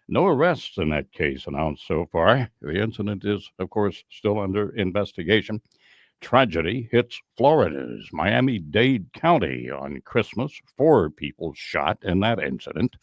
No arrests in that case announced so far. The incident is, of course, still under investigation. Tragedy hits Florida's Miami-Dade County on Christmas. 4 people shot in that incident.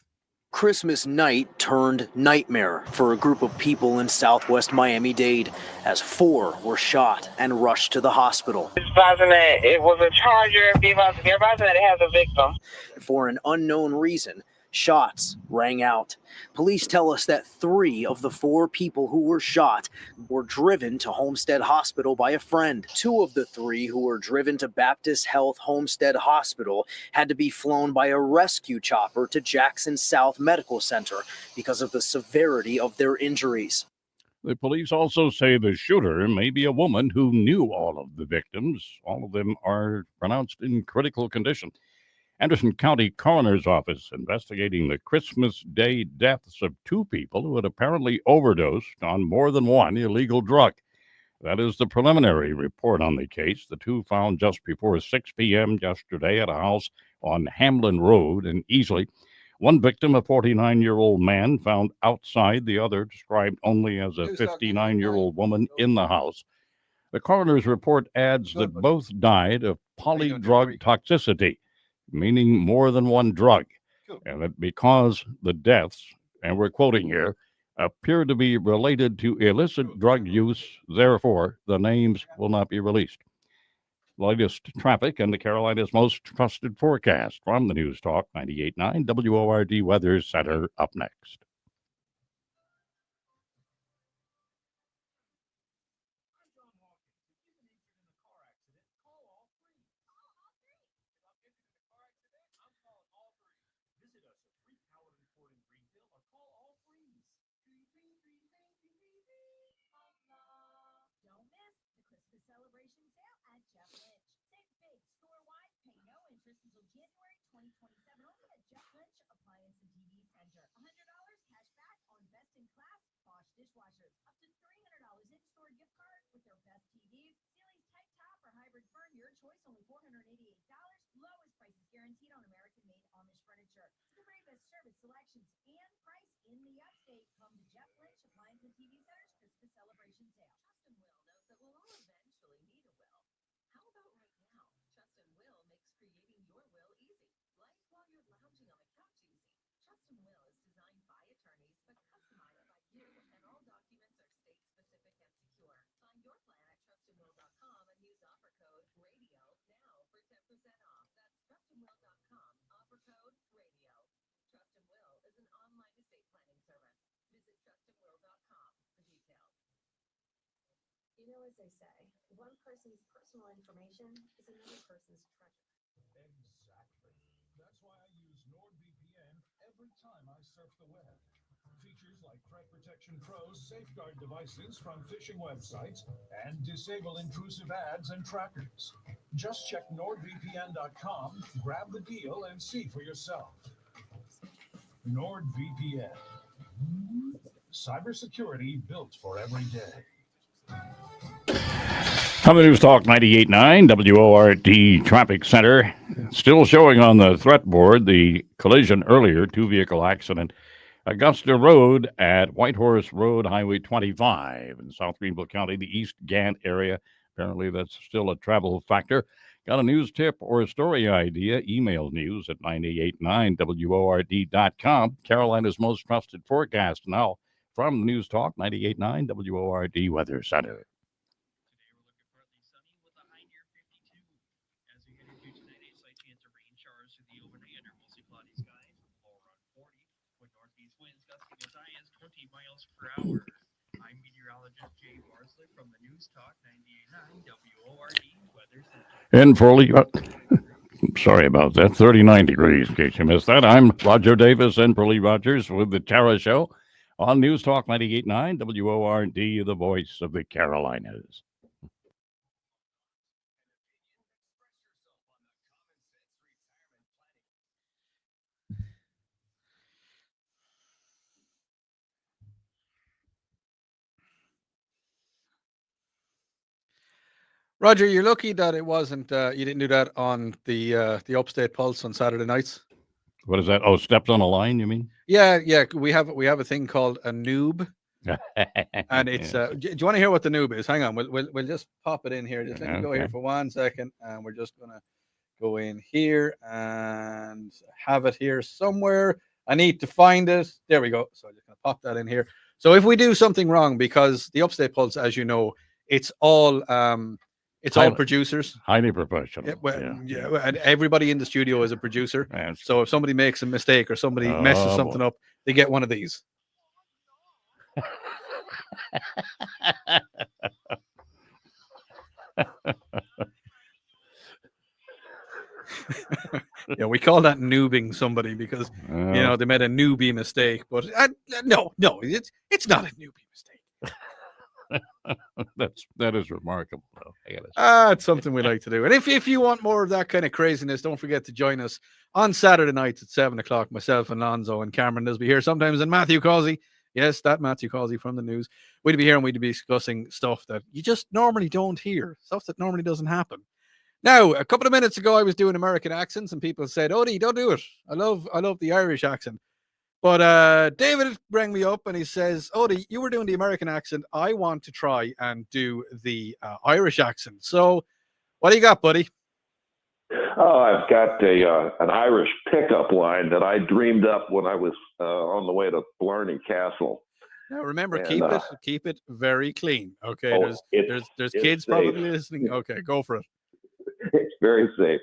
Christmas night turned nightmare for a group of people in southwest Miami-Dade as 4 were shot and rushed to the hospital. Advising that it was a charger, be advising that it has a victim. For an unknown reason, shots rang out. Police tell us that 3 of the 4 people who were shot were driven to Homestead Hospital by a friend. 2 of the 3 who were driven to Baptist Health Homestead Hospital had to be flown by a rescue chopper to Jackson South Medical Center because of the severity of their injuries. The police also say the shooter may be a woman who knew all of the victims. All of them are pronounced in critical condition. Anderson County Coroner's Office investigating the Christmas Day deaths of 2 people who had apparently overdosed on more than one illegal drug. That is the preliminary report on the case. The 2 found just before 6 p.m. yesterday at a house on Hamlin Road in Easley. One victim, a 49-year-old man, found outside. The other described only as a 59-year-old woman in the house. The coroner's report adds that both died of polydrug toxicity, meaning more than one drug, and that because the deaths, and we're quoting here, appear to be related to illicit drug use, therefore the names will not be released. Latest traffic and the Carolinas' most trusted forecast from the News Talk 98.9 WORD Weather Center up next. Celebration sale at Jeff Lynch. Save big store-wide, pay no interest until January 2027 only at Jeff Lynch Appliance and TV Center. $100 cash back on best in class Bosch dishwashers. Up to $300 in-store gift card with their best TVs. Sealy's Type Top or Hybrid Fern, your choice, only $488. Lowest prices guaranteed on American-made Amish furniture. It's the very best service, selections, and price in the upstate. Come to Jeff Lynch Appliance and TV Center's Christmas celebration sale. Trust and Will knows that we'll all eventually need a will. How about right now? Trust and Will makes creating your will easy. Like while you're lounging on the couch easy. Trust and Will is designed by attorneys but customized by you, and all documents are state specific and secure. Find your plan at trustandwill.com and use offer code RADIO now for 10% off. That's trustandwill.com, offer code RADIO. Trust and Will is an online estate planning service. Visit trustandwill.com for details. You know, as they say, one person's personal information is another person's treasure. Exactly. That's why I use NordVPN every time I surf the web. Features like Threat Protection Pro's safeguard devices from phishing websites and disable intrusive ads and trackers. Just check NordVPN.com, grab the deal, and see for yourself. NordVPN. Cybersecurity built for every day. On the News Talk 98.9 WORD Traffic Center, still showing on the threat board the collision earlier, 2-vehicle accident, Augusta Road at Whitehorse Road, Highway 25 in South Greenville County, the East Gant area. Apparently that's still a travel factor. Got a news tip or a story idea? Email news at 989WORD.com. Carolina's most trusted forecast now from the News Talk 98.9 WORD Weather Center. Miles per hour. I'm meteorologist Jay Barsley from the News Talk 98.9 WORD Weather Center. In Furley, sorry about that, 39 degrees in case you missed that. I'm Roger Davis and Pearlie Rogers with the Tara Show on News Talk 98.9 WORD, the voice of the Carolinas. Roger, you're lucky that it wasn't. You didn't do that on the Upstate Pulse on Saturday nights. What is that? Oh, stepped on a line, you mean? Yeah, yeah. We have a thing called a noob, and it's. Do you want to hear what the noob is? Hang on, we'll just pop it in here. Just let me go here Okay. for 1 second, and we're just gonna go in here and have it here somewhere. I need to find it. There we go. So I'm just gonna pop that in here. So if we do something wrong, because the Upstate Pulse, as you know, it's all producers. Highly professional. Yeah, well, and everybody in the studio is a producer. So if somebody makes a mistake or somebody messes Oh, something boy. up, they get one of these. Yeah, we call that noobing somebody because they made a newbie mistake. But no, it's not a newbie mistake. that is remarkable, though. I gotta say. It's something we like to do. And if you want more of that kind of craziness, don't forget to join us on Saturday nights at 7:00. Myself and Lonzo and Cameron will be here sometimes, and Matthew Causey. Yes, that Matthew Causey from the news. We'd be here and we'd be discussing stuff that you just normally don't hear, stuff that normally doesn't happen. Now, a couple of minutes ago, I was doing American accents, and people said, "Odie, don't do it. I love the Irish accent." But David rang me up and he says, "Odie, you were doing the American accent. I want to try and do the Irish accent. So, what do you got, buddy?" Oh, I've got an Irish pickup line that I dreamed up when I was on the way to Blarney Castle. Now, remember, And, keep it very clean. Okay, Oh, there's it's kids safe. probably listening. Okay, go for it. It's very safe.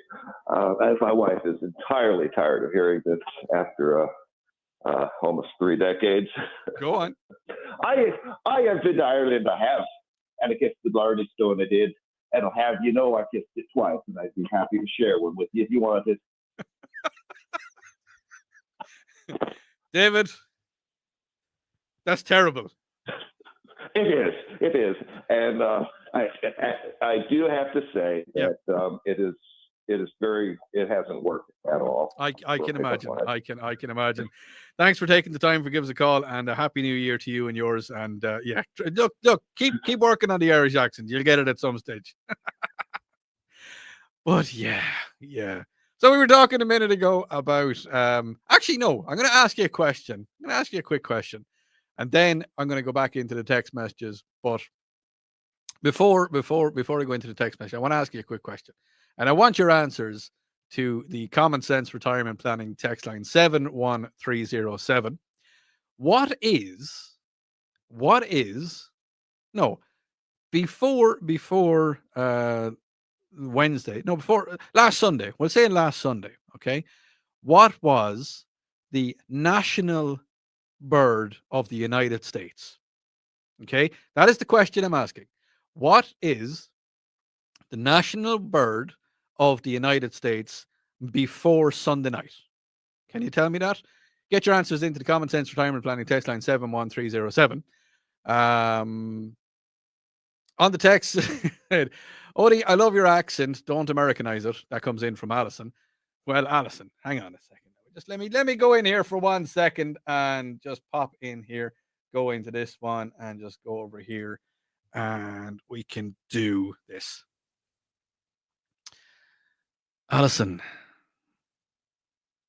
As my wife is entirely tired of hearing this after almost 3 decades. Go on. I have been to Ireland. I have, and I kissed the Blarney Stone. I did, and I have. I kissed it twice, and I'd be happy to share one with you if you wanted. David, that's terrible. It is, and I do have to say that it hasn't worked at all. I can imagine. I can imagine. Thanks for taking the time for giving us a call, and a happy new year to you and yours. And look, keep working on the Irish accent. You'll get it at some stage. But yeah. So we were talking a minute ago about. Actually, no. I'm going to ask you a question. I'm going to ask you a quick question, and then I'm going to go back into the text messages. But before I go into the text message, I want to ask you a quick question, and I want your answers to the Common Sense Retirement Planning text line 71307. What is before Wednesday? No, before last Sunday. We'll say last Sunday. Okay, what was the national bird of the United States? Okay, that is the question I'm asking. What is the national bird of the United States before Sunday night? Can you tell me that? Get your answers into the Common Sense Retirement Planning text line 71307. On the text, Odie, I love your accent. Don't Americanize it. That comes in from Alison. Well, Alison, hang on a second. Just let me go in here for 1 second and just pop in here. Go into this one and just go over here, and we can do this. Alison,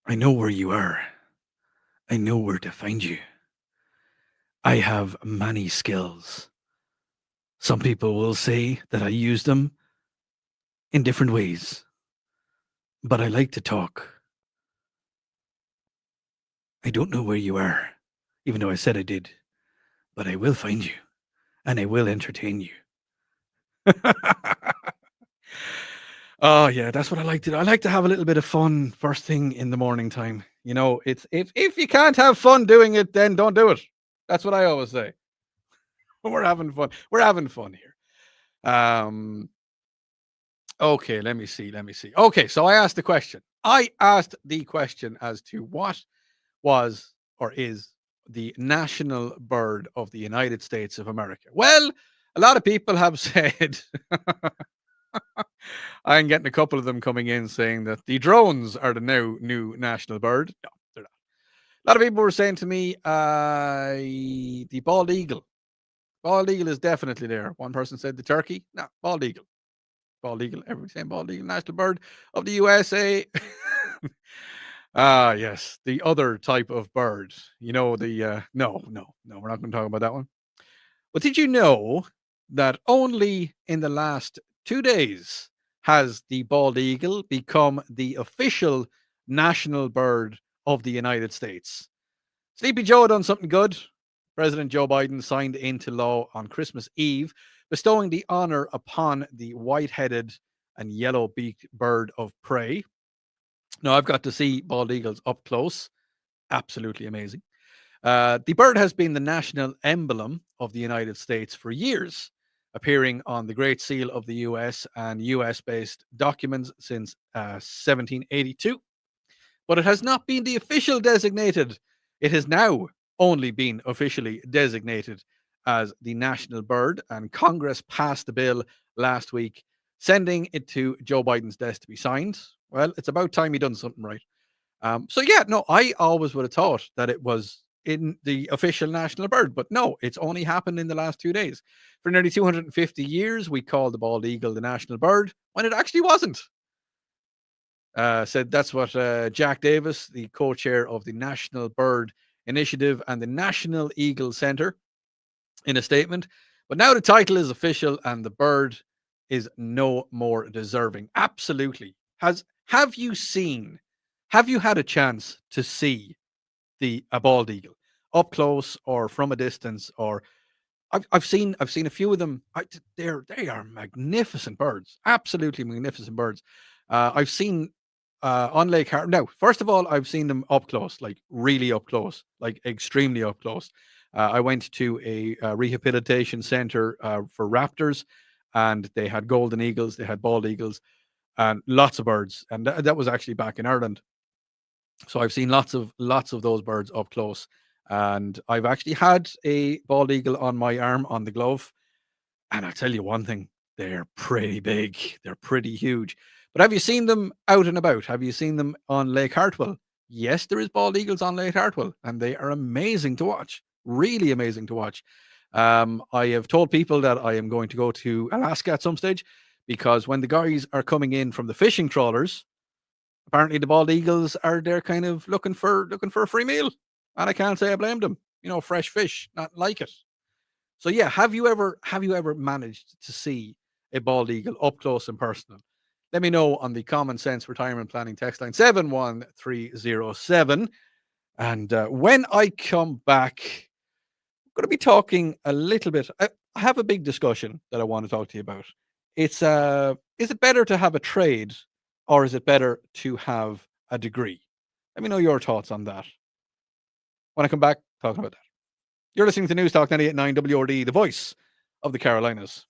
I know where you are. I know where to find you. I have many skills. Some people will say that I use them in different ways, but I like to talk. I don't know where you are, even though I said I did, but I will find you, and I will entertain you. Oh yeah, that's what I like to do. I like to have a little bit of fun first thing in the morning time. It's if you can't have fun doing it, then don't do it. That's what I always say. We're having fun. We're having fun here. Okay, let me see. Okay, so I asked the question. As to what was or is the national bird of the United States of America. Well, a lot of people have said I'm getting a couple of them coming in saying that the drones are the new national bird. No, they're not. A lot of people were saying to me, the bald eagle. Bald eagle is definitely there. One person said the turkey. No, bald eagle. Bald eagle, every same bald eagle, national bird of the USA. Yes, the other type of bird. You know, no, we're not going to talk about that one. But did you know that only in the last 2 days has the bald eagle become the official national bird of the United States? Sleepy Joe done something good. President Joe Biden signed into law on Christmas Eve, bestowing the honor upon the white-headed and yellow-beaked bird of prey. Now, I've got to see bald eagles up close. Absolutely amazing. The bird has been the national emblem of the United States for years, appearing on the Great Seal of the US and US based documents since 1782. But it has not been the official designated. It has now only been officially designated as the national bird, and Congress passed the bill last week, sending it to Joe Biden's desk to be signed. Well, it's about time he done something right. So yeah, no, I always would have thought that it was in the official national bird, but no, it's only happened in the last 2 days. For nearly 250 years, we called the bald eagle the national bird when it actually wasn't. Said that's what Jack Davis, the co-chair of the National Bird Initiative and the National Eagle Center, in a statement. But now the title is official and the bird is no more deserving. Absolutely. Have you had a chance to see a bald eagle up close or from a distance? Or I've seen a few of them. They are magnificent birds, absolutely magnificent birds. I've seen on Lake Hart. Now, first of all, I've seen them up close, like really up close, like extremely up close. I went to a rehabilitation center for raptors, and they had golden eagles, they had bald eagles, and lots of birds. And that was actually back in Ireland. So I've seen lots of those birds up close, and I've actually had a bald eagle on my arm on the glove. And I'll tell you one thing, they're pretty big. They're pretty huge. But have you seen them out and about? Have you seen them on Lake Hartwell? Yes, there is bald eagles on Lake Hartwell, and they are amazing to watch. Really amazing to watch. I have told people that I am going to go to Alaska at some stage, because when the guys are coming in from the fishing trawlers, apparently the bald eagles are there kind of looking for a free meal. And I can't say I blamed them. You know, fresh fish, not like it. So yeah, have you ever managed to see a bald eagle up close and personal? Let me know on the Common Sense Retirement Planning text line 71307. And when I come back, I'm going to be talking a little bit. I have a big discussion that I want to talk to you about. It's is it better to have a trade, or is it better to have a degree? Let me know your thoughts on that. When I come back, talking about that. You're listening to News Talk 98.9 WRD, the voice of the Carolinas.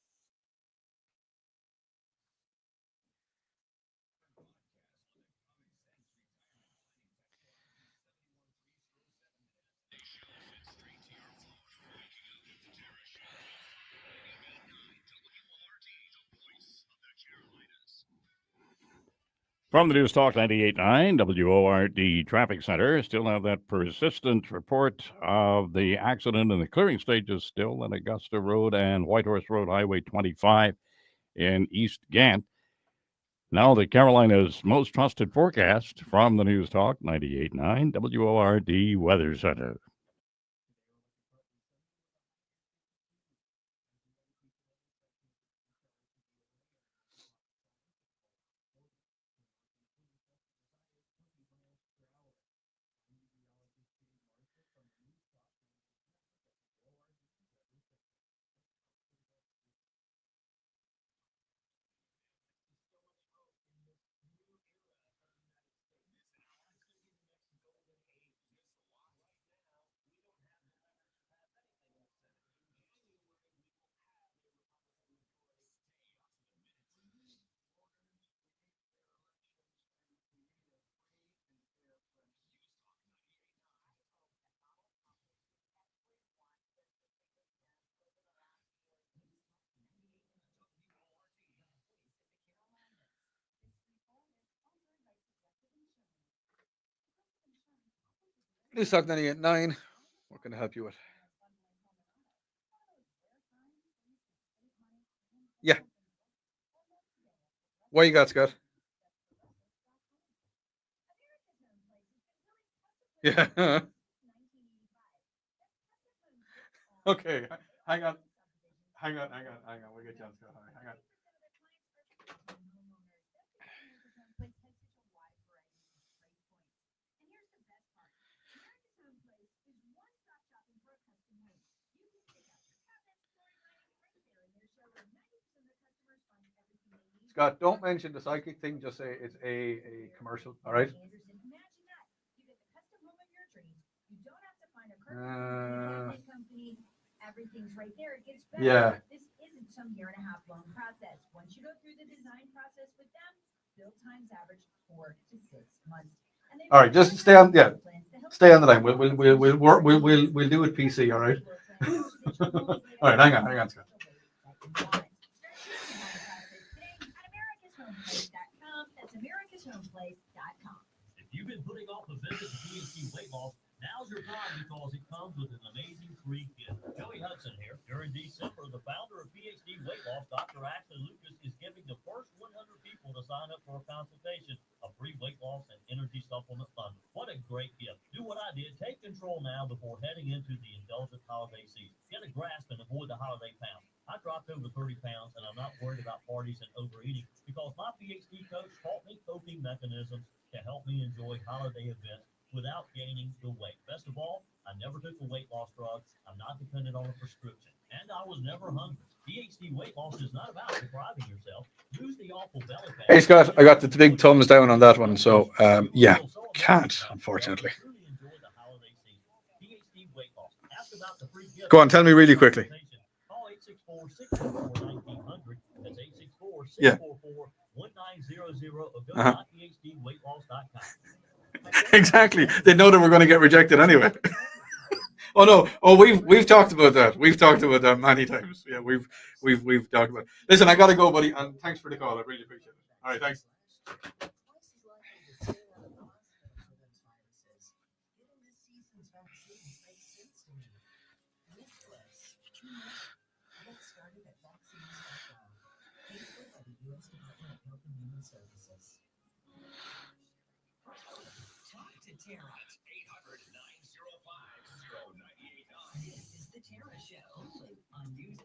From the News Talk 98.9 WORD Traffic Center, still have that persistent report of the accident in the clearing stages still at Augusta Road and Whitehorse Road, Highway 25 in East Gant. Now the Carolinas' most trusted forecast from the News Talk 98.9 WORD Weather Center. News Talk 98.9. What can I help you with? Yeah. What you got, Scott? Yeah. Okay. Hang on. We'll get you on, Scott. Hang on. Scott, don't mention the psychic thing. Just say it's a commercial. All right. Everything's right there. It gets better. Yeah. This isn't some year-and-a-half long process. Once you go through the design process with them, build times average 4 to 6 months. And All right. Just stay on. Yeah. Stay on the line. We'll do it PC. All right. All right. Hang on, Scott. That's americashomeplace.com. If you've been putting off a visit to PhD Weight Loss, now's your time because it comes with an amazing free gift. Joey Hudson here. During December, the founder of PhD Weight Loss, Dr. Ashley Lucas, is giving the first 100 people to sign up for a consultation a free weight loss and energy supplement bundle. What a great gift. Do what I did. Take control now before heading into the indulgent holiday season. Get a grasp and avoid the holiday pound. I dropped over 30 pounds, and I'm not worried about parties and overeating because my PhD coach taught me coping mechanisms to help me enjoy holiday events without gaining the weight. Best of all, I never took a weight loss drug. I'm not dependent on a prescription. And I was never hungry. PhD weight loss is not about depriving yourself. Use the awful belly fat. Hey, Scott, I got the big thumbs down on that one. So, yeah, can't, unfortunately. Go on, tell me really quickly. Call 864-644-1900. That's 864-644-1900 Yeah. or go Uh-huh. to PhDweightloss.com. Exactly. They know that we're going to get rejected anyway. Oh no! Oh, we've talked about that. We've talked about that many times. Yeah, we've talked about it. Listen, I gotta go, buddy, and thanks for the call. I really appreciate it. All right, thanks. Talk to Tara. 800-905-0989. This is the Tara Show on News.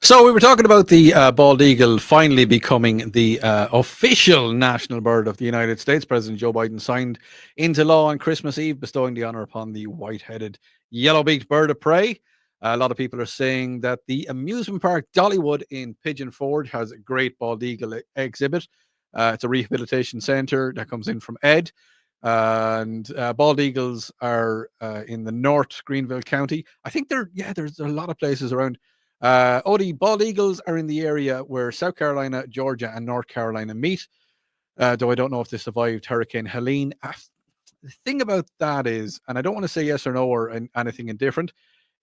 So we were talking about the bald eagle finally becoming the official national bird of the United States. President Joe Biden signed into law on Christmas Eve, bestowing the honor upon the white-headed yellow-beaked bird of prey. A lot of people are saying that the amusement park Dollywood in Pigeon Forge has a great bald eagle exhibit. It's a rehabilitation center that comes in from Ed. And bald eagles are in the North Greenville County. I think there's a lot of places around. Odie, bald eagles are in the area where South Carolina, Georgia, and North Carolina meet. Though I don't know if they survived Hurricane Helene. The thing about that is, and I don't want to say yes or no or anything indifferent,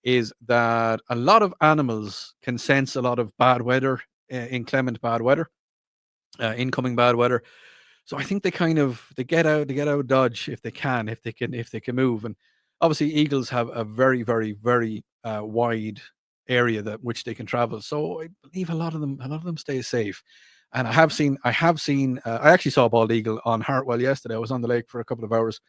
is that a lot of animals can sense a lot of bad weather, inclement bad weather, incoming bad weather. So I think they get out Dodge if they can move. And obviously eagles have a very, very, very wide area which they can travel. So I believe a lot of them stay safe. And I actually saw a bald eagle on Hartwell yesterday. I was on the lake for a couple of hours.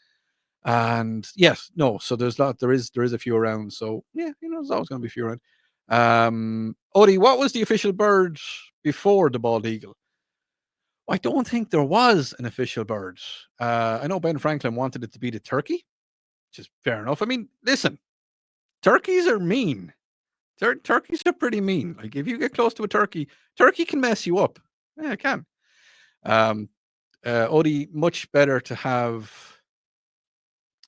And yes, no, so there is a few around. So yeah, there's always going to be a few around. Odie, what was the official bird before the bald eagle? I don't think there was an official bird. I know Ben Franklin wanted it to be the turkey, which is fair enough. I mean, listen, turkeys are mean. Turkeys are pretty mean. Like if you get close to a turkey can mess you up. Yeah, it can. Odie, much better to have.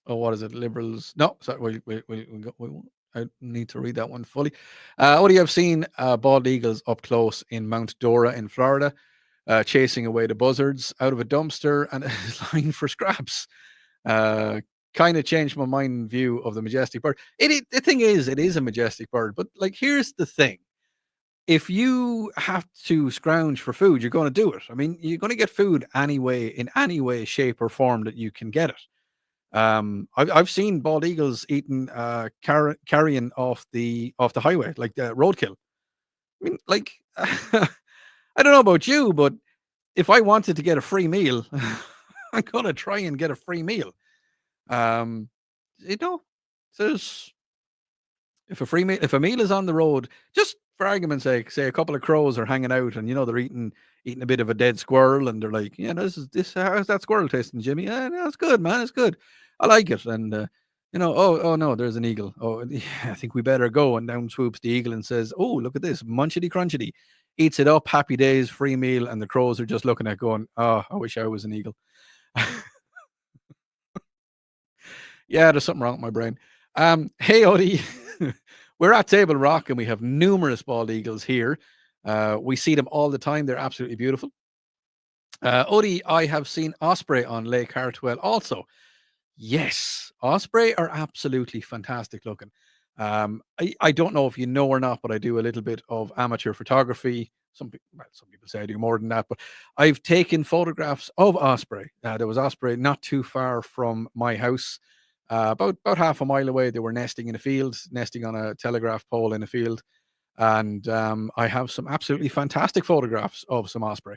Oh, what is it? Liberals? No, sorry. I need to read that one fully. Odie, I've seen bald eagles up close in Mount Dora in Florida. Chasing away the buzzards out of a dumpster and lying for scraps. Kind of changed my mind and view of the majestic bird. The thing is, it is a majestic bird, but like, here's the thing. If you have to scrounge for food, you're going to do it. I mean, you're going to get food anyway, in any way, shape, or form that you can get it. I've seen bald eagles eating carrion off the highway, like the roadkill. mean, like, I don't know about you, but if I wanted to get a free meal, I'm gonna try and get a free meal. Um, you know, there's if a meal is on the road, just for argument's sake, say a couple of crows are hanging out and they're eating a bit of a dead squirrel and they're like, yeah, this how's that squirrel tasting, Jimmy? Yeah, no, it's good, man, it's good. I like it. And oh no, there's an eagle. Oh, yeah, I think we better go. And down swoops the eagle and says, oh, look at this, munchity crunchity, eats it up, happy days, free meal, and the crows are just looking at going, oh, I wish I was an eagle. Yeah, there's something wrong with my brain. Hey, Odie, we're at Table Rock and we have numerous bald eagles here. We see them all the time. They're absolutely beautiful. Odie, I have seen osprey on Lake Hartwell also. Yes, osprey are absolutely fantastic looking. I don't know if you know or not, but I do a little bit of amateur photography. Some people say I do more than that, but I've taken photographs of osprey. There was osprey not too far from my house, about half a mile away. They were nesting in a field, nesting on a telegraph pole in a field, and I have some absolutely fantastic photographs of some osprey.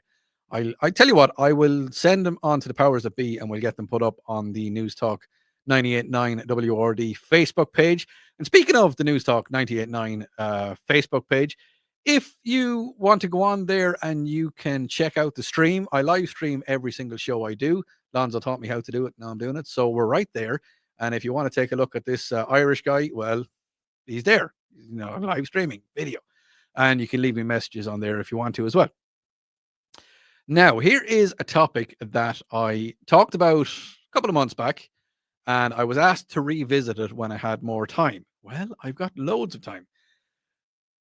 I tell you what, I will send them on to the powers that be, and we'll get them put up on the News Talk 98.9 WRD Facebook page. And speaking of the News Talk 98.9 Facebook page, if you want to go on there and you can check out the stream, I live stream every single show I do. Lonzo taught me how to do it. Now I'm doing it. So we're right there. And if you want to take a look at this Irish guy, well, he's there, live streaming video. And you can leave me messages on there if you want to as well. Now, here is a topic that I talked about a couple of months back, and I was asked to revisit it when I had more time. Well, I've got loads of time.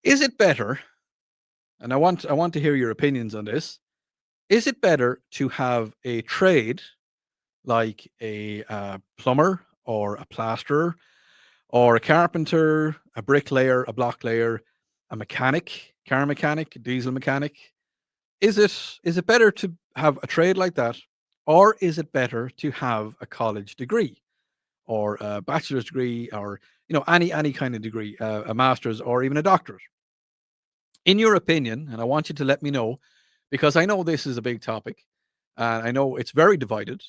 Is it better, and I want to hear your opinions on this, is it better to have a trade like a plumber or a plasterer or a carpenter, a bricklayer, a block layer, a mechanic, car mechanic, diesel mechanic? Is it better to have a trade like that, or is it better to have a college degree or a bachelor's degree, or any kind of degree, a master's or even a doctorate? In your opinion, and I want you to let me know, because I know this is a big topic, and I know it's very divided.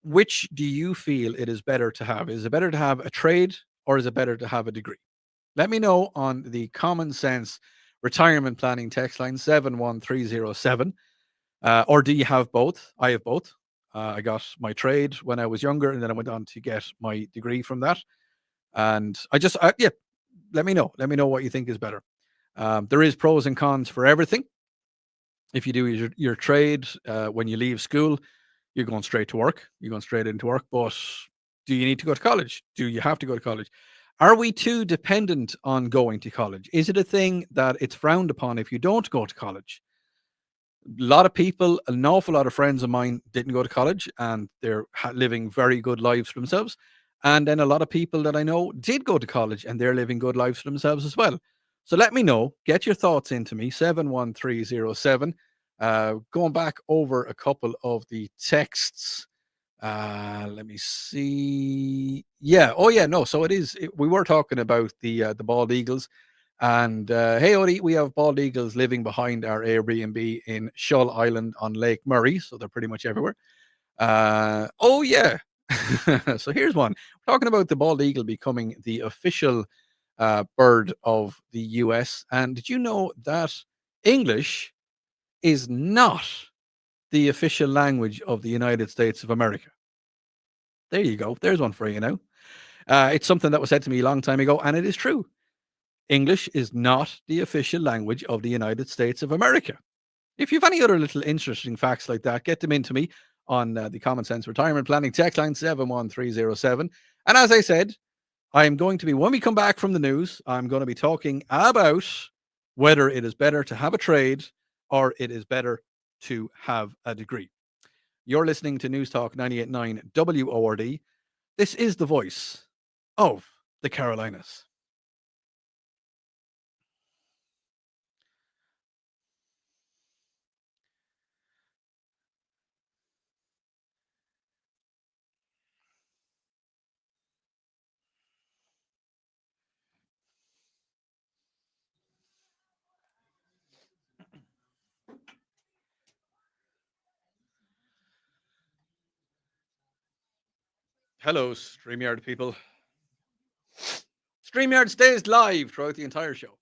Which do you feel it is better to have? Is it better to have a trade, or is it better to have a degree? Let me know on the Common Sense Retirement Planning text line 71307. Or do you have both? I have both. I got my trade when I was younger, and then I went on to get my degree from that. And yeah, let me know. Let me know what you think is better. There is pros and cons for everything. If you do your trade, when you leave school, you're going straight to work. You're going straight into work. But do you need to go to college? Do you have to go to college? Are we too dependent on going to college? Is it a thing that it's frowned upon if you don't go to college? A lot of people, an awful lot of friends of mine didn't go to college, and they're living very good lives for themselves. And then a lot of people that I know did go to college, and they're living good lives for themselves as well. So let me know. Get your thoughts into me, 71307. Going back over a couple of the texts. Let me see. Yeah. Oh, yeah. No. So we were talking about the bald eagles, and hey, Odie, we have bald eagles living behind our Airbnb in Shull Island on Lake Murray, so they're pretty much everywhere. Oh yeah. So here's one. We're talking about the bald eagle becoming the official bird of the US. And did you know that English is not the official language of the United States of America? There you go. There's one for you now. It's something that was said to me a long time ago, and it is true. English is not the official language of the United States of America. If you have any other little interesting facts like that, get them into me on the Common Sense Retirement Planning text line 71307. And as I said, I'm going to be, when we come back from the news, I'm going to be talking about whether it is better to have a trade or it is better to have a degree. You're listening to News Talk 98.9 WORD. This is the voice of the Carolinas. Hello, StreamYard people. StreamYard stays live throughout the entire show.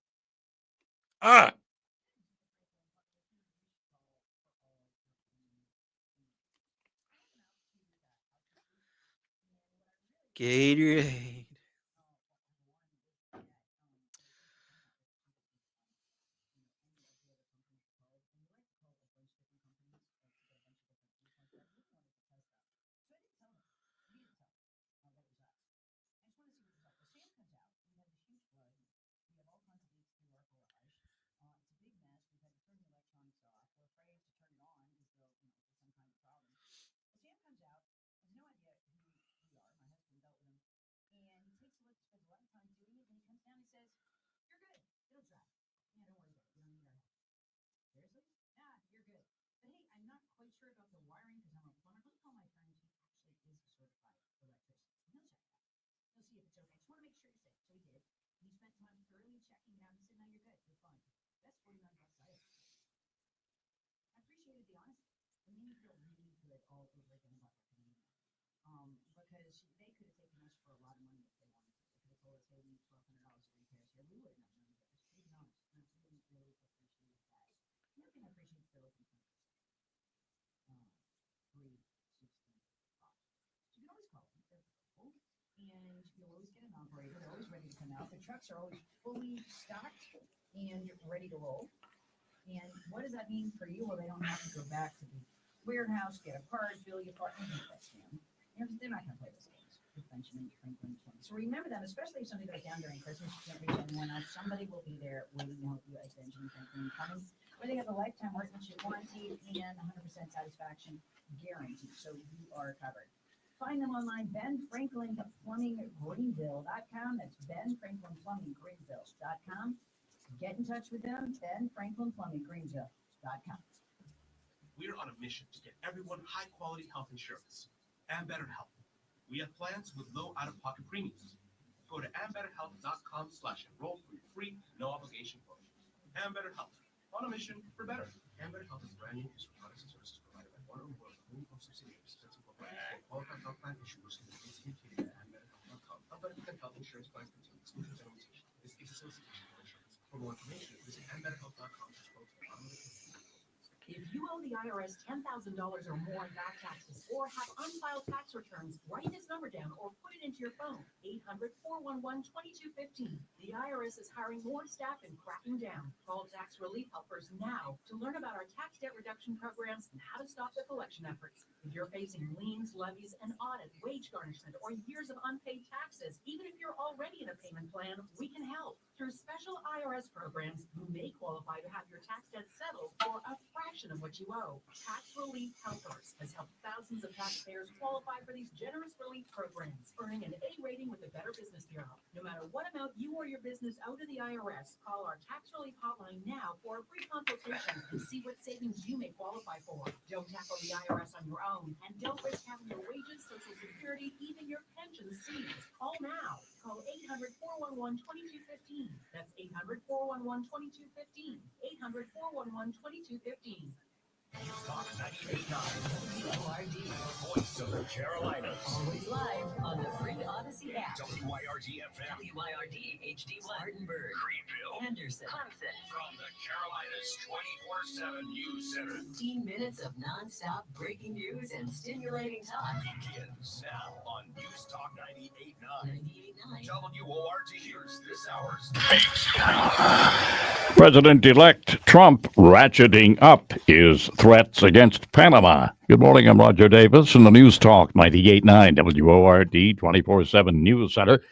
Gatorade. They're always ready to come out. The trucks are always fully stocked and ready to roll. And what does that mean for you? Well, they don't have to go back to the warehouse, get a part, bill your part. They're not going to play those games with Benjamin Franklin. So remember them, especially if somebody goes down during Christmas, you can't reach anyone else. Somebody will be there waiting to help you at Benjamin Franklin coming. Where they have a lifetime workmanship warranty and 100% satisfaction guarantee. So you are covered. Find them online, Ben Franklin Plumbing Greenville.com. That's Ben Franklin Plumbing Greenville.com. Get in touch with them, Ben Franklin Plumbing Greenville.com. We're on a mission to get everyone high-quality health insurance and better health. We have plans with low out-of-pocket premiums. Go to ambetterhealth.com/enroll for your free, no-obligation quote. Ambetter Health, on a mission for better. Ambetter Health is a brand new piece of products and services provided by one or more of the wholly owned subsidiaries. For qualified health plan issuers who is indicated at ambetterhealth.com. Ambetterhealth health insurance plans contain exclusions and limitations. This is a solicitation for insurance. For more information, visit ambetterhealth.com. If you owe the IRS $10,000 or more in back taxes or have unfiled tax returns, write this number down or put it into your phone. 800-411-2215. The IRS is hiring more staff and cracking down. Call tax relief helpers now to learn about our tax debt reduction programs and how to stop the collection efforts. If you're facing liens, levies, an audit, wage garnishment, or years of unpaid taxes, even if you're already in a payment plan, we can help. Through special IRS programs, you may qualify to have your tax debt settled for a fraction of what you owe. Tax Relief Helpers has helped thousands of taxpayers qualify for these generous relief programs, earning an A rating with the Better Business Bureau. No matter what amount you or your business owe to the IRS, call our tax relief hotline now for a free consultation and see what savings you may qualify for. Don't tackle the IRS on your own, and don't risk having your wages, Social Security, even your pension seized. Call now. Call 800-411-2215. That's 800-411-2215. 800-411-2215. Talk 98.9 WYRD, voice of the Carolinas. Always live on the free Odyssey app. WYRD FM. WYRD HD Spartanburg. Greenville. Anderson. Clemson. From the Carolinas 24/7 News Center. 15 minutes of non-stop breaking news and stimulating talk. Begins now on News Talk 98.9 WORD. Here's this hour's President-elect Trump ratcheting up his threats against Panama. Good morning, I'm Roger Davis in the News Talk 98.9 WORD 24/7 News Center.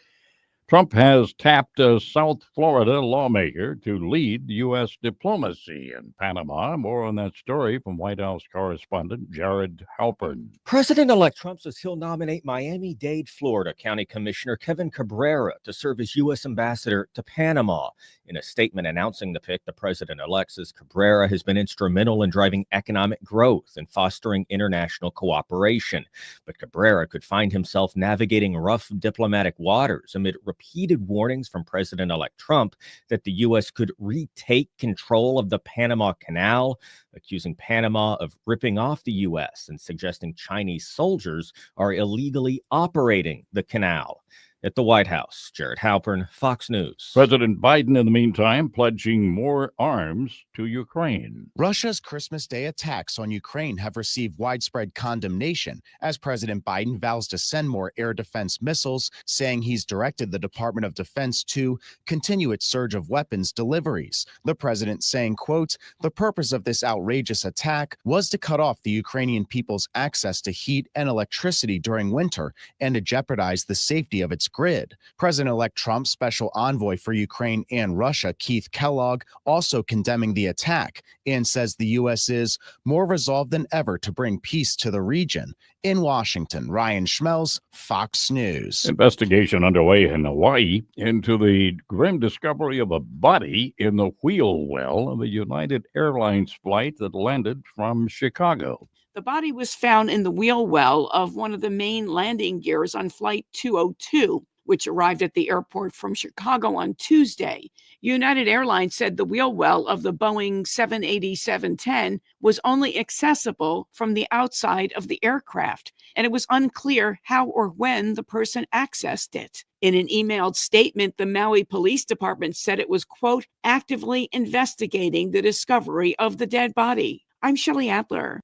Trump has tapped a South Florida lawmaker to lead U.S. diplomacy in Panama. More on that story from White House correspondent Jared Halpern. President-elect Trump says he'll nominate Miami-Dade, Florida County Commissioner Kevin Cabrera to serve as U.S. ambassador to Panama. In a statement announcing the pick, the president-elect says Cabrera has been instrumental in driving economic growth and fostering international cooperation. But Cabrera could find himself navigating rough diplomatic waters amid repeated repeated warnings from President-elect Trump that the U.S. could retake control of the Panama Canal, accusing Panama of ripping off the U.S. and suggesting Chinese soldiers are illegally operating the canal. At the White House, Jared Halpern, Fox News. President Biden, in the meantime, pledging more arms to Ukraine. Russia's Christmas Day attacks on Ukraine have received widespread condemnation as President Biden vows to send more air defense missiles, saying he's directed the Department of Defense to continue its surge of weapons deliveries. The president saying, quote, "The purpose of this outrageous attack was to cut off the Ukrainian people's access to heat and electricity during winter and to jeopardize the safety of its grid." President-elect Trump's special envoy for Ukraine and Russia, Keith Kellogg, also condemning the attack and says the U.S. is more resolved than ever to bring peace to the region. In Washington, Ryan Schmelz, Fox News. Investigation underway in Hawaii into the grim discovery of a body in the wheel well of a United Airlines flight that landed from Chicago. The body was found in the wheel well of one of the main landing gears on Flight 202, which arrived at the airport from Chicago on Tuesday. United Airlines said the wheel well of the Boeing 787-10 was only accessible from the outside of the aircraft, and it was unclear how or when the person accessed it. In an emailed statement, the Maui Police Department said it was, quote, actively investigating the discovery of the dead body. I'm Shelley Adler.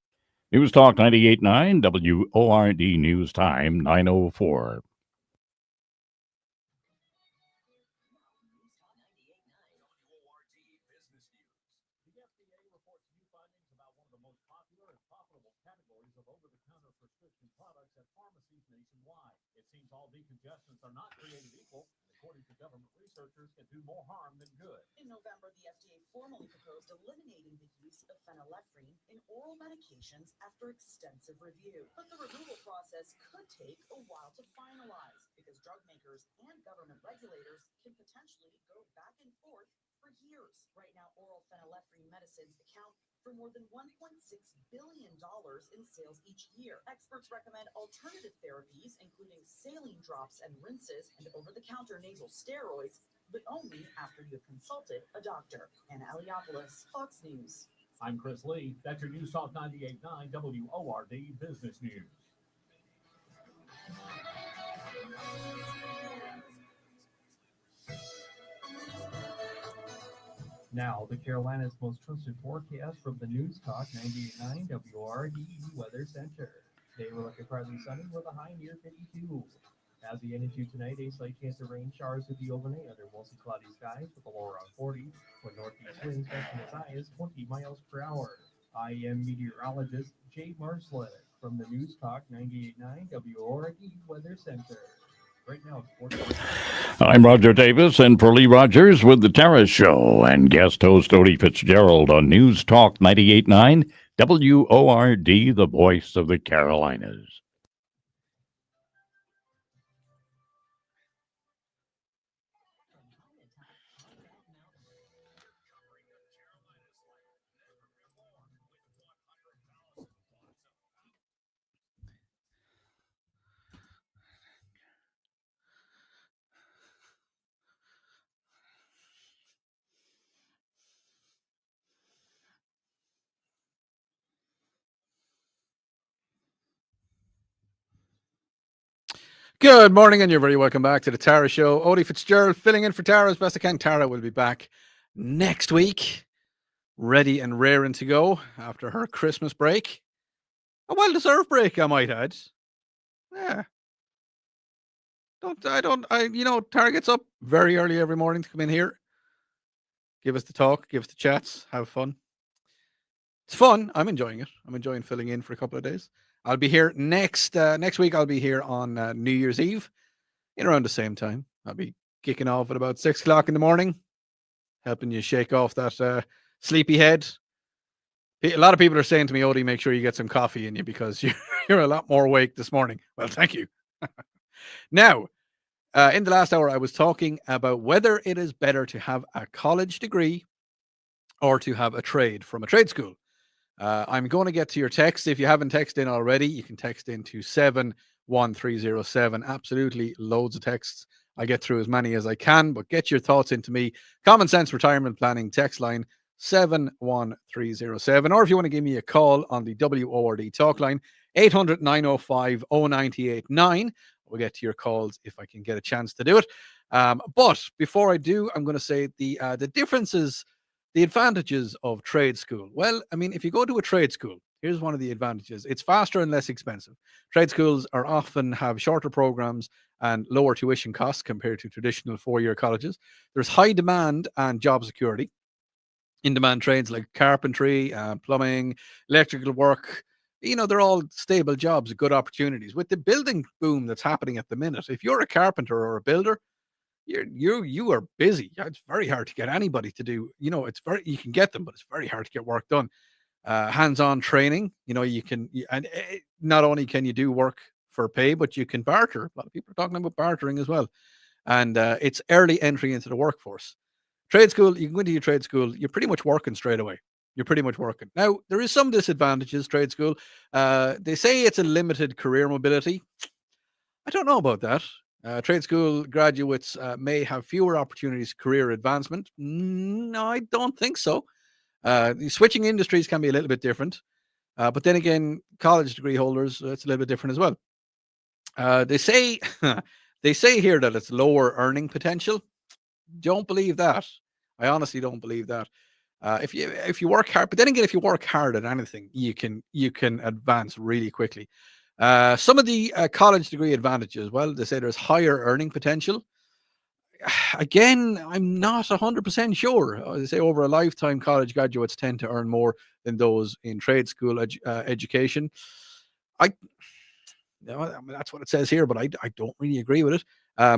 News Talk 98.9 WORD News Time 9:04. All decongestants are not created equal. According to government researchers, can do more harm than good. In November, the FDA formally proposed eliminating the use of phenylephrine in oral medications after extensive review. But the removal process could take a while to finalize because drug makers and government regulators can potentially go back and forth for years. Right now, oral phenylephrine medicines account for more than $1.6 billion in sales each year. Experts recommend alternative therapies, including saline drops and rinses and over-the-counter nasal steroids, but only after you have consulted a doctor. Anna Aliopoulos, Fox News. I'm Chris Lee. That's your News Talk 98.9 WORD Business News. Now, the Carolinas' most trusted forecast from the News Talk 98.9 WORD Weather Center. Today we're looking partly sunny with a high near 52. As we head into tonight, a slight chance of rain showers with the overnight under mostly cloudy skies with a low around 40, with northeast winds gusting as high as 20 miles per hour. I am meteorologist Jay Marsland from the News Talk 98.9 WORD Weather Center. Right now, I'm Roger Davis, and for Lee Rogers with The Tara Show, and guest host Odie Fitzgerald on News Talk 98.9 WORD, the voice of the Carolinas. Good morning, and you're very welcome back to the Tara Show. Odie Fitzgerald filling in for Tara as best I can. Tara will be back next week, ready and raring to go after her Christmas break. A well-deserved break, I might add. Yeah. Tara gets up very early every morning to come in here, give us the talk, give us the chats, have fun. It's fun. I'm enjoying it. I'm enjoying filling in for a couple of days. I'll be here next week. I'll be here on New Year's Eve in around the same time. I'll be kicking off at about 6 o'clock in the morning, helping you shake off that sleepy head. A lot of people are saying to me, Odie, make sure you get some coffee in you because you're a lot more awake this morning. Well, thank you. Now, in the last hour, I was talking about whether it is better to have a college degree or to have a trade from a trade school. I'm going to get to your text. If you haven't texted in already, you can text in to 71307. Absolutely loads of texts I get through as many as I can, but get your thoughts into me. Common Sense Retirement Planning text line 71307. Or if you want to give me a call on the WORD talk line, 800 905 0989. We'll get to your calls if I can get a chance to do it. But before I do, I'm going to say the differences, the advantages of trade school. Well, I mean, if you go to a trade school, here's one of the advantages. It's faster and less expensive. Trade schools are often have shorter programs and lower tuition costs compared to traditional four-year colleges. There's high demand and job security. In-demand trades like carpentry, plumbing, electrical work, they're all stable jobs, good opportunities. With the building boom that's happening at the minute, if you're a carpenter or a builder, you are busy. It's very hard to get anybody to do. You can get them, but it's very hard to get work done. Hands-on training. Not only can you do work for pay, but you can barter. A lot of people are talking about bartering as well, and it's early entry into the workforce. Trade school, you can go into your trade school, you're pretty much working straight away. You're pretty much working. Now, there is some disadvantages, trade school. They say it's a limited career mobility. I don't know about that. Trade school graduates may have fewer opportunities for career advancement. No, I don't think so. Switching industries can be a little bit different. But then again, college degree holders, it's a little bit different as well. They say they say here that it's lower earning potential. Don't believe that. I honestly don't believe that. If you work hard, but then again, if you work hard at anything, you can advance really quickly. Some of the college degree advantages. Well, they say there's higher earning potential. Again, I'm not 100% sure. They say over a lifetime, college graduates tend to earn more than those in trade school education. I mean, that's what it says here, but I don't really agree with it.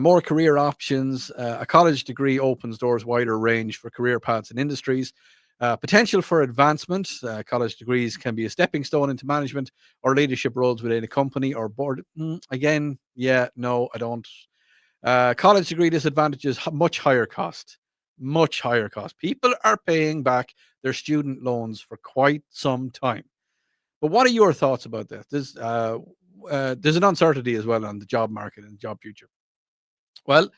More career options. A college degree opens doors wider range for career paths and industries. Potential for advancement. College degrees can be a stepping stone into management or leadership roles within a company or board. Again, yeah, no, I don't. College degree disadvantages, much higher cost. Much higher cost. People are paying back their student loans for quite some time. But what are your thoughts about that? There's an uncertainty as well on the job market and job future. Well,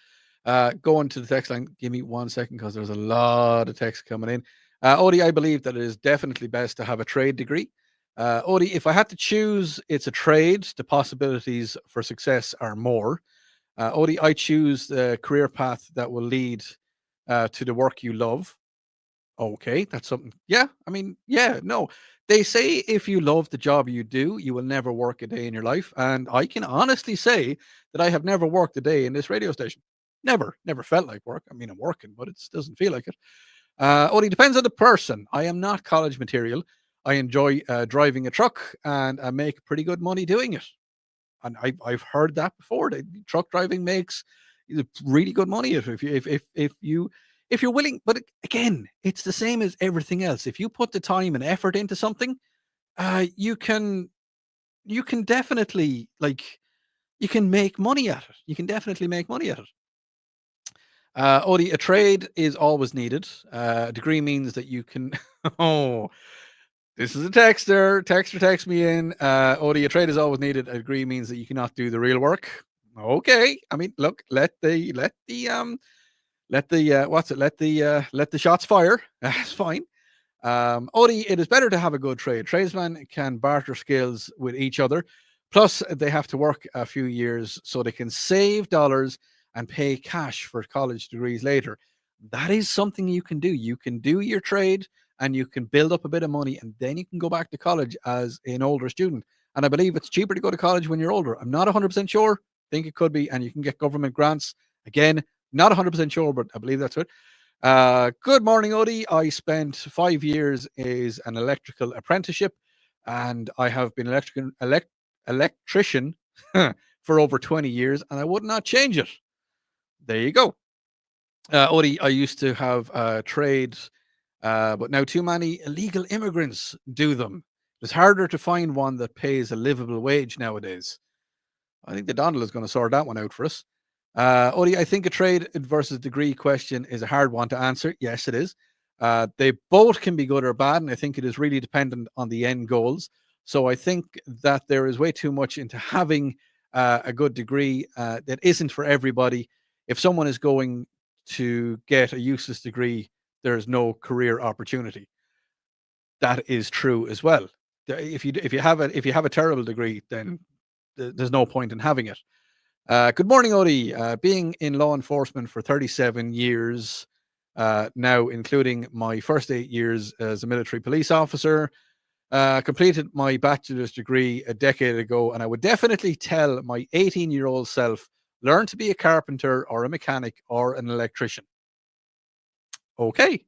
going to the text line, give me 1 second because there's a lot of text coming in. Odie, I believe that it is definitely best to have a trade degree. Odie, if I had to choose, it's a trade. The possibilities for success are more. Odie, I choose the career path that will lead to the work you love. Okay, that's something. Yeah, I mean, yeah, no. They say if you love the job you do, you will never work a day in your life. And I can honestly say that I have never worked a day in this radio station. Never felt like work. I mean, I'm working, but it doesn't feel like it. Only depends on the person. I am not college material. I enjoy driving a truck and I make pretty good money doing it. And I've heard that before. Truck driving makes really good money if you're willing. But again, it's the same as everything else. If you put the time and effort into something, you can definitely you can make money at it. You can definitely make money at it. Odie, a trade is always needed. A degree means that you can. Oh, this is a texter. Texter text me in. Odie, a trade is always needed. A degree means that you cannot do the real work. Okay. I mean, look, let the shots fire. That's fine. Odie, it is better to have a good trade. Tradesmen can barter skills with each other. Plus, they have to work a few years so they can save dollars and pay cash for college degrees later. That is something you can do. You can do your trade and you can build up a bit of money and then you can go back to college as an older student. And I believe it's cheaper to go to college when you're older. I'm not 100% sure. Think it could be. And you can get government grants. Again, not 100% sure, but I believe that's it. Good morning, Odie. I spent 5 years as an electrical apprenticeship and I have been electrician for over 20 years and I would not change it. There you go. Odie, I used to have trades, but now too many illegal immigrants do them. It's harder to find one that pays a livable wage nowadays. I think the Donald is going to sort that one out for us. Odie, I think a trade versus degree question is a hard one to answer. Yes, it is. They both can be good or bad, and I think it is really dependent on the end goals. So I think that there is way too much into having a good degree that isn't for everybody. if someone is going to get a useless degree, there's no career opportunity. That is true as well. If you have a terrible degree, then there's no point in having it. Good morning, Odie. Being in law enforcement for 37 years now, including my first 8 years as a military police officer, completed my bachelor's degree a decade ago, and I would definitely tell my 18-year-old self, learn to be a carpenter or a mechanic or an electrician. Okay.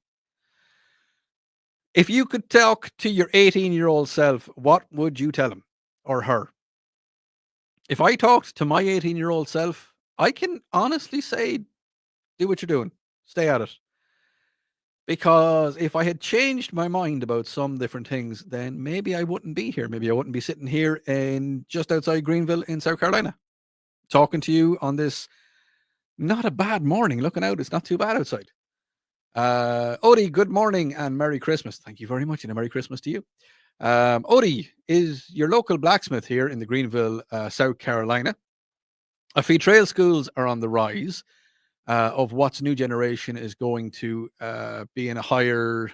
If you could talk to your 18-year-old self, what would you tell him or her? If I talked to my 18-year-old self, I can honestly say, do what you're doing. Stay at it. Because if I had changed my mind about some different things, then maybe I wouldn't be here. Maybe I wouldn't be sitting here in just outside Greenville in South Carolina, talking to you on this not a bad morning. Looking out, it's not too bad outside. Odie, good morning and Merry Christmas. Thank you very much, and a Merry Christmas to you. Odie is your local blacksmith here in the Greenville, South Carolina. I feel trail schools are on the rise. Of what's new generation is going to be in a higher.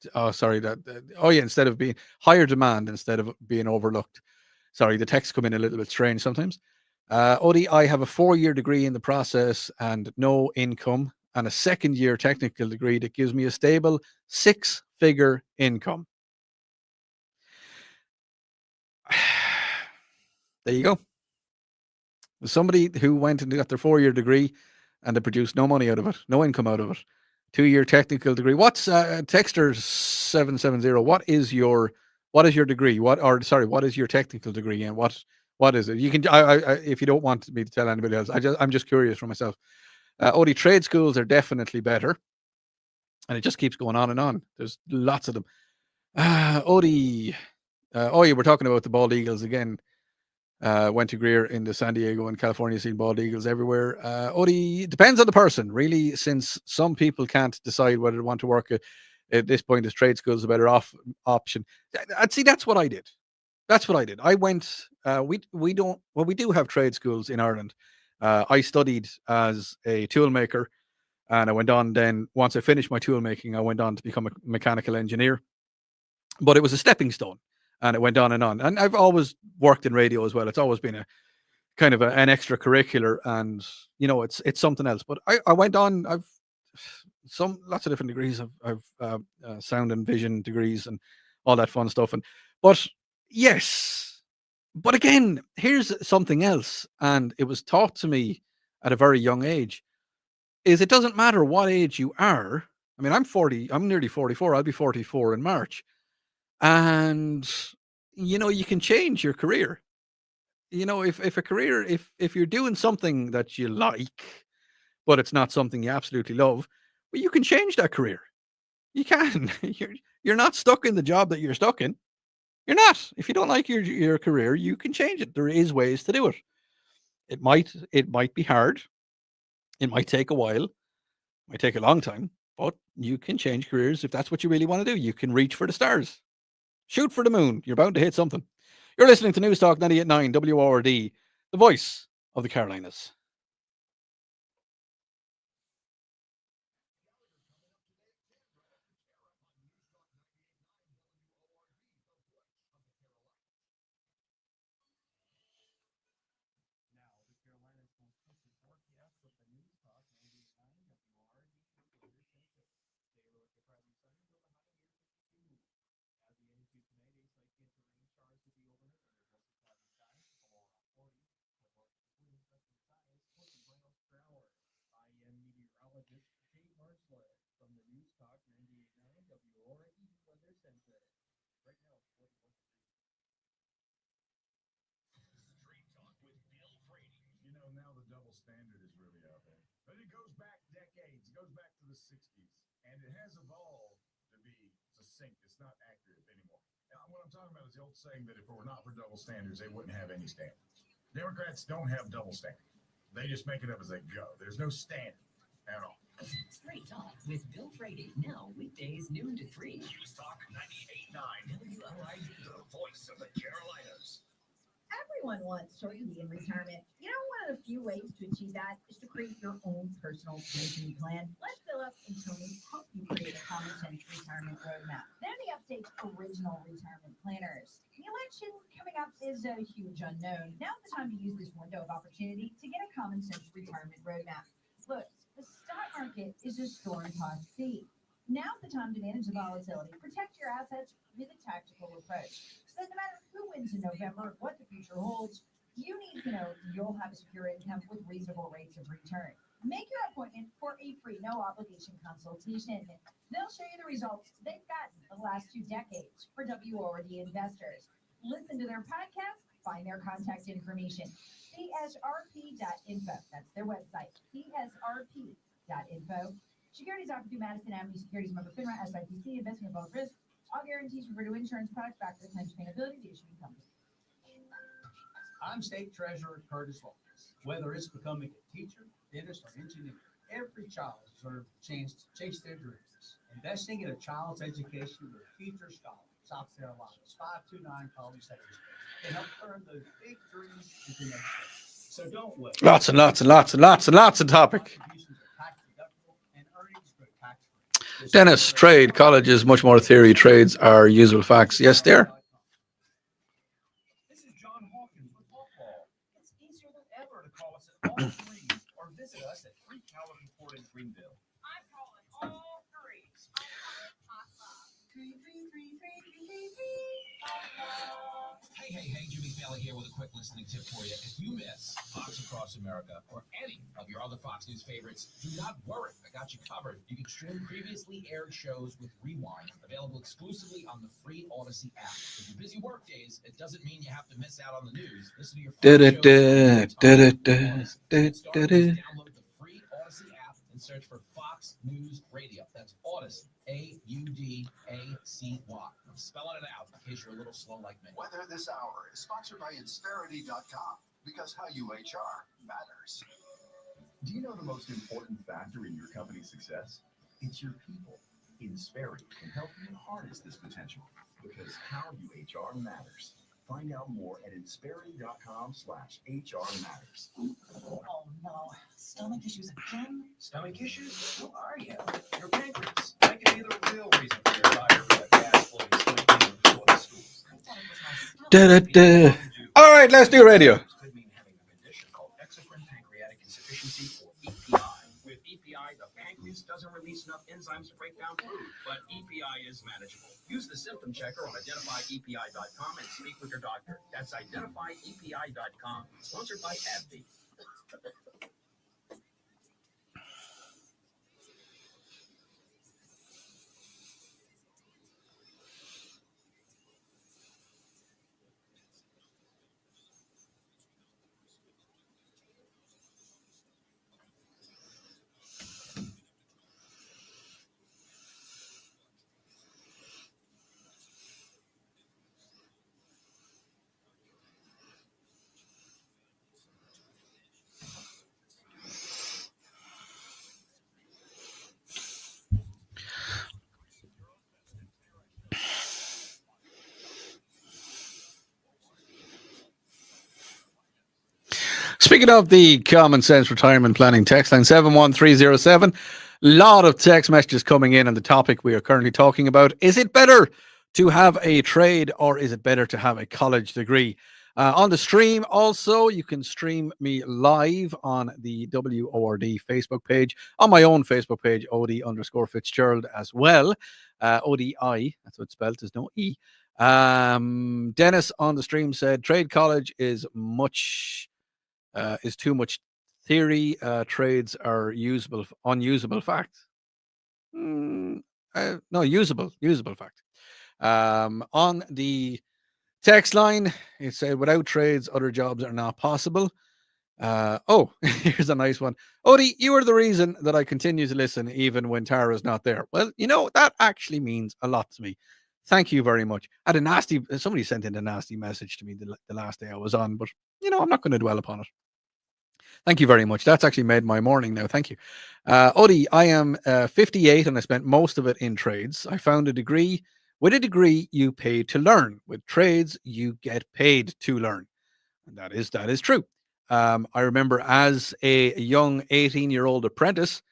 Instead of being higher demand instead of being overlooked. Sorry, the texts come in a little bit strange sometimes. Odie, I have a 4-year degree in the process and no income, and a 2nd-year technical degree that gives me a stable 6-figure income. There you go. Somebody who went and got their 4-year degree and they produced no money out of it, no income out of it. 2-year technical degree. What's Texter 770? What is your degree? What is your technical degree, and what is it? You can, if you don't want me to tell anybody else, I'm just curious for myself. Odie, trade schools are definitely better, and it just keeps going on and on. There's lots of them. Odie, we're talking about the bald eagles again. Went to Greer in the San Diego and California, seen bald eagles everywhere. Odie, depends on the person, really, since some people can't decide whether they want to work at this point as trade school is a better option. I'd see that's what I did. I went, we do have trade schools in Ireland. I studied as a toolmaker, and I went on then, once I finished my tool making, I went on to become a mechanical engineer. But it was a stepping stone. And it went on. And I've always worked in radio as well. It's always been a kind of an extracurricular, and it's something else. But I went on. I've lots of different degrees. I've sound and vision degrees and all that fun stuff. But yes, but again, here's something else. And it was taught to me at a very young age. Is it doesn't matter what age you are. I mean, I'm 40. I'm nearly 44. I'll be 44 in March. And you can change your career. If you're doing something that you like, but it's not something you absolutely love, well, you can change that career. You can. You're not stuck in the job that you're stuck in. You're not. If you don't like your career, you can change it. There is ways to do it. It might be hard. It might take a while. It might take a long time, but you can change careers if that's what you really want to do. You can reach for the stars. Shoot for the moon. You're bound to hit something. You're listening to News Talk 98.9 WORD, the voice of the Carolinas. Now the double standard is really out there. But it goes back decades. It goes back to the 60s. And it has evolved to be succinct. It's not accurate anymore. Now, what I'm talking about is the old saying that if it were not for double standards, they wouldn't have any standards. Democrats don't have double standards. They just make it up as they go. There's no standard at all. Straight Talk with Bill Frady. Now weekdays noon to 3. News Talk 98.9 WORD, the voice of the Carolinas. Everyone wants certainty in retirement. One one of the few ways to achieve that is to create your own personal pension plan. Let Philip and Tony help you create a common sense retirement roadmap. They're the Upstate's original retirement planners. The election coming up is a huge unknown. Now's the time to use this window of opportunity to get a common sense retirement roadmap. Look, the stock market is a store and pause sea. Now's the time to manage the volatility, protect your assets with a tactical approach. So that no matter who wins in November, what the future holds, you need to know you'll have a secure income with reasonable rates of return. Make your appointment for a free, no obligation consultation. They'll show you the results they've gotten the last 2 decades for WORD investors. Listen to their podcast, find their contact information. CSRP.info. That's their website. CSRP.info. Securities offered through Madison Avenue Securities member FINRA SIPC. Investment involves risk. All guarantees refer to insurance products backed by the claims paying ability of the issuing company. I'm State Treasurer Curtis Lawrence. Whether it's becoming a teacher, dentist, or engineer, every child deserves a chance to chase their dreams. Investing in a child's education with Future Scholar, South Carolina's 529 college savings can help turn those big dreams into next steps. So don't wait. Lots and lots and lots and lots and lots of topic. Dennis, trade, college is much more theory. Trades are usable facts. Yes, there. This is John Hawkins with football. It's easier than ever to call us at all threes or visit us at 3 Calvin Court in Greenville. I'm calling all threes. Hey, Jimmy Fallon here with a quick listening tip for you. If you miss Fox Across America or any of your other Fox News favorites, do not worry. I got you covered. You can stream previously aired shows with Rewind, available exclusively on the free Odyssey app. If you're busy work days, it doesn't mean you have to miss out on the news. Listen to your favorite shows. Download the free Odyssey app and search for Fox News Radio. That's Odyssey, AUDACY. I'm spelling it out in case you're a little slow like me. Weather this hour is sponsored by Insperity.com, because how you HR matters. Do you know the most important factor in your company's success? It's your people. Insperity can help you harness this potential, because how you HR matters. Find out more at Insperity.com/HR matters. Oh no, stomach issues again? Stomach issues? Who are you? Your pancreas. That could be the real reason for your diarrhea, gas flow, stomach pain, or the stools. All right, let's do radio. Could mean having a condition called exocrine pancreatic insufficiency, or EPI. With EPI, the pancreas doesn't release enough enzymes to break down food, but EPI is manageable. Use the symptom checker on identifyepi.com and speak with your doctor. That's identifyepi.com. Sponsored by AbbVie. Speaking of the common sense retirement planning text line 71307, lot of text messages coming in on the topic we are currently talking about. Is it better to have a trade or is it better to have a college degree? On the stream, also, you can stream me live on the WORD Facebook page, on my own Facebook page, OD_Fitzgerald as well. ODI, that's what it's spelled, there's no E. Dennis on the stream said, trade college is too much theory. Trades are unusable fact. No, usable fact. On the text line, it said, without trades, other jobs are not possible. Here's a nice one. Odie, you are the reason that I continue to listen even when Tara's not there. Well, that actually means a lot to me. Thank you very much. Somebody sent in a nasty message to me the last day I was on, but I'm not going to dwell upon it. Thank you very much. That's actually made my morning now. Thank you. Odie, I am 58 and I spent most of it in trades. I found a degree. With a degree, you pay to learn. With trades, you get paid to learn. And that is true. I remember as a young 18-year-old apprentice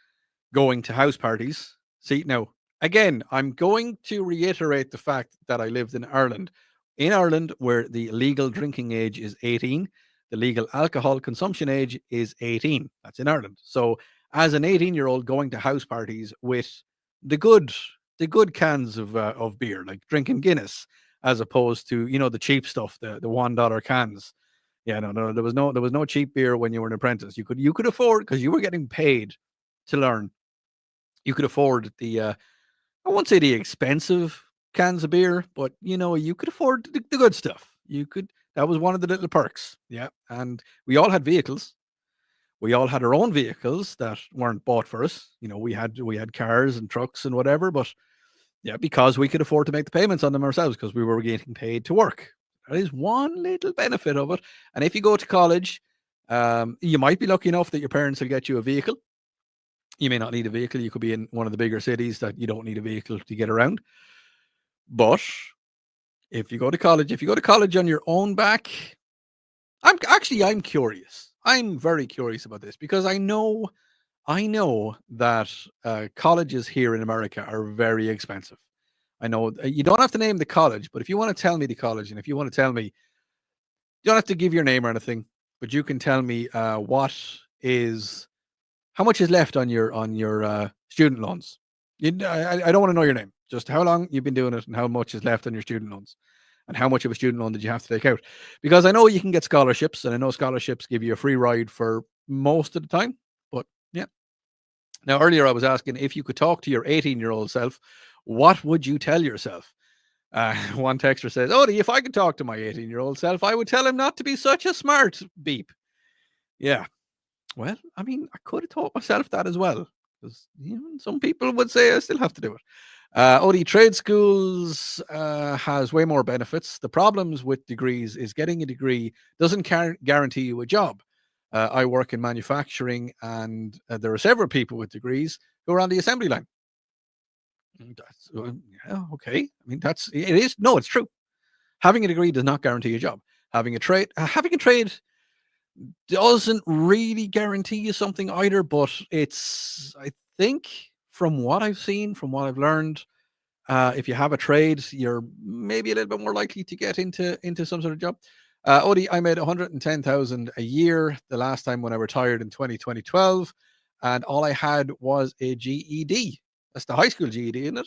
going to house parties. See, now, again, I'm going to reiterate the fact that I lived in Ireland. In Ireland, where the legal drinking age is 18, the legal alcohol consumption age is 18. That's in Ireland. So, as an 18-year-old going to house parties with the good, the good cans of beer, like drinking Guinness, as opposed to the cheap stuff, the $1 cans. Yeah, no, there was no cheap beer when you were an apprentice. You could afford, because you were getting paid to learn. You could afford I won't say the expensive cans of beer, but you could afford the good stuff. That was one of the little perks. Yeah. And we all had vehicles. We all had our own vehicles that weren't bought for us. We had cars and trucks and whatever, but yeah, because we could afford to make the payments on them ourselves because we were getting paid to work. That is one little benefit of it. And if you go to college, you might be lucky enough that your parents will get you a vehicle. You may not need a vehicle. You could be in one of the bigger cities that you don't need a vehicle to get around. But if you go to college on your own back, I'm curious. I'm very curious about this because I know that colleges here in America are very expensive. I know you don't have to name the college, but if you want to tell me the college, and if you want to tell me, you don't have to give your name or anything, but you can tell me how much is left on your student loans. I don't want to know your name, just how long you've been doing it and how much is left on your student loans, and how much of a student loan did you have to take out? Because I know you can get scholarships, and I know scholarships give you a free ride for most of the time. But yeah. Now, earlier I was asking if you could talk to your 18-year-old self, what would you tell yourself? One texter says, Odie, if I could talk to my 18-year-old self, I would tell him not to be such a smart beep. Yeah. Well, I mean, I could have taught myself that as well. Because some people would say I still have to do it. Odie, trade schools has way more benefits. The problems with degrees is getting a degree doesn't guarantee you a job. I work in manufacturing, and there are several people with degrees who are on the assembly line. Yeah, okay. I mean, it is. No, it's true. Having a degree does not guarantee a job. Having a trade doesn't really guarantee you something either. But I think, from what I've seen, from what I've learned, if you have a trade, you're maybe a little bit more likely to get into some sort of job. Odie, I made 110,000 a year the last time when I retired in 2012, and all I had was a GED. That's the high school GED, isn't it?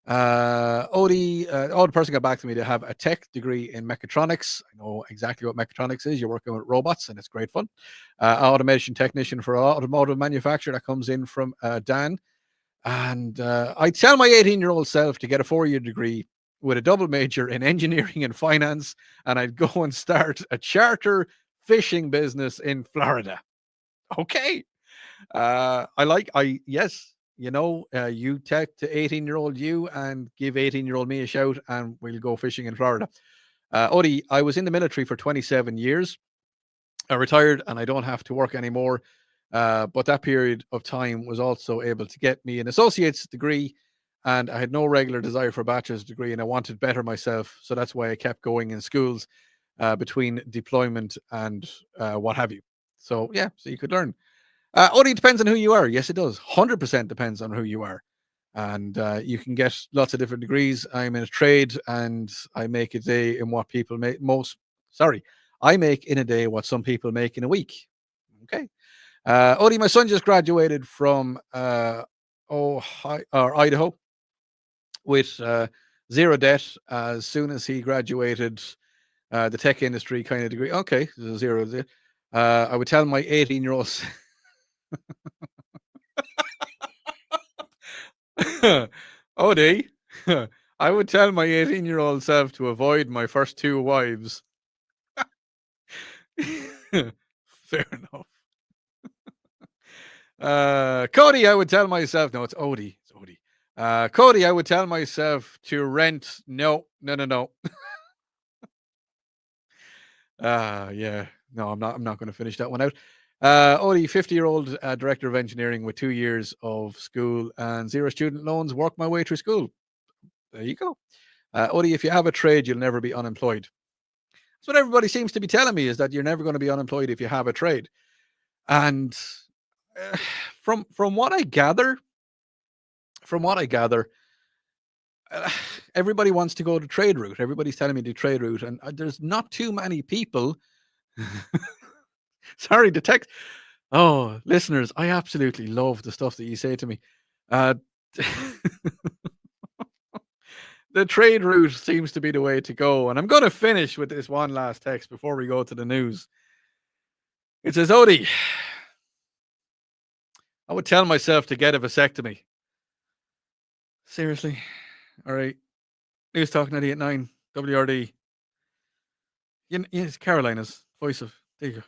Odie, the person got back to me to have a tech degree in mechatronics. I know exactly what mechatronics is. You're working with robots, and it's great fun. Automation technician for automotive manufacturer. That comes in from Dan. And I tell my 18-year-old self to get a 4-year degree with a double major in engineering and finance, and I'd go and start a charter fishing business in Florida. Okay. Yes, you text to 18-year-old you and give 18-year-old me a shout, and we'll go fishing in Florida. Odie, I was in the military for 27 years. I retired and I don't have to work anymore. But that period of time was also able to get me an associate's degree, and I had no regular desire for a bachelor's degree, and I wanted to better myself. So that's why I kept going in schools between deployment and what have you. So yeah, so you could learn. Only depends on who you are. Yes, it does. 100% depends on who you are. And you can get lots of different degrees. I'm in a trade, and I make a day in what people make I make in a day what some people make in a week. Okay. Odie, my son just graduated from Idaho with zero debt as soon as he graduated the tech industry kind of degree. Okay, zero. I would tell my 18-year-old. Odie, I would tell my 18-year-old self to avoid my first two wives. Fair enough. Cody, I would tell myself, no, it's Odie. It's Odie. Cody, I would tell myself to rent. No. Yeah. No, I'm not going to finish that one out. Odie, 50-year-old director of engineering with 2 years of school and 0 student loans, work my way through school. There you go. Odie, if you have a trade, you'll never be unemployed. That's what everybody seems to be telling me, is that you're never going to be unemployed if you have a trade. And from what I gather, everybody wants to go the trade route. Everybody's telling me the trade route, and there's not too many people. Sorry, the text. Oh, listeners, I absolutely love the stuff that you say to me. The trade route seems to be the way to go. And I'm going to finish with this one last text before we go to the news. It says, Odie, I would tell myself to get a vasectomy. Seriously? All right. News Talk 98.9 WRD. Yes, Carolina's voice of. There you go.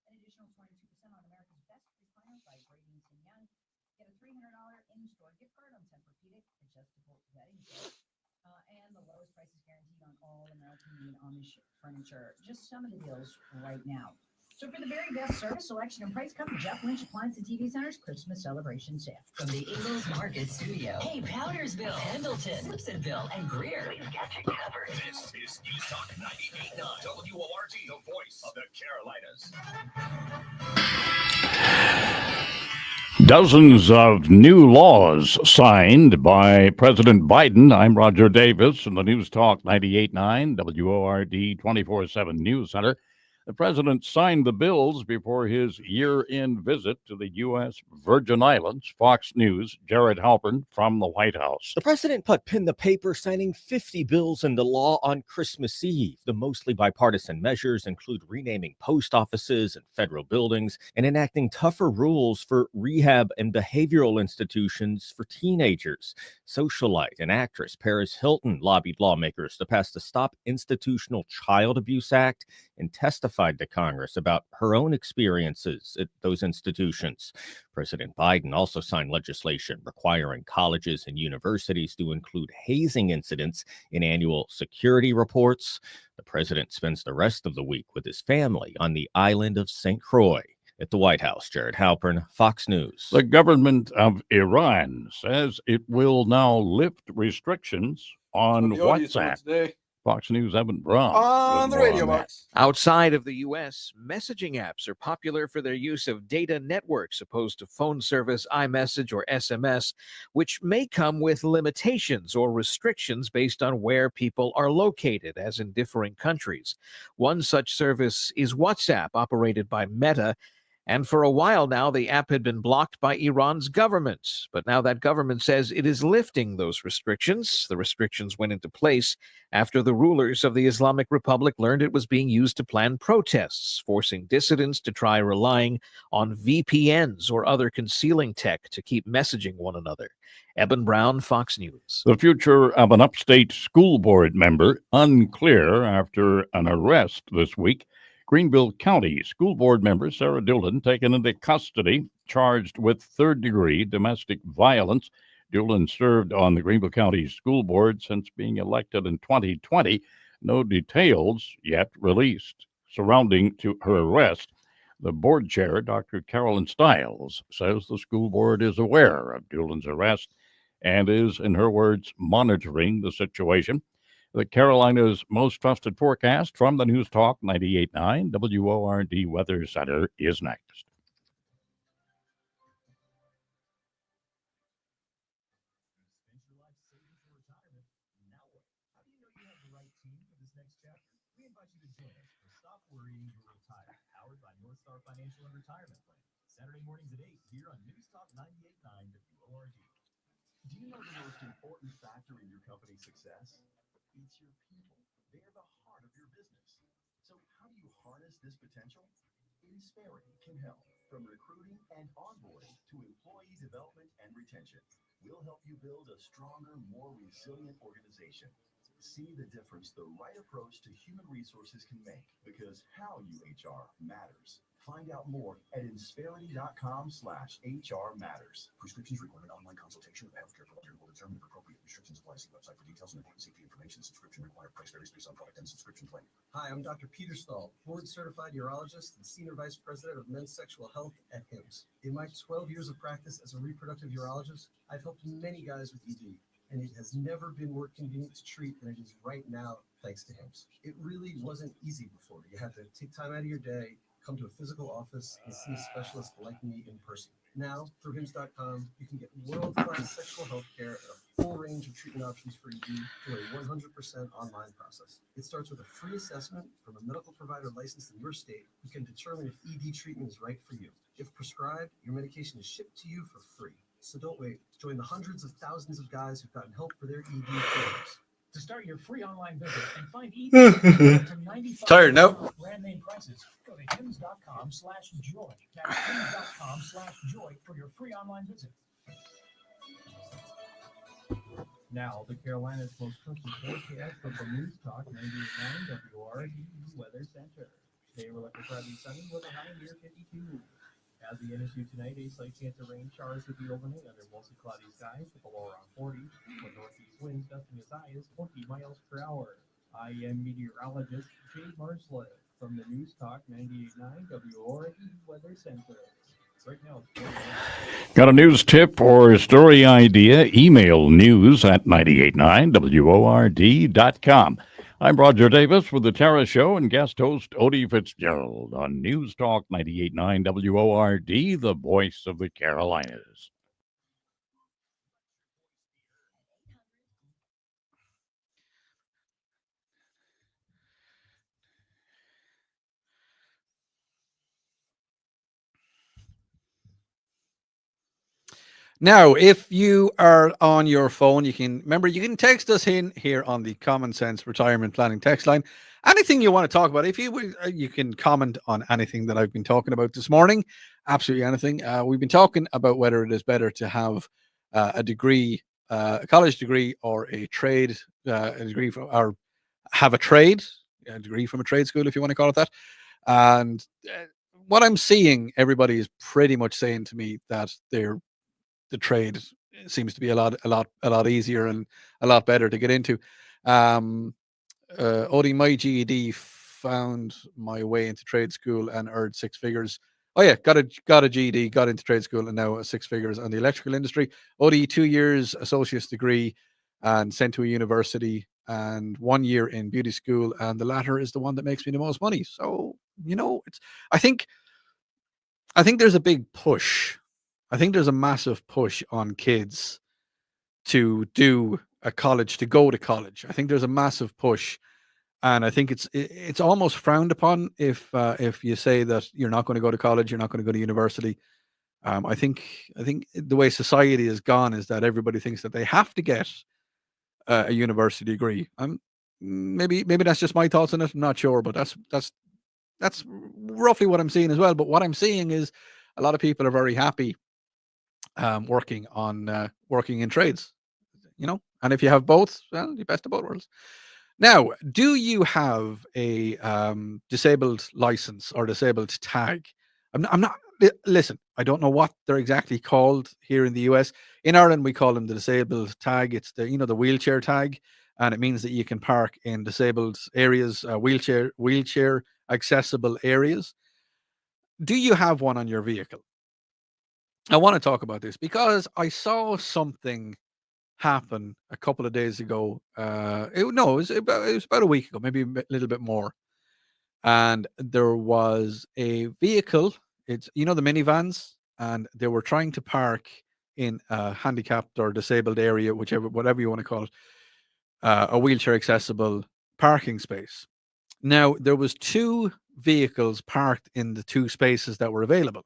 An additional 22% on America's best recliners by Brady and Young. Get a $300 in-store gift card on Tempur-Pedic adjustable bedding set. And the lowest price is guaranteed on all American-made Amish furniture. Just some of the deals right now. So for the very best service, selection, and price, come to Jeff Lynch Appliance and TV Center's Christmas celebration sale. From the Eagles Market Studio. Hey, Powdersville, Pendleton, Simpsonville, and Greer. We've got you covered. This is News Talk 98.9 WORT, the voice of the Carolinas. Dozens of new laws signed by President Biden. I'm Roger Davis in the News Talk 98.9 WORD 24/7 News Center. The president signed the bills before his year-end visit to the U.S. Virgin Islands. Fox News' Jared Halpern from the White House. The president put pen to paper, signing 50 bills into law on Christmas Eve. The mostly bipartisan measures include renaming post offices and federal buildings and enacting tougher rules for rehab and behavioral institutions for teenagers. Socialite and actress Paris Hilton lobbied lawmakers to pass the Stop Institutional Child Abuse Act and testified to Congress about her own experiences at those institutions. President Biden also signed legislation requiring colleges and universities to include hazing incidents in annual security reports. The president spends the rest of the week with his family on the island of St. Croix. At the White House, Jared Halpern, Fox News. The government of Iran says it will now lift restrictions on WhatsApp. Fox News, Evan Brown. On the radio box. Outside of the U.S., messaging apps are popular for their use of data networks opposed to phone service, iMessage, or SMS, which may come with limitations or restrictions based on where people are located, as in differing countries. One such service is WhatsApp, operated by Meta. And for a while now, the app had been blocked by Iran's government. But now that government says it is lifting those restrictions. The restrictions went into place after the rulers of the Islamic Republic learned it was being used to plan protests, forcing dissidents to try relying on VPNs or other concealing tech to keep messaging one another. Eben Brown, Fox News. The future of an upstate school board member unclear after an arrest this week. Greenville County School Board member Sarah Doolan taken into custody, charged with third-degree domestic violence. Doolan served on the Greenville County School Board since being elected in 2020. No details yet released surrounding to her arrest. The board chair, Dr. Carolyn Stiles, says the school board is aware of Doolan's arrest and is, in her words, monitoring the situation. The Carolinas' most trusted forecast from the News Talk 98.9 WORD Weather Center is next. Spent your life saving for retirement. Now what? How do you know you have the right team for this next chapter? We invite you to join us for Stop Worrying, You're Retired, powered by North Star Financial and Retirement Plan. Saturday mornings at 8 here on News Talk 98.9 WORD. Do you know the most important factor in your company's success? It's your people. They're the heart of your business. So how do you harness this potential? Insperity can help. From recruiting and onboarding to employee development and retention, we'll help you build a stronger, more resilient organization. See the difference the right approach to human resources can make, because how you HR matters. Find out more at insperity.com/HR matters. Prescriptions require an online consultation with a healthcare provider will determine if appropriate restrictions apply. See website for details and important safety information. Subscription required. Price varies based on product and subscription plan. Hi, I'm Dr. Peter Stahl, board-certified urologist and senior vice president of men's sexual health at HIMSS. In my 12 years of practice as a reproductive urologist, I've helped many guys with ED, and it has never been more convenient to treat than it is right now, thanks to HIMSS. It really wasn't easy before. You had to take time out of your day, come to a physical office, and see a specialist like me in person. Now, through HIMSS.com, you can get world-class sexual health care and a full range of treatment options for ED through a 100% online process. It starts with a free assessment from a medical provider licensed in your state who can determine if ED treatment is right for you. If prescribed, your medication is shipped to you for free. So don't wait. Join the hundreds of thousands of guys who've gotten help for their ED failures. To start your free online visit and find ED to 95 Tired now. brand name prices, go to hims.com/joy. That's hims.com/joy for your free online visit. Now, the Carolinas' most trusted forecast from the News Talk 98.9 WRD Weather Center. Today we're looking partly sunny with a high near 52. As we enter tonight, a slight chance of rain showers could be overnight under mostly cloudy skies with a low around 40, with northeast winds gusting as high as 20 miles per hour. I am meteorologist Jay Marsland from the News Talk 98.9 WRD Weather Center. Right now, it's Got a news tip or story idea? Email news@989word.com. I'm Roger Davis with the Tara Show and guest host Odie Fitzgerald on News Talk 98.9 WORD, the voice of the Carolinas. Now, if you are on your phone, you can text us in here on the Common Sense Retirement Planning text line. Anything you want to talk about, if you can comment on anything that I've been talking about this morning, absolutely anything. We've been talking about whether it is better to have a degree, a college degree, or a trade, a degree from, or have a trade, a degree from a trade school, if you want to call it that. And what I'm seeing, everybody is pretty much saying to me that the trade seems to be a lot easier and a lot better to get into. Odie, my GED found my way into trade school and earned six figures. Oh yeah, got a GED, got into trade school, and now six figures on the electrical industry. Odie, 2 years associate's degree, and sent to a university, and 1 year in beauty school, and the latter is the one that makes me the most money. So I think there's a big push. I think there's a massive push on kids to do a college, to go to college. I think there's a massive push, and I think it's almost frowned upon if you say that you're not going to go to college, you're not going to go to university. I think the way society has gone is that everybody thinks that they have to get a university degree. Maybe that's just my thoughts on it. I'm not sure, but that's roughly what I'm seeing as well. But what I'm seeing is a lot of people are very happy working in trades, and if you have both, well, the best of both worlds. Now, do you have a disabled license or disabled tag? I'm not. Listen, I don't know what they're exactly called here in the US. In Ireland, we call them the disabled tag. It's the wheelchair tag, and it means that you can park in disabled areas, wheelchair accessible areas. Do you have one on your vehicle? I want to talk about this because I saw something happen a couple of days ago. It was about a week ago, maybe a little bit more. And there was a vehicle. It's the minivans, and they were trying to park in a handicapped or disabled area, whatever you want to call it, a wheelchair accessible parking space. Now, there was 2 vehicles parked in the 2 spaces that were available.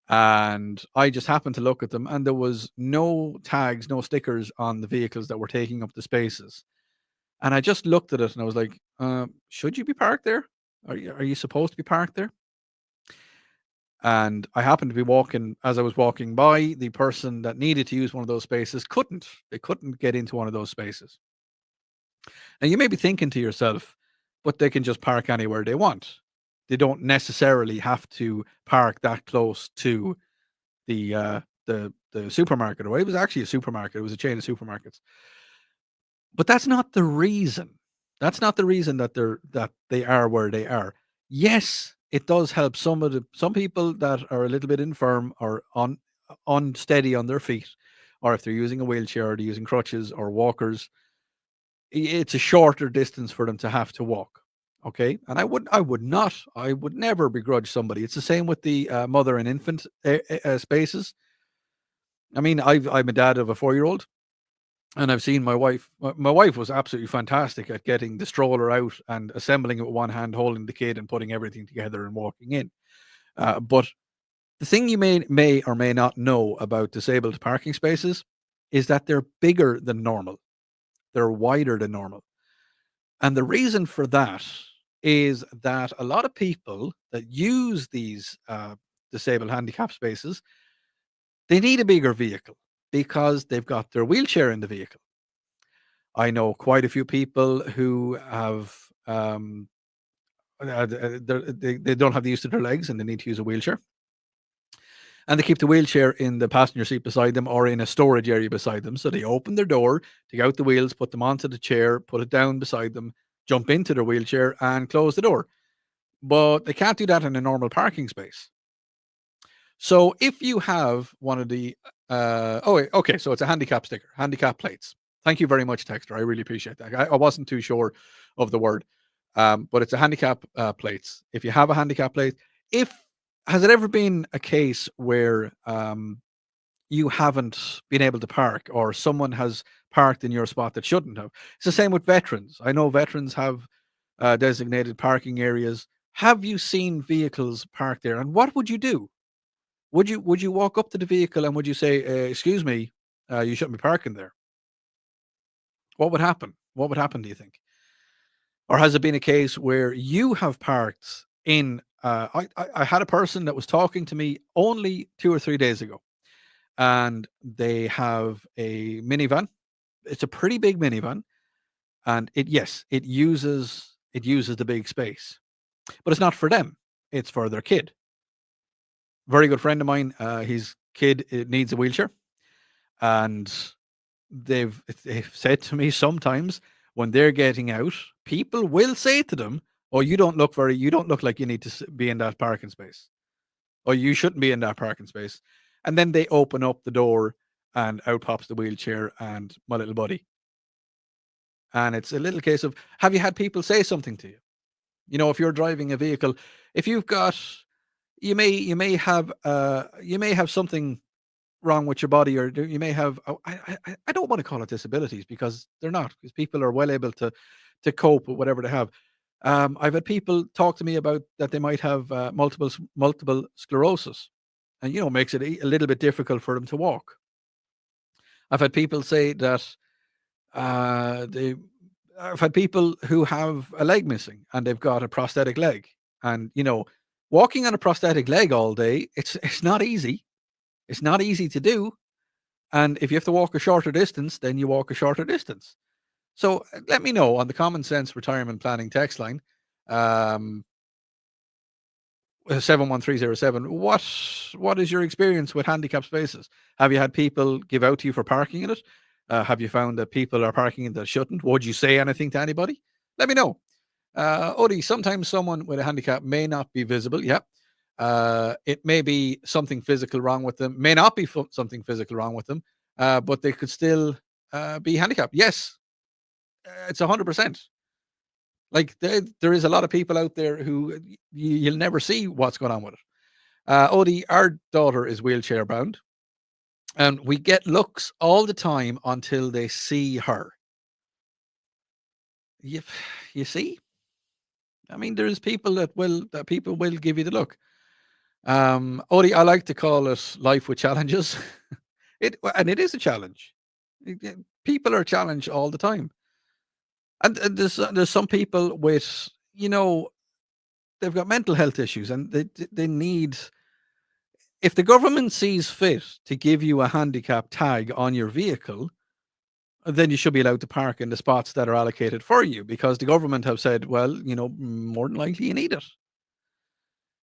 And I just happened to look at them, and there was no tags, no stickers on the vehicles that were taking up the spaces. And I just looked at it and I was like, should you be parked there? Are you supposed to be parked there? And I happened to be walking, as I was walking by, the person that needed to use one of those spaces couldn't. They couldn't get into one of those spaces. Now you may be thinking to yourself, but they can just park anywhere they want. They don't necessarily have to park that close to the supermarket. Or it was actually a supermarket. It was a chain of supermarkets. But that's not the reason. That's not the reason that they are where they are. Yes, it does help some people that are a little bit infirm or unsteady on their feet, or if they're using a wheelchair or they're using crutches or walkers. It's a shorter distance for them to have to walk. Okay, and I would never begrudge somebody. It's the same with the mother and infant spaces. I mean, I'm a dad of a 4-year-old, and I've seen my wife. My wife was absolutely fantastic at getting the stroller out and assembling it with one hand, holding the kid, and putting everything together and walking in. But the thing you may or may not know about disabled parking spaces is that they're bigger than normal. They're wider than normal. And the reason for that is that a lot of people that use these disabled handicap spaces, they need a bigger vehicle because they've got their wheelchair in the vehicle. I know quite a few people who have they don't have the use of their legs and they need to use a wheelchair. And they keep the wheelchair in the passenger seat beside them or in a storage area beside them. So they open their door, take out the wheels, put them onto the chair, put it down beside them, jump into their wheelchair and close the door. But they can't do that in a normal parking space. So if you have one of the okay, so it's a handicap sticker, handicap plates. Thank you very much, Texter. I really appreciate that. I wasn't too sure of the word, but it's a handicap plates. If you have a handicap plate, has it ever been a case where you haven't been able to park, or someone has parked in your spot that shouldn't have? It's the same with veterans. I know veterans have designated parking areas. Have you seen vehicles parked there? And what would you do? Would you walk up to the vehicle and would you say, "Excuse me, you shouldn't be parking there"? What would happen? What would happen, do you think? Or has it been a case where you have parked in? I had a person that was talking to me only 2 or 3 days ago, and they have a minivan. It's a pretty big minivan, and it uses the big space, but it's not for them. It's for their kid. Very good friend of mine. His kid needs a wheelchair, and they've said to me sometimes when they're getting out, people will say to them, "Oh, you don't look like you need to be in that parking space. Or you shouldn't be in that parking space." And then they open up the door and out pops the wheelchair and my little buddy. And it's a little case of, have you had people say something to you? You know, if you're driving a vehicle, if you've got, you may have something wrong with your body, or you may have, I don't want to call it disabilities because they're not, because people are well able to cope with whatever they have. I've had people talk to me about that they might have multiple sclerosis, and makes it a little bit difficult for them to walk. I've had people say that I've had people who have a leg missing and they've got a prosthetic leg, and walking on a prosthetic leg all day, it's not easy. It's not easy to do. And if you have to walk a shorter distance, then you walk a shorter distance. So let me know on the Common Sense Retirement Planning text line, 71307. What is your experience with handicap spaces? Have you had people give out to you for parking in it? Have you found that people are parking in that shouldn't? Would you say anything to anybody? Let me know. Odie, sometimes someone with a handicap may not be visible. Yeah. It may be something physical wrong with them, may not be something physical wrong with them, but they could still be handicapped. Yes, it's 100%. Like there is a lot of people out there who you'll never see what's going on with it. Odie, our daughter is wheelchair bound, and we get looks all the time until they see her. You see? I mean, there's people that people will give you the look. Odie, I like to call it life with challenges. It is a challenge. People are challenged all the time. And there's some people with, they've got mental health issues, and they need. If the government sees fit to give you a handicap tag on your vehicle, then you should be allowed to park in the spots that are allocated for you, because the government have said, well, more than likely you need it.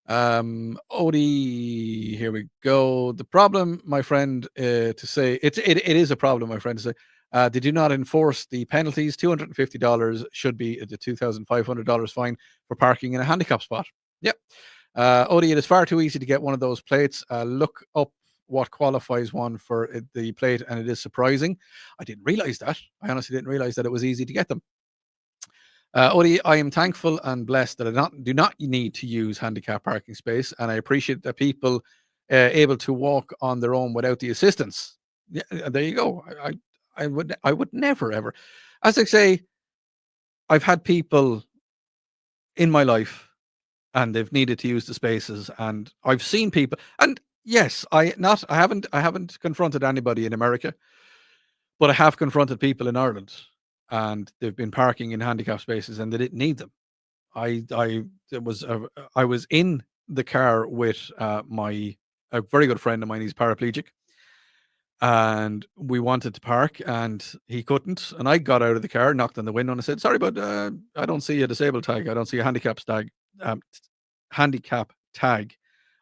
Odie, here we go. The problem, my friend, to say it is a problem, my friend, to say. They do not enforce the penalties. $250 should be the $2,500 fine for parking in a handicap spot. Yep. Odie, it is far too easy to get one of those plates. Look up what qualifies one for the plate, and it is surprising. I didn't realize that. I honestly didn't realize that it was easy to get them. Odie, I am thankful and blessed that I do not need to use handicap parking space, and I appreciate that people able to walk on their own without the assistance. Yeah, there you go. I would never ever, as I say, I've had people in my life, and they've needed to use the spaces, and I've seen people, and yes, I haven't confronted anybody in America, but I have confronted people in Ireland, and they've been parking in handicap spaces, and they didn't need them. I was in the car with a very good friend of mine. He's paraplegic, and we wanted to park, and he couldn't. And I got out of the car, knocked on the window, and I said, "Sorry, but I don't see a disabled tag. I don't see a handicap tag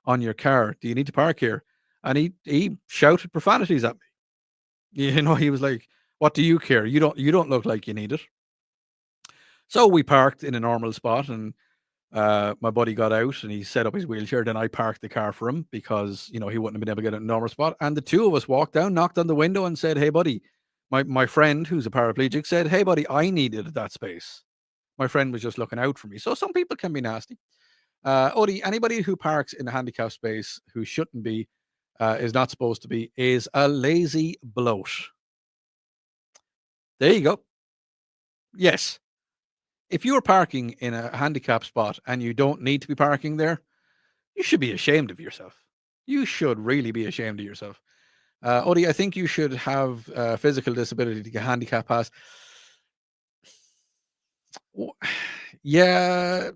on your car. Do you need to park here?" And he shouted profanities at me. He was like, "What do you care? You don't look like you need it." So we parked in a normal spot, and my buddy got out and he set up his wheelchair. Then I parked the car for him because he wouldn't have been able to get it in a normal spot. And the two of us walked down, knocked on the window, and said, "Hey, buddy." My friend, who's a paraplegic, said, "Hey, buddy, I needed that space." My friend was just looking out for me. So some people can be nasty. Odie, anybody who parks in a handicap space who shouldn't be, is not supposed to be, is a lazy bloat. There you go. Yes. If you're parking in a handicap spot and you don't need to be parking there, you should be ashamed of yourself. You should really be ashamed of yourself. Odie, I think you should have physical disability to get handicap pass. Yeah,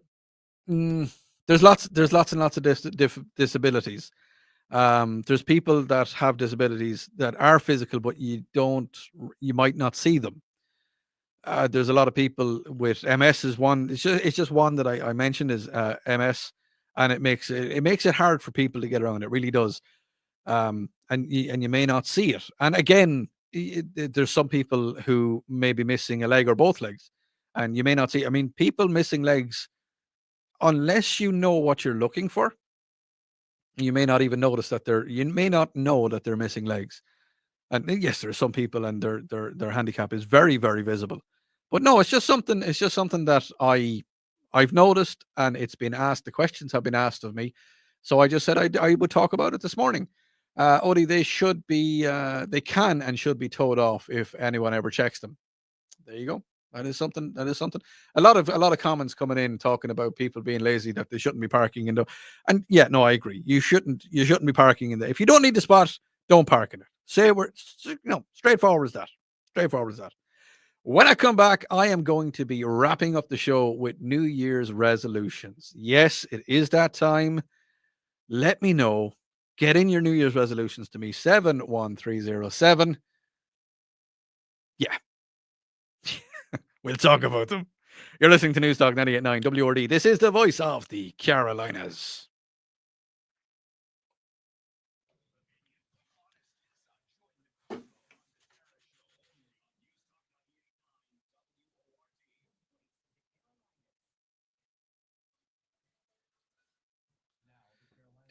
there's lots and lots of disabilities. There's people that have disabilities that are physical, but you might not see them. There's a lot of people with MS is one. It's just one that I mentioned is MS, and it makes it hard for people to get around. It really does. And you may not see it. And again, there's some people who may be missing a leg or both legs, and you may not see. I mean, people missing legs, unless you know what you're looking for, you may not even notice that you may not know that they're missing legs. And yes, there are some people, and their handicap is very, very visible. But no, it's just something. It's just something that I've noticed, and it's been asked. The questions have been asked of me, so I just said I would talk about it this morning. Odie, they should be, they can and should be towed off if anyone ever checks them. There you go. That is something. That is something. A lot of comments coming in talking about people being lazy, that they shouldn't be parking in the. And yeah, no, I agree. You shouldn't. You shouldn't be parking in there. If you don't need the spot, don't park in it. Say we're straightforward as that. Straightforward as that. When I come back, I am going to be wrapping up the show with New Year's resolutions. Yes, it is that time. Let me know. Get in your New Year's resolutions to me, 71307. Yeah, we'll talk about them. You're listening to News Talk 98.9 WRD. This is the voice of the Carolinas.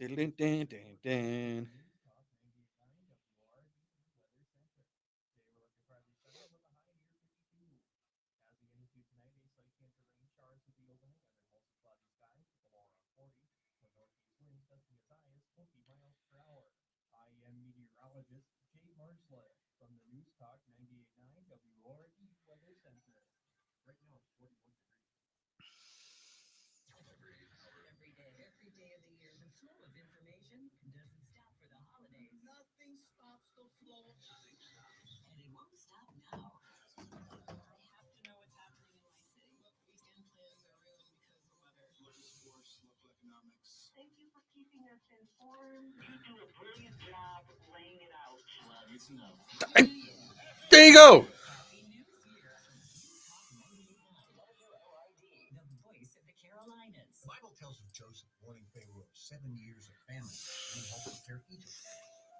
Dun-dun-dun-dun-dun. Every day of the year, the flow of information doesn't stop for the holidays. Nothing stops the flow. And it won't stop now. I have to know what's happening in There you go. The Bible tells of Joseph warning Pharaoh of 7 years of famine and help prepare Egypt.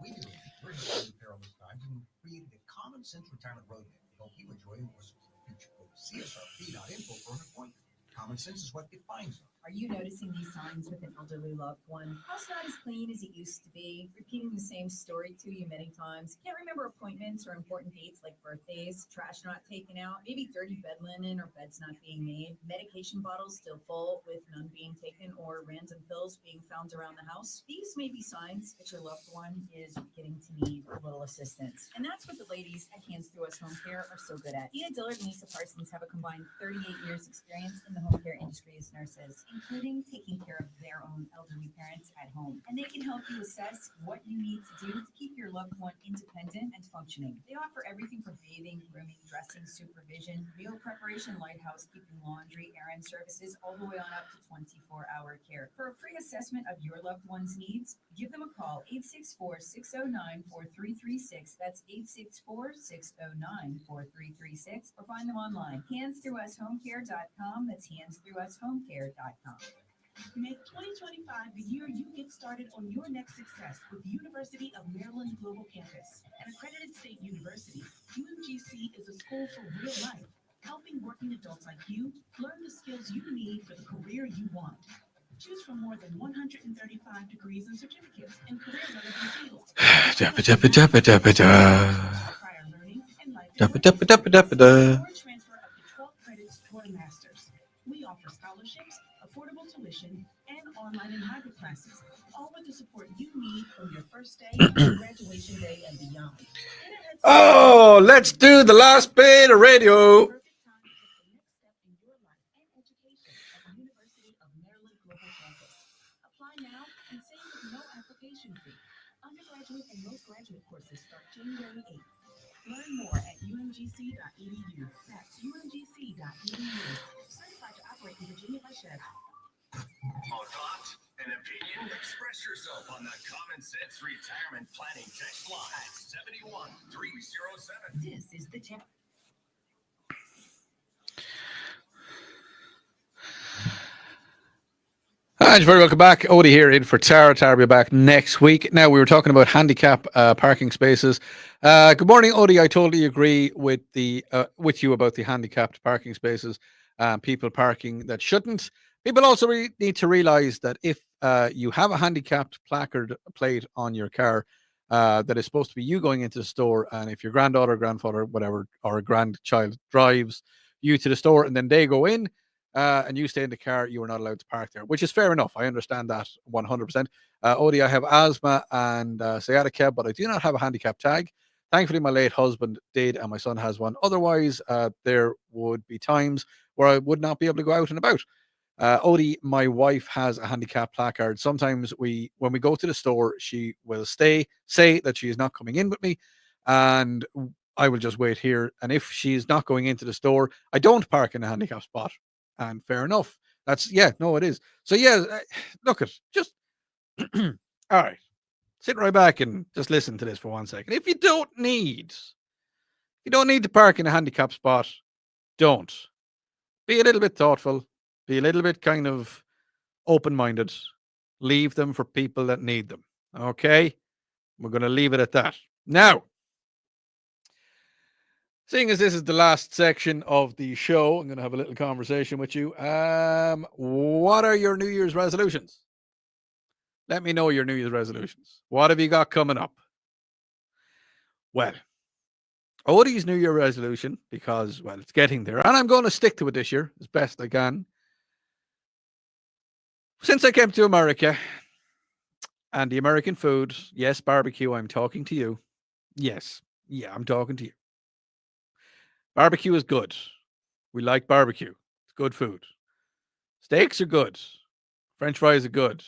We do. We're helping you perilous times and created a common sense retirement roadmap to help you enjoy a more secure future. Go to CSRP.info for an appointment. Common sense is what defines them. Are you noticing these signs with an elderly loved one? House not as clean as it used to be, repeating the same story to you many times. Can't remember appointments or important dates like birthdays, trash not taken out, maybe dirty bed linen or beds not being made, medication bottles still full with none being taken, or random pills being found around the house. These may be signs that your loved one is beginning to need a little assistance. And that's what the ladies at Hands Through Us Home Care are so good at. Dina Dillard and Lisa Parsons have a combined 38 years experience in the home care industry as nurses, including taking care of their own elderly parents at home. And they can help you assess what you need to do to keep your loved one independent and functioning. They offer everything from bathing, grooming, dressing, supervision, meal preparation, light housekeeping, laundry, errand services, all the way on up to 24-hour care. For a free assessment of your loved one's needs, give them a call, 864-609-4336. That's 864-609-4336. Or find them online, handsthroughushomecare.com. That's handsthroughushomecare.com. Make 2025 the year you get started on your next success with the University of Maryland Global Campus. An accredited state university, UMGC is a school for real life, helping working adults like you learn the skills you need for the career you want. Choose from more than 135 degrees and certificates in career-relevant fields. Prior learning and life transfer up to 12 credits toward a master's. We offer scholarships, affordable tuition, and online and hybrid classes, all with the support you need from your first day to graduation day and beyond. Oh, let's do the last bit of radio. Apply now and save with no application fee. Undergraduate and most graduate courses start January 8th. Learn more at umgc.edu. That's umgc.edu. Certified to operate in Virginia by SHED. A thought, an opinion? Express yourself on the Common Sense Retirement Planning text line at 71307. This is the tip. Hi, very welcome back. Odie here in for Tara. Tara will be back next week. Now, we were talking about handicap parking spaces. Good morning, Odie. I totally agree with with you about the handicapped parking spaces. People parking that shouldn't. People also need to realize that if you have a handicapped placard plate on your car, that is supposed to be you going into the store, and if your granddaughter, grandfather, whatever, or a grandchild drives you to the store and then they go in, and you stay in the car, you are not allowed to park there, which is fair enough. I understand that 100%. Odie, I have asthma and sciatica, but I do not have a handicap tag. Thankfully, my late husband did, and my son has one. Otherwise, there would be times where I would not be able to go out and about. Odie, my wife has a handicap placard. Sometimes when we go to the store, she will say that she is not coming in with me, and I will just wait here. And if she's not going into the store, I don't park in a handicap spot. And fair enough. It is. So look at just all right. Sit right back and just listen to this for 1 second. If you don't need to park in a handicap spot, don't. Be a little bit thoughtful. Be a little bit kind of open-minded. Leave them for people that need them. Okay? We're going to leave it at that. Now, seeing as this is the last section of the show, I'm going to have a little conversation with you. What are your New Year's resolutions? Let me know your New Year's resolutions. What have you got coming up? Well, Odie's New Year resolution, because, it's getting there, and I'm going to stick to it this year as best I can. Since I came to America and the American food, yes, barbecue, I'm talking to you. Yes, I'm talking to you. Barbecue is good. We like barbecue. It's good food. Steaks are good. French fries are good.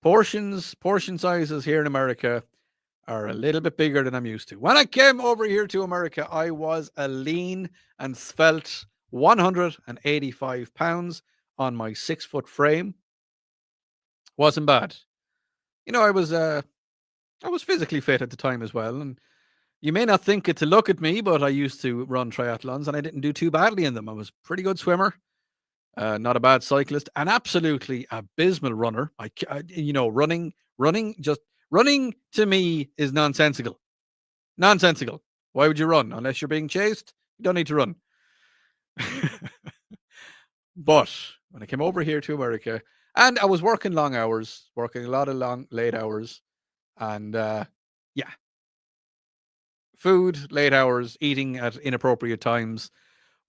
Portion sizes here in America are a little bit bigger than I'm used to. When I came over here to America, I was a lean and svelte 185 pounds on my 6-foot frame. Wasn't bad. I was I was physically fit at the time as well. And you may not think it to look at me, but I used to run triathlons and I didn't do too badly in them. I was a pretty good swimmer, not a bad cyclist, an absolutely abysmal runner. Running to me is nonsensical. Nonsensical. Why would you run unless you're being chased? You don't need to run. But when I came over here to America, and I was working long hours, working a lot of long late hours, and yeah, food, late hours, eating at inappropriate times.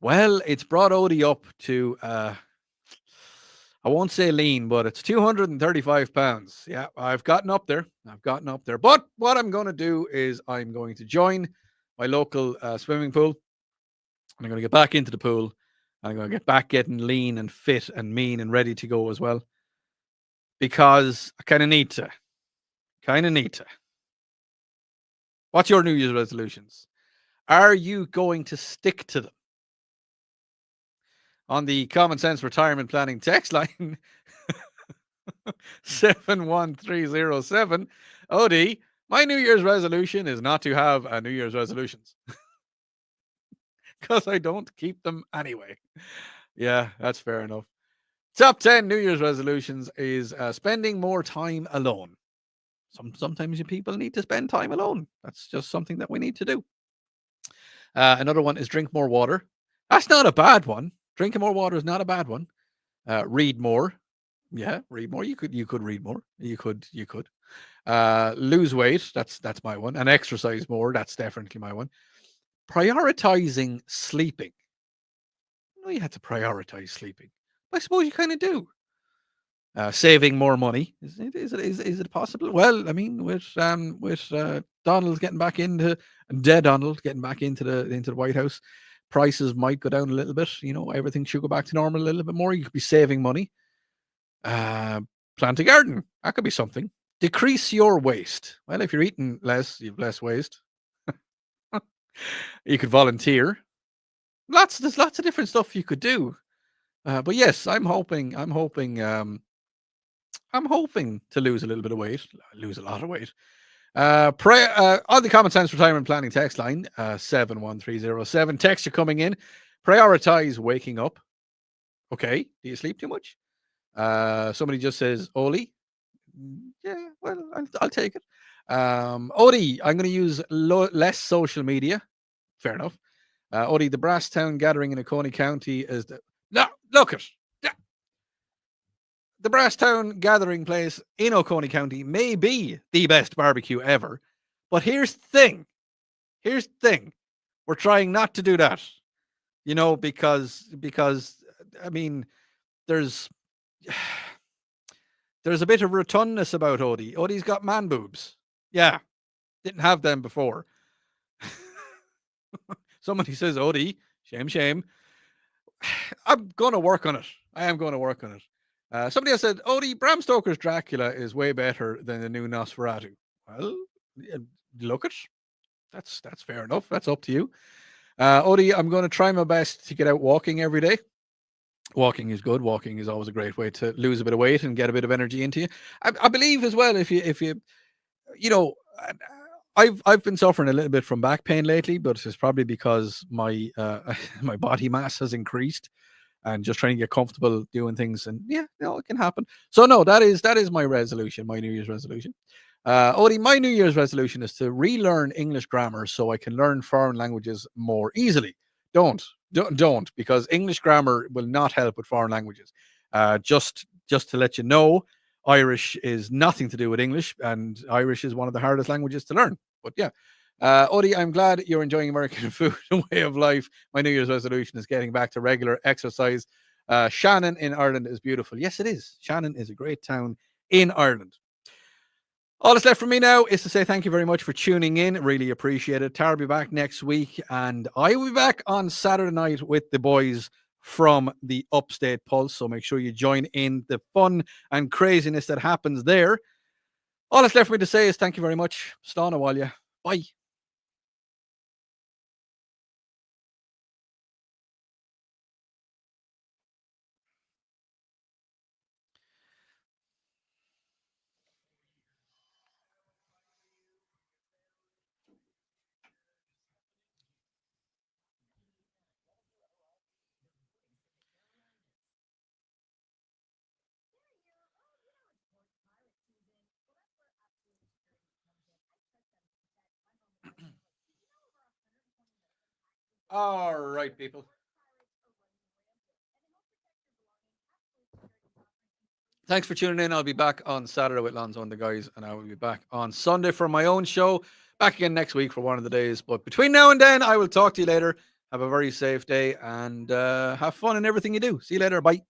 Well, it's brought Odie up to I won't say lean, but it's 235 pounds. Yeah, I've gotten up there. I've gotten up there. But what I'm going to do is I'm going to join my local swimming pool. And I'm going to get back into the pool. And I'm going to get back getting lean and fit and mean and ready to go as well. Because I kind of need to. Kind of need to. What's your New Year's resolutions? Are you going to stick to them? On the Common Sense Retirement Planning text line, 71307, Odie, my New Year's resolution is not to have a New Year's resolutions. Because I don't keep them anyway. Yeah, that's fair enough. Top 10 New Year's resolutions is spending more time alone. Sometimes you people need to spend time alone. That's just something that we need to do. Another one is drink more water. That's not a bad one. Drinking more water is not a bad one. Read more. Yeah, read more. You could read more. You could. Lose weight. That's my one. And exercise more. That's definitely my one. Prioritizing sleeping. No, you had to prioritize sleeping. I suppose you kind of do. Saving more money. Is it possible? Well, I mean, with Donald getting back into dead Donald getting back into the White House, prices might go down a little bit. You know, everything should go back to normal a little bit more. You could be saving money. Plant a garden. That could be something. Decrease your waste. Well, if you're eating less, you've less waste. You could volunteer. There's lots of different stuff you could do. But yes, I'm hoping to lose a little bit of weight, lose a lot of weight. On the Common Sense Retirement Planning text line, 71307. Texts are coming in. Prioritize waking up. Okay. Do you sleep too much? Somebody just says, Oli. Yeah, well, I'll take it. Odie, I'm going to use less social media. Fair enough. Odie, the Brasstown gathering in Oconee County is the... No, look it. The Brasstown gathering place in Oconee County may be the best barbecue ever. But here's the thing. We're trying not to do that. You know, because I mean, there's a bit of rotundness about Odie. Odie's got man boobs. Yeah. Didn't have them before. Somebody says, Odie, shame. I'm going to work on it. I am going to work on it. Somebody else said, Odie, Bram Stoker's Dracula is way better than the new Nosferatu. Well, look it. That's fair enough. That's up to you. Odie, I'm going to try my best to get out walking every day. Walking is good. Walking is always a great way to lose a bit of weight and get a bit of energy into you. I believe as well, if you know, I've been suffering a little bit from back pain lately, but it's probably because my my body mass has increased and just trying to get comfortable doing things. And yeah, it can happen. So no, that is my resolution, my New Year's resolution. Odie, my New Year's resolution is to relearn English grammar so I can learn foreign languages more easily. Don't, because English grammar will not help with foreign languages. Just to let you know, Irish is nothing to do with English, and Irish is one of the hardest languages to learn. But yeah, Odie, I'm glad you're enjoying American food and way of life. My New Year's resolution is getting back to regular exercise. Shannon in Ireland is beautiful. Yes, it is. Shannon is a great town in Ireland. All that's left for me now is to say thank you very much for tuning in. Really appreciate it. Tara will be back next week, and I will be back on Saturday night with the boys from the Upstate Pulse. So make sure you join in the fun and craziness that happens there. All that's left for me to say is thank you very much. Slán a bhaile. Bye. All right, people. Thanks for tuning in. I'll be back on Saturday with Lonzo and the guys, and I will be back on Sunday for my own show. Back again next week for one of the days. But between now and then, I will talk to you later. Have a very safe day and have fun in everything you do. See you later. Bye.